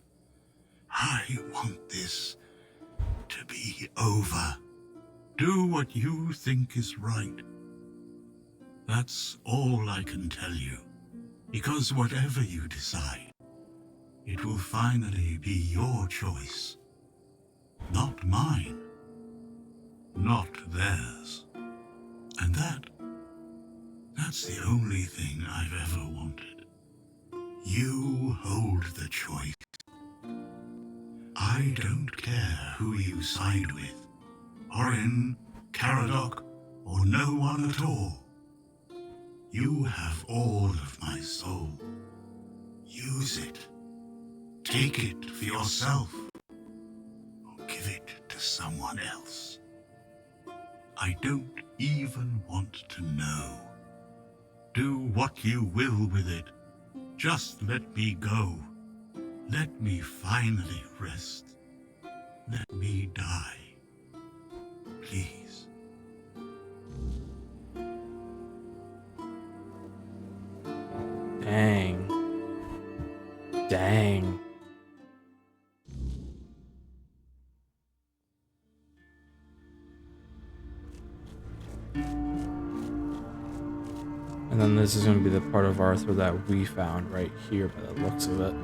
I want this to be over. Do what you think is right. That's all I can tell you, because whatever you decide, it will finally be your choice, not mine, not theirs. And that's the only thing I've ever wanted. You hold the choice. I don't care who you side with, Orin, Caradoc, or no one at all. You have all of my soul. Use it. Take it for yourself. Or give it to someone else. I don't even want to know. Do what you will with it. Just let me go. Let me finally rest. Let me die. Please. Dang. Dang. And then this is going to be the part of Arthur that we found right here by the looks of it.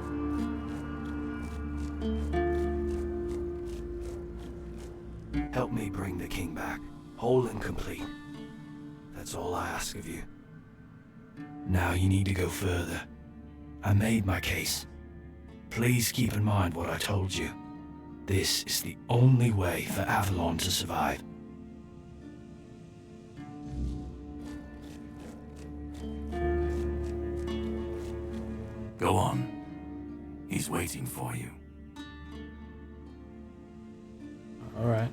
Help me bring the king back, whole and complete. That's all I ask of you. Now you need to go further. I made my case. Please keep in mind what I told you. This is the only way for Avalon to survive. Go on. He's waiting for you. All right.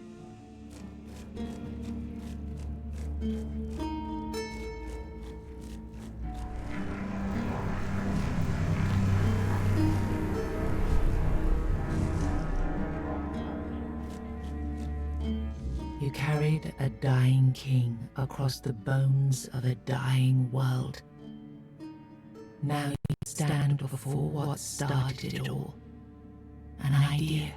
You carried a dying king across the bones of a dying world. Now you stand before what started it all. An idea.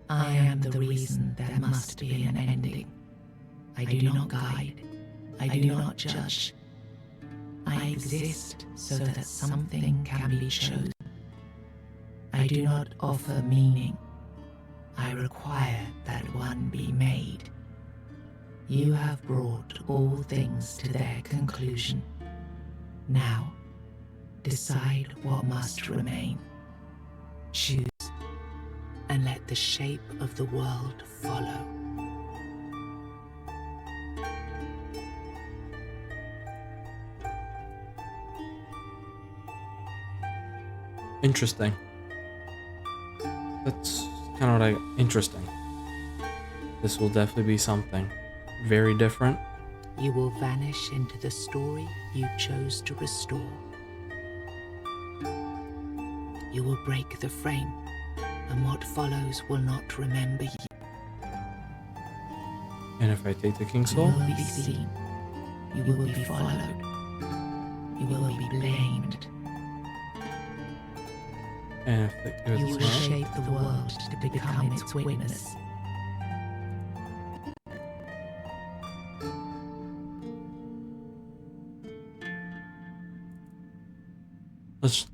I am the reason there must be an ending. I do not guide. I do not judge. I exist so that something can be chosen. I do not offer meaning. I require that one be made. You have brought all things to their conclusion. Now, decide what must remain. Choose, and let the shape of the world follow. Interesting. That's kind of interesting. This will definitely be something very different. You will vanish into the story you chose to restore. You will break the frame, and what follows will not remember you. And if I take the King's Soul? You will be seen. You will be followed. You will be blamed. And if it goes you will shape the world to become its witness.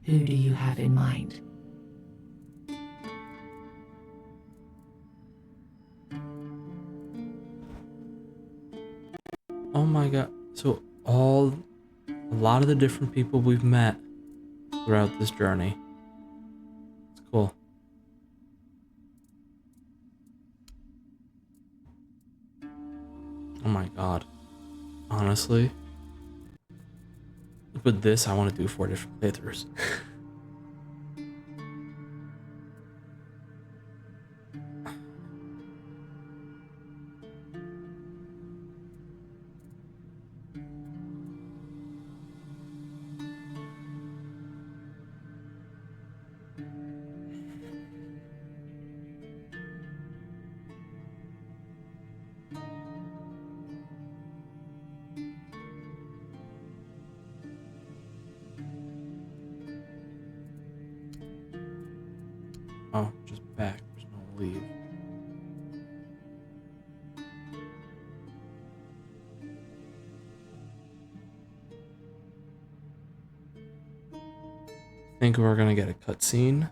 Who do you have in mind? Oh my god. So a lot of the different people we've met throughout this journey. It's cool. Oh my god. Honestly, with this, I want to do 4 different playthroughs. Oh, just back. There's no leave. I think we're gonna get a cutscene.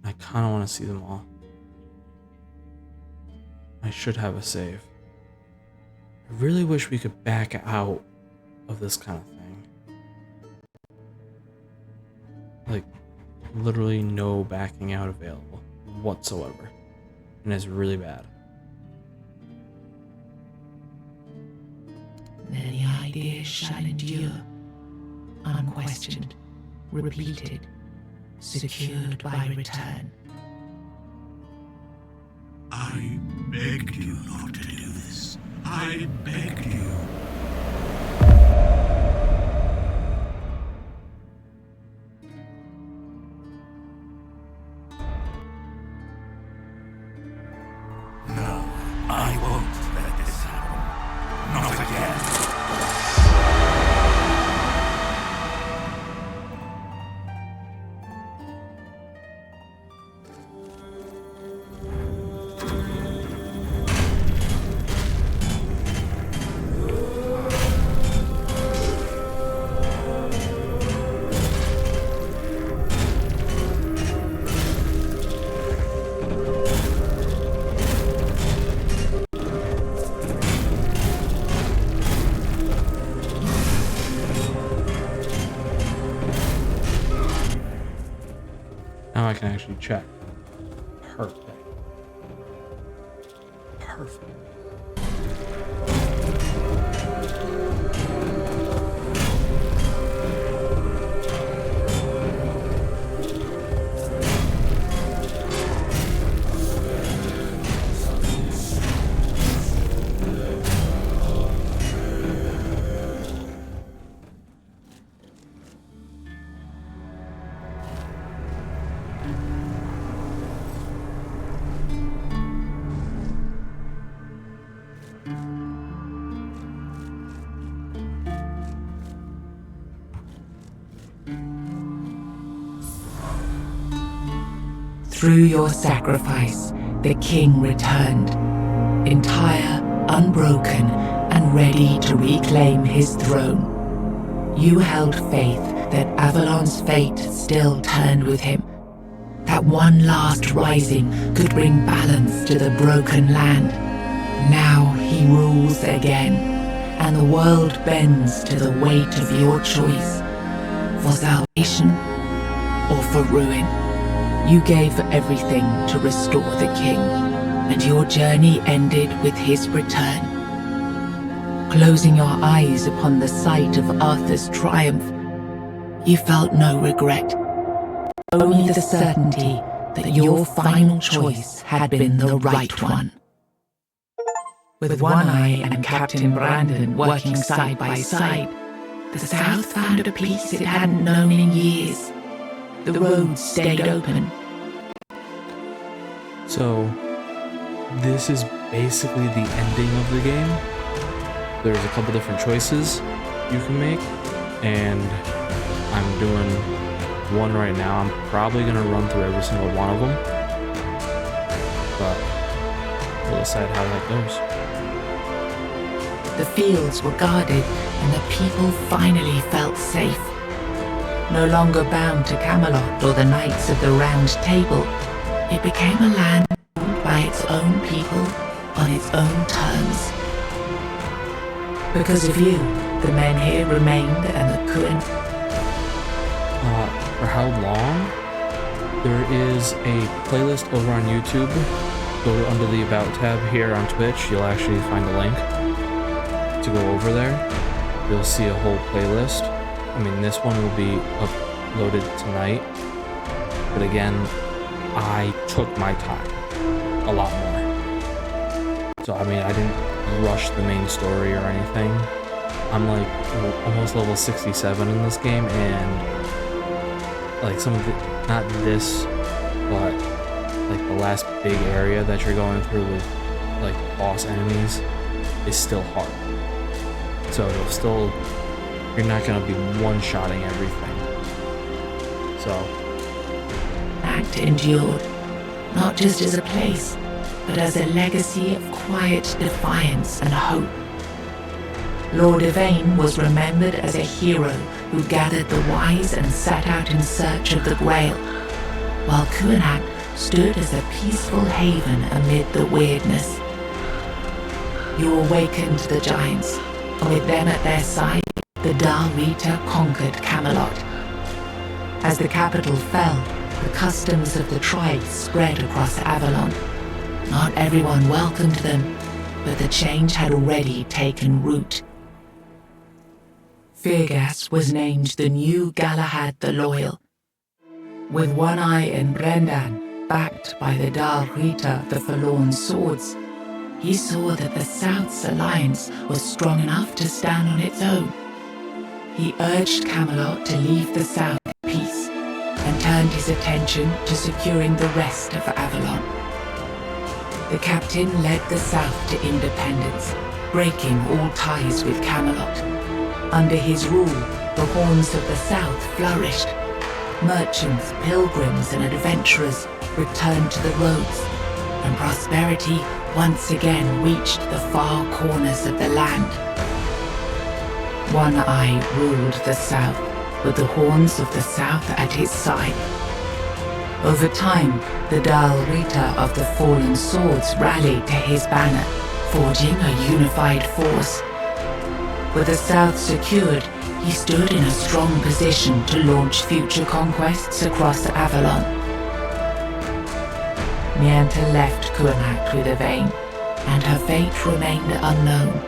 I kind of want to see them all. I should have a save. I really wish we could back out of this kind of thing. Like, literally no backing out available whatsoever. And it's really bad. Many ideas shall endure, unquestioned, repeated, secured by return. I begged you not to do this. I begged you. I won't let this happen. Not again. Now I can actually check. Perfect. Perfect. Through your sacrifice, the king returned, entire, unbroken, and ready to reclaim his throne. You held faith that Avalon's fate still turned with him, that one last rising could bring balance to the broken land. Now he rules again, and the world bends to the weight of your choice, for salvation or for ruin. You gave everything to restore the king, and your journey ended with his return. Closing your eyes upon the sight of Arthur's triumph, you felt no regret, only the certainty that your final choice had been the right one. With One Eye and Captain Brandon working side by side, the South found a peace it hadn't known in years. The roads stayed open. So, this is basically the ending of the game. There's a couple different choices you can make, and I'm doing one right now. I'm probably going to run through every single one of them, but we'll decide how that goes. The fields were guarded, and the people finally felt safe. No longer bound to Camelot or the Knights of the Round Table, it became a land ruled by its own people on its own terms. Because of you, the men here remained, and the Kuin. For how long? There is a playlist over on YouTube. Go under the About tab here on Twitch. You'll actually find a link to go over there. You'll see a whole playlist. I mean, this one will be uploaded tonight, but again, I took my time a lot more. So I mean, I didn't rush the main story or anything. I'm like almost level 67 in this game, and like some of the, not this, but like the last big area that you're going through with like boss enemies is still hard. So it'll still, you're not going to be one-shotting everything. So. Act endured, not just as a place, but as a legacy of quiet defiance and hope. Lord Yvain was remembered as a hero who gathered the wise and set out in search of the Grail, while Kuinat stood as a peaceful haven amid the weirdness. You awakened the giants, and with them at their side, the Dal Rita conquered Camelot. As the capital fell, the customs of the tribes spread across Avalon. Not everyone welcomed them, but the change had already taken root. Firgas was named the new Galahad the Loyal. With One Eye and Brendan backed by the Dal Rita the Forlorn Swords, he saw that the South's alliance was strong enough to stand on its own. He urged Camelot to leave the South in peace, and turned his attention to securing the rest of Avalon. The captain led the South to independence, breaking all ties with Camelot. Under his rule, the horns of the South flourished. Merchants, pilgrims, and adventurers returned to the roads, and prosperity once again reached the far corners of the land. One Eye ruled the South, with the horns of the South at his side. Over time, the Dal Rita of the Fallen Swords rallied to his banner, forging a unified force. With the South secured, he stood in a strong position to launch future conquests across Avalon. Nianta left Kuinat with Yvain, and her fate remained unknown.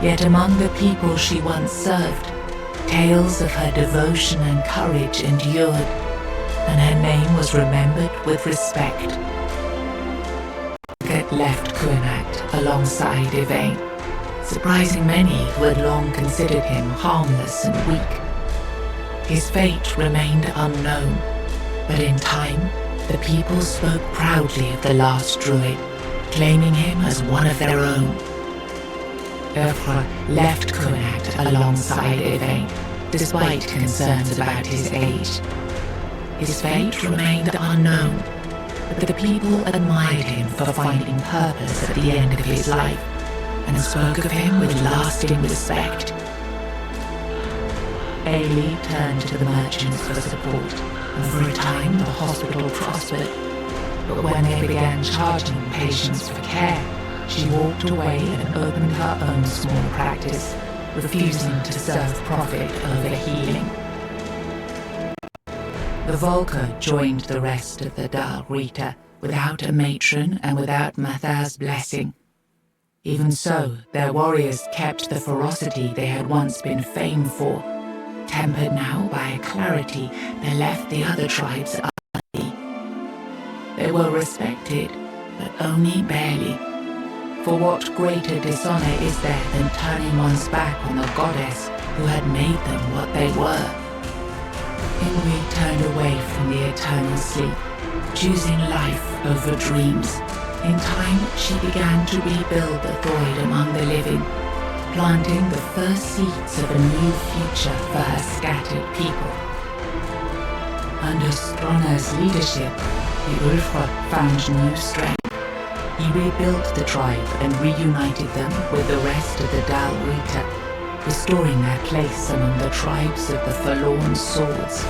Yet among the people she once served, tales of her devotion and courage endured, and her name was remembered with respect. Get left Kuinat alongside Yvain, surprising many who had long considered him harmless and weak. His fate remained unknown, but in time, the people spoke proudly of the last druid, claiming him as one of their own. Urfra left Kuinat alongside Yvain, despite concerns about his age. His fate remained unknown, but the people admired him for finding purpose at the end of his life and spoke of him with lasting respect. Ailey turned to the merchants for support, and for a time the hospital prospered. But when they began charging patients for care, she walked away and opened her own small practice, refusing to serve profit over healing. The Volker joined the rest of the Dal Rita without a matron and without Mathar's blessing. Even so, their warriors kept the ferocity they had once been famed for, tempered now by a clarity that left the other tribes uneasy. They were respected, but only barely. For what greater dishonor is there than turning one's back on the goddess who had made them what they were? Ingrid turned away from the eternal sleep, choosing life over dreams. In time, she began to rebuild the void among the living, planting the first seeds of a new future for her scattered people. Under Stronner's leadership, the Ulfra found new strength. He rebuilt the tribe and reunited them with the rest of the Dal Rita, restoring their place among the tribes of the Forlorn Swords.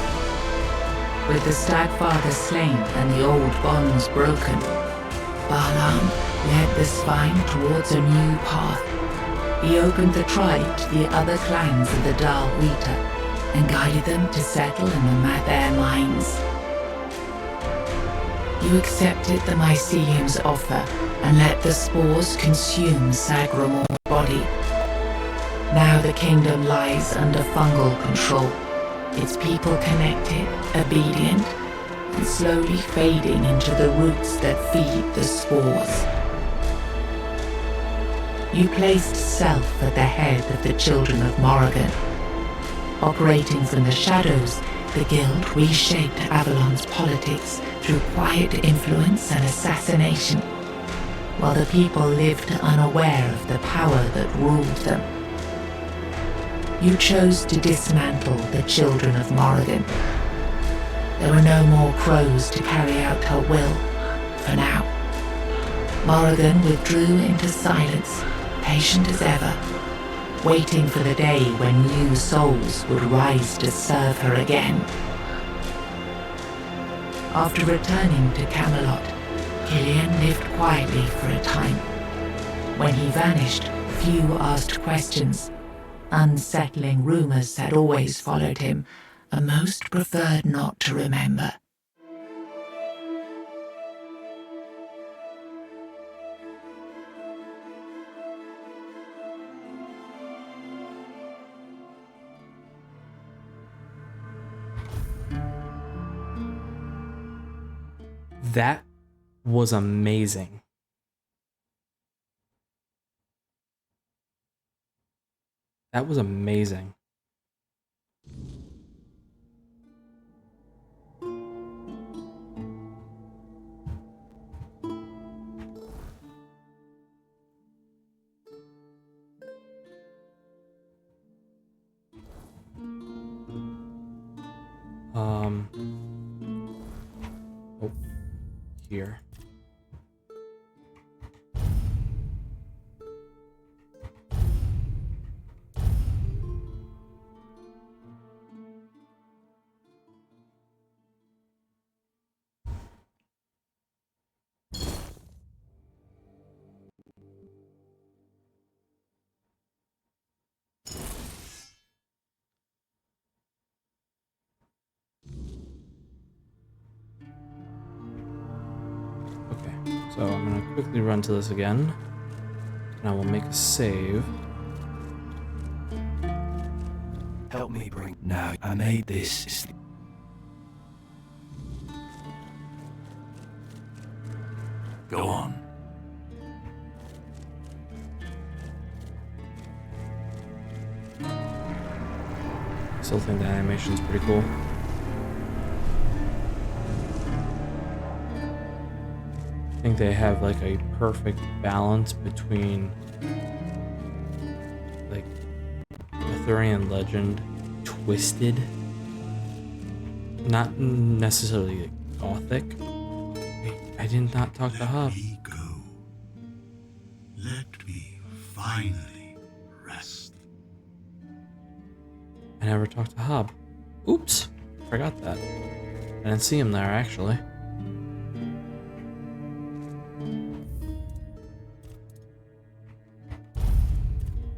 With the Stagfather slain and the old bonds broken, Balaam led the Svine towards a new path. He opened the tribe to the other clans of the Dal Rita and guided them to settle in the Mather mines. You accepted the Mycelium's offer and let the spores consume Sagramor's body. Now the kingdom lies under fungal control, its people connected, obedient, and slowly fading into the roots that feed the spores. You placed self at the head of the children of Morrigan. Operating from the shadows, the guild reshaped Avalon's politics through quiet influence and assassination, while the people lived unaware of the power that ruled them. You chose to dismantle the children of Morrigan. There were no more crows to carry out her will, for now. Morrigan withdrew into silence, patient as ever, waiting for the day when new souls would rise to serve her again. After returning to Camelot, Killian lived quietly for a time. When he vanished, few asked questions. Unsettling rumors had always followed him, and most preferred not to remember. That was amazing. That was amazing. Oh, here. So I'm going to quickly run to this again, and I will make a save. Help me bring... No, I made this. Go on. Still think the animation's pretty cool. I think they have like a perfect balance between like Arthurian legend twisted not necessarily gothic. Wait, I did not talk to Hub. Let me go. Let me finally rest. I never talked to Hub. Oops, forgot that. I didn't see him there actually.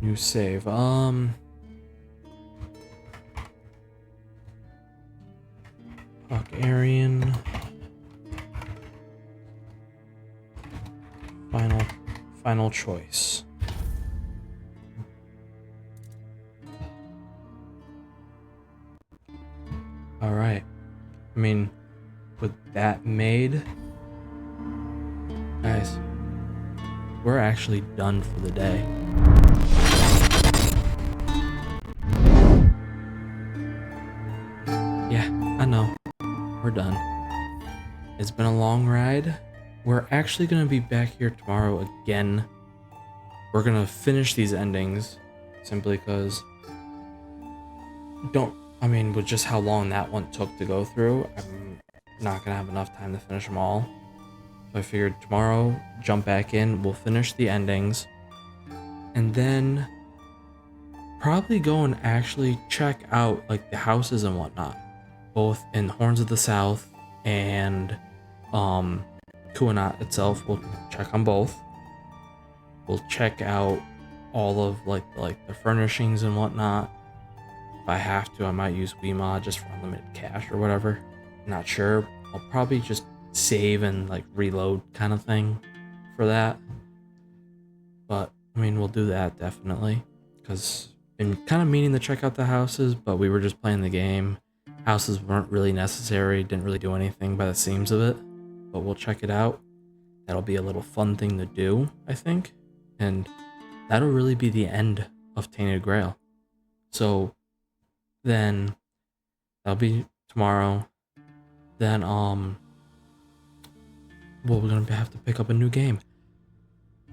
New save. HawksGaming. Final choice. All right. I mean, with that made, guys, we're actually done for the day. Yeah, I know. We're done. It's been a long ride. We're actually going to be back here tomorrow again. We're going to finish these endings simply because with just how long that one took to go through, I'm not going to have enough time to finish them all. So I figured tomorrow, jump back in, we'll finish the endings, and then probably go and actually check out like the houses and whatnot, both in Horns of the South and Kuanat itself. We'll check on both. We'll check out all of like the furnishings and whatnot. If I have to, I might use Wiimod just for unlimited cash or whatever. Not sure. I'll probably just save and like reload kind of thing for that. But I mean, we'll do that definitely, because been kind of meaning to check out the houses, but we were just playing the game. Houses weren't really necessary, didn't really do anything by the seams of it, but we'll check it out. That'll be a little fun thing to do, I think, and that'll really be the end of Tainted Grail. So then that'll be tomorrow. Then we're gonna have to pick up a new game.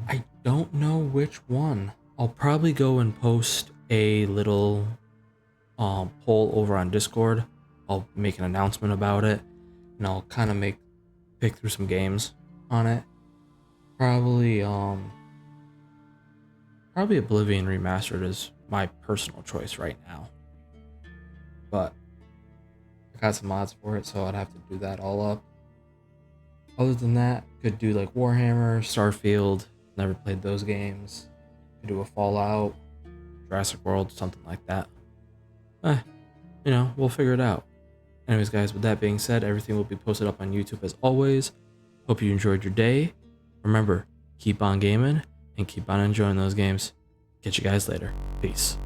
I don't know which one. I'll probably go and post a little poll over on Discord. I'll make an announcement about it, and I'll kind of pick through some games on it. Probably Oblivion Remastered is my personal choice right now, but I got some mods for it, so I'd have to do that all up. Other than that, could do like Warhammer, Starfield. Never played those games. Could do a Fallout, Jurassic World, something like that. We'll figure it out. Anyways, guys, with that being said, everything will be posted up on YouTube as always. Hope you enjoyed your day. Remember, keep on gaming and keep on enjoying those games. Catch you guys later. Peace.